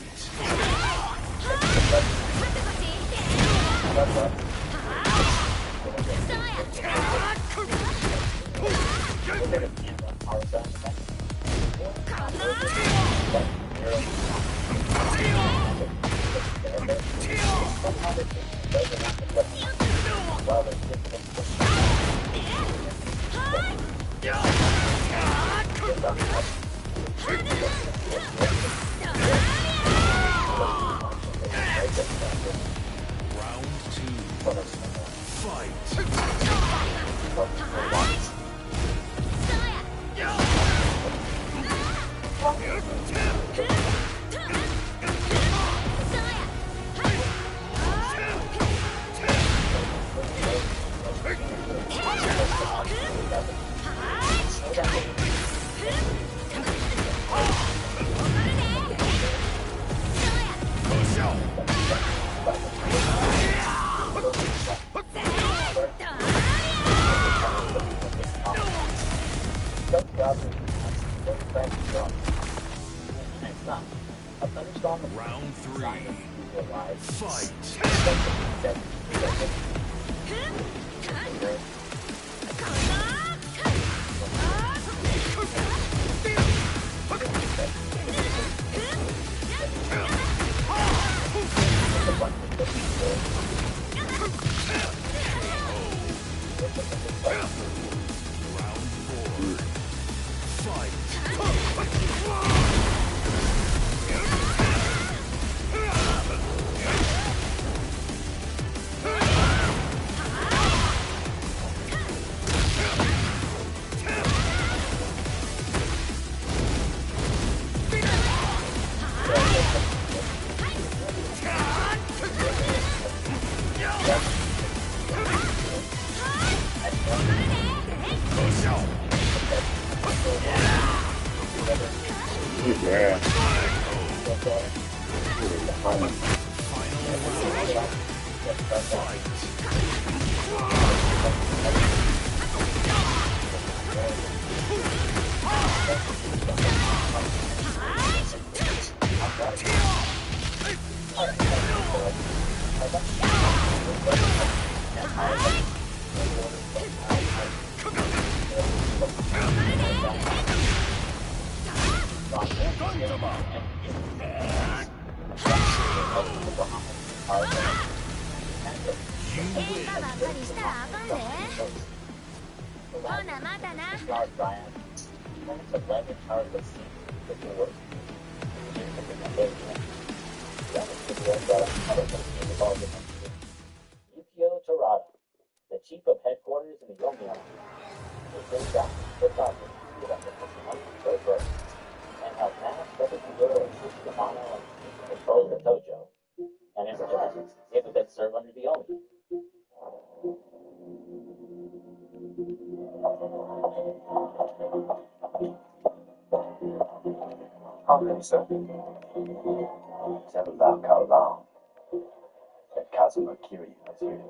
Speaker 9: Round 2. Round 3. Fight.
Speaker 10: Yeah.
Speaker 19: The chief of headquarters in the Yomi Army, was sent down to Sasha to get the and help manage Prefecture Yamano and control the Tojo, and in return, it would then serve under the Omi.
Speaker 17: Humbly, sir. Tell about how long that Kazuma Kiryu was here.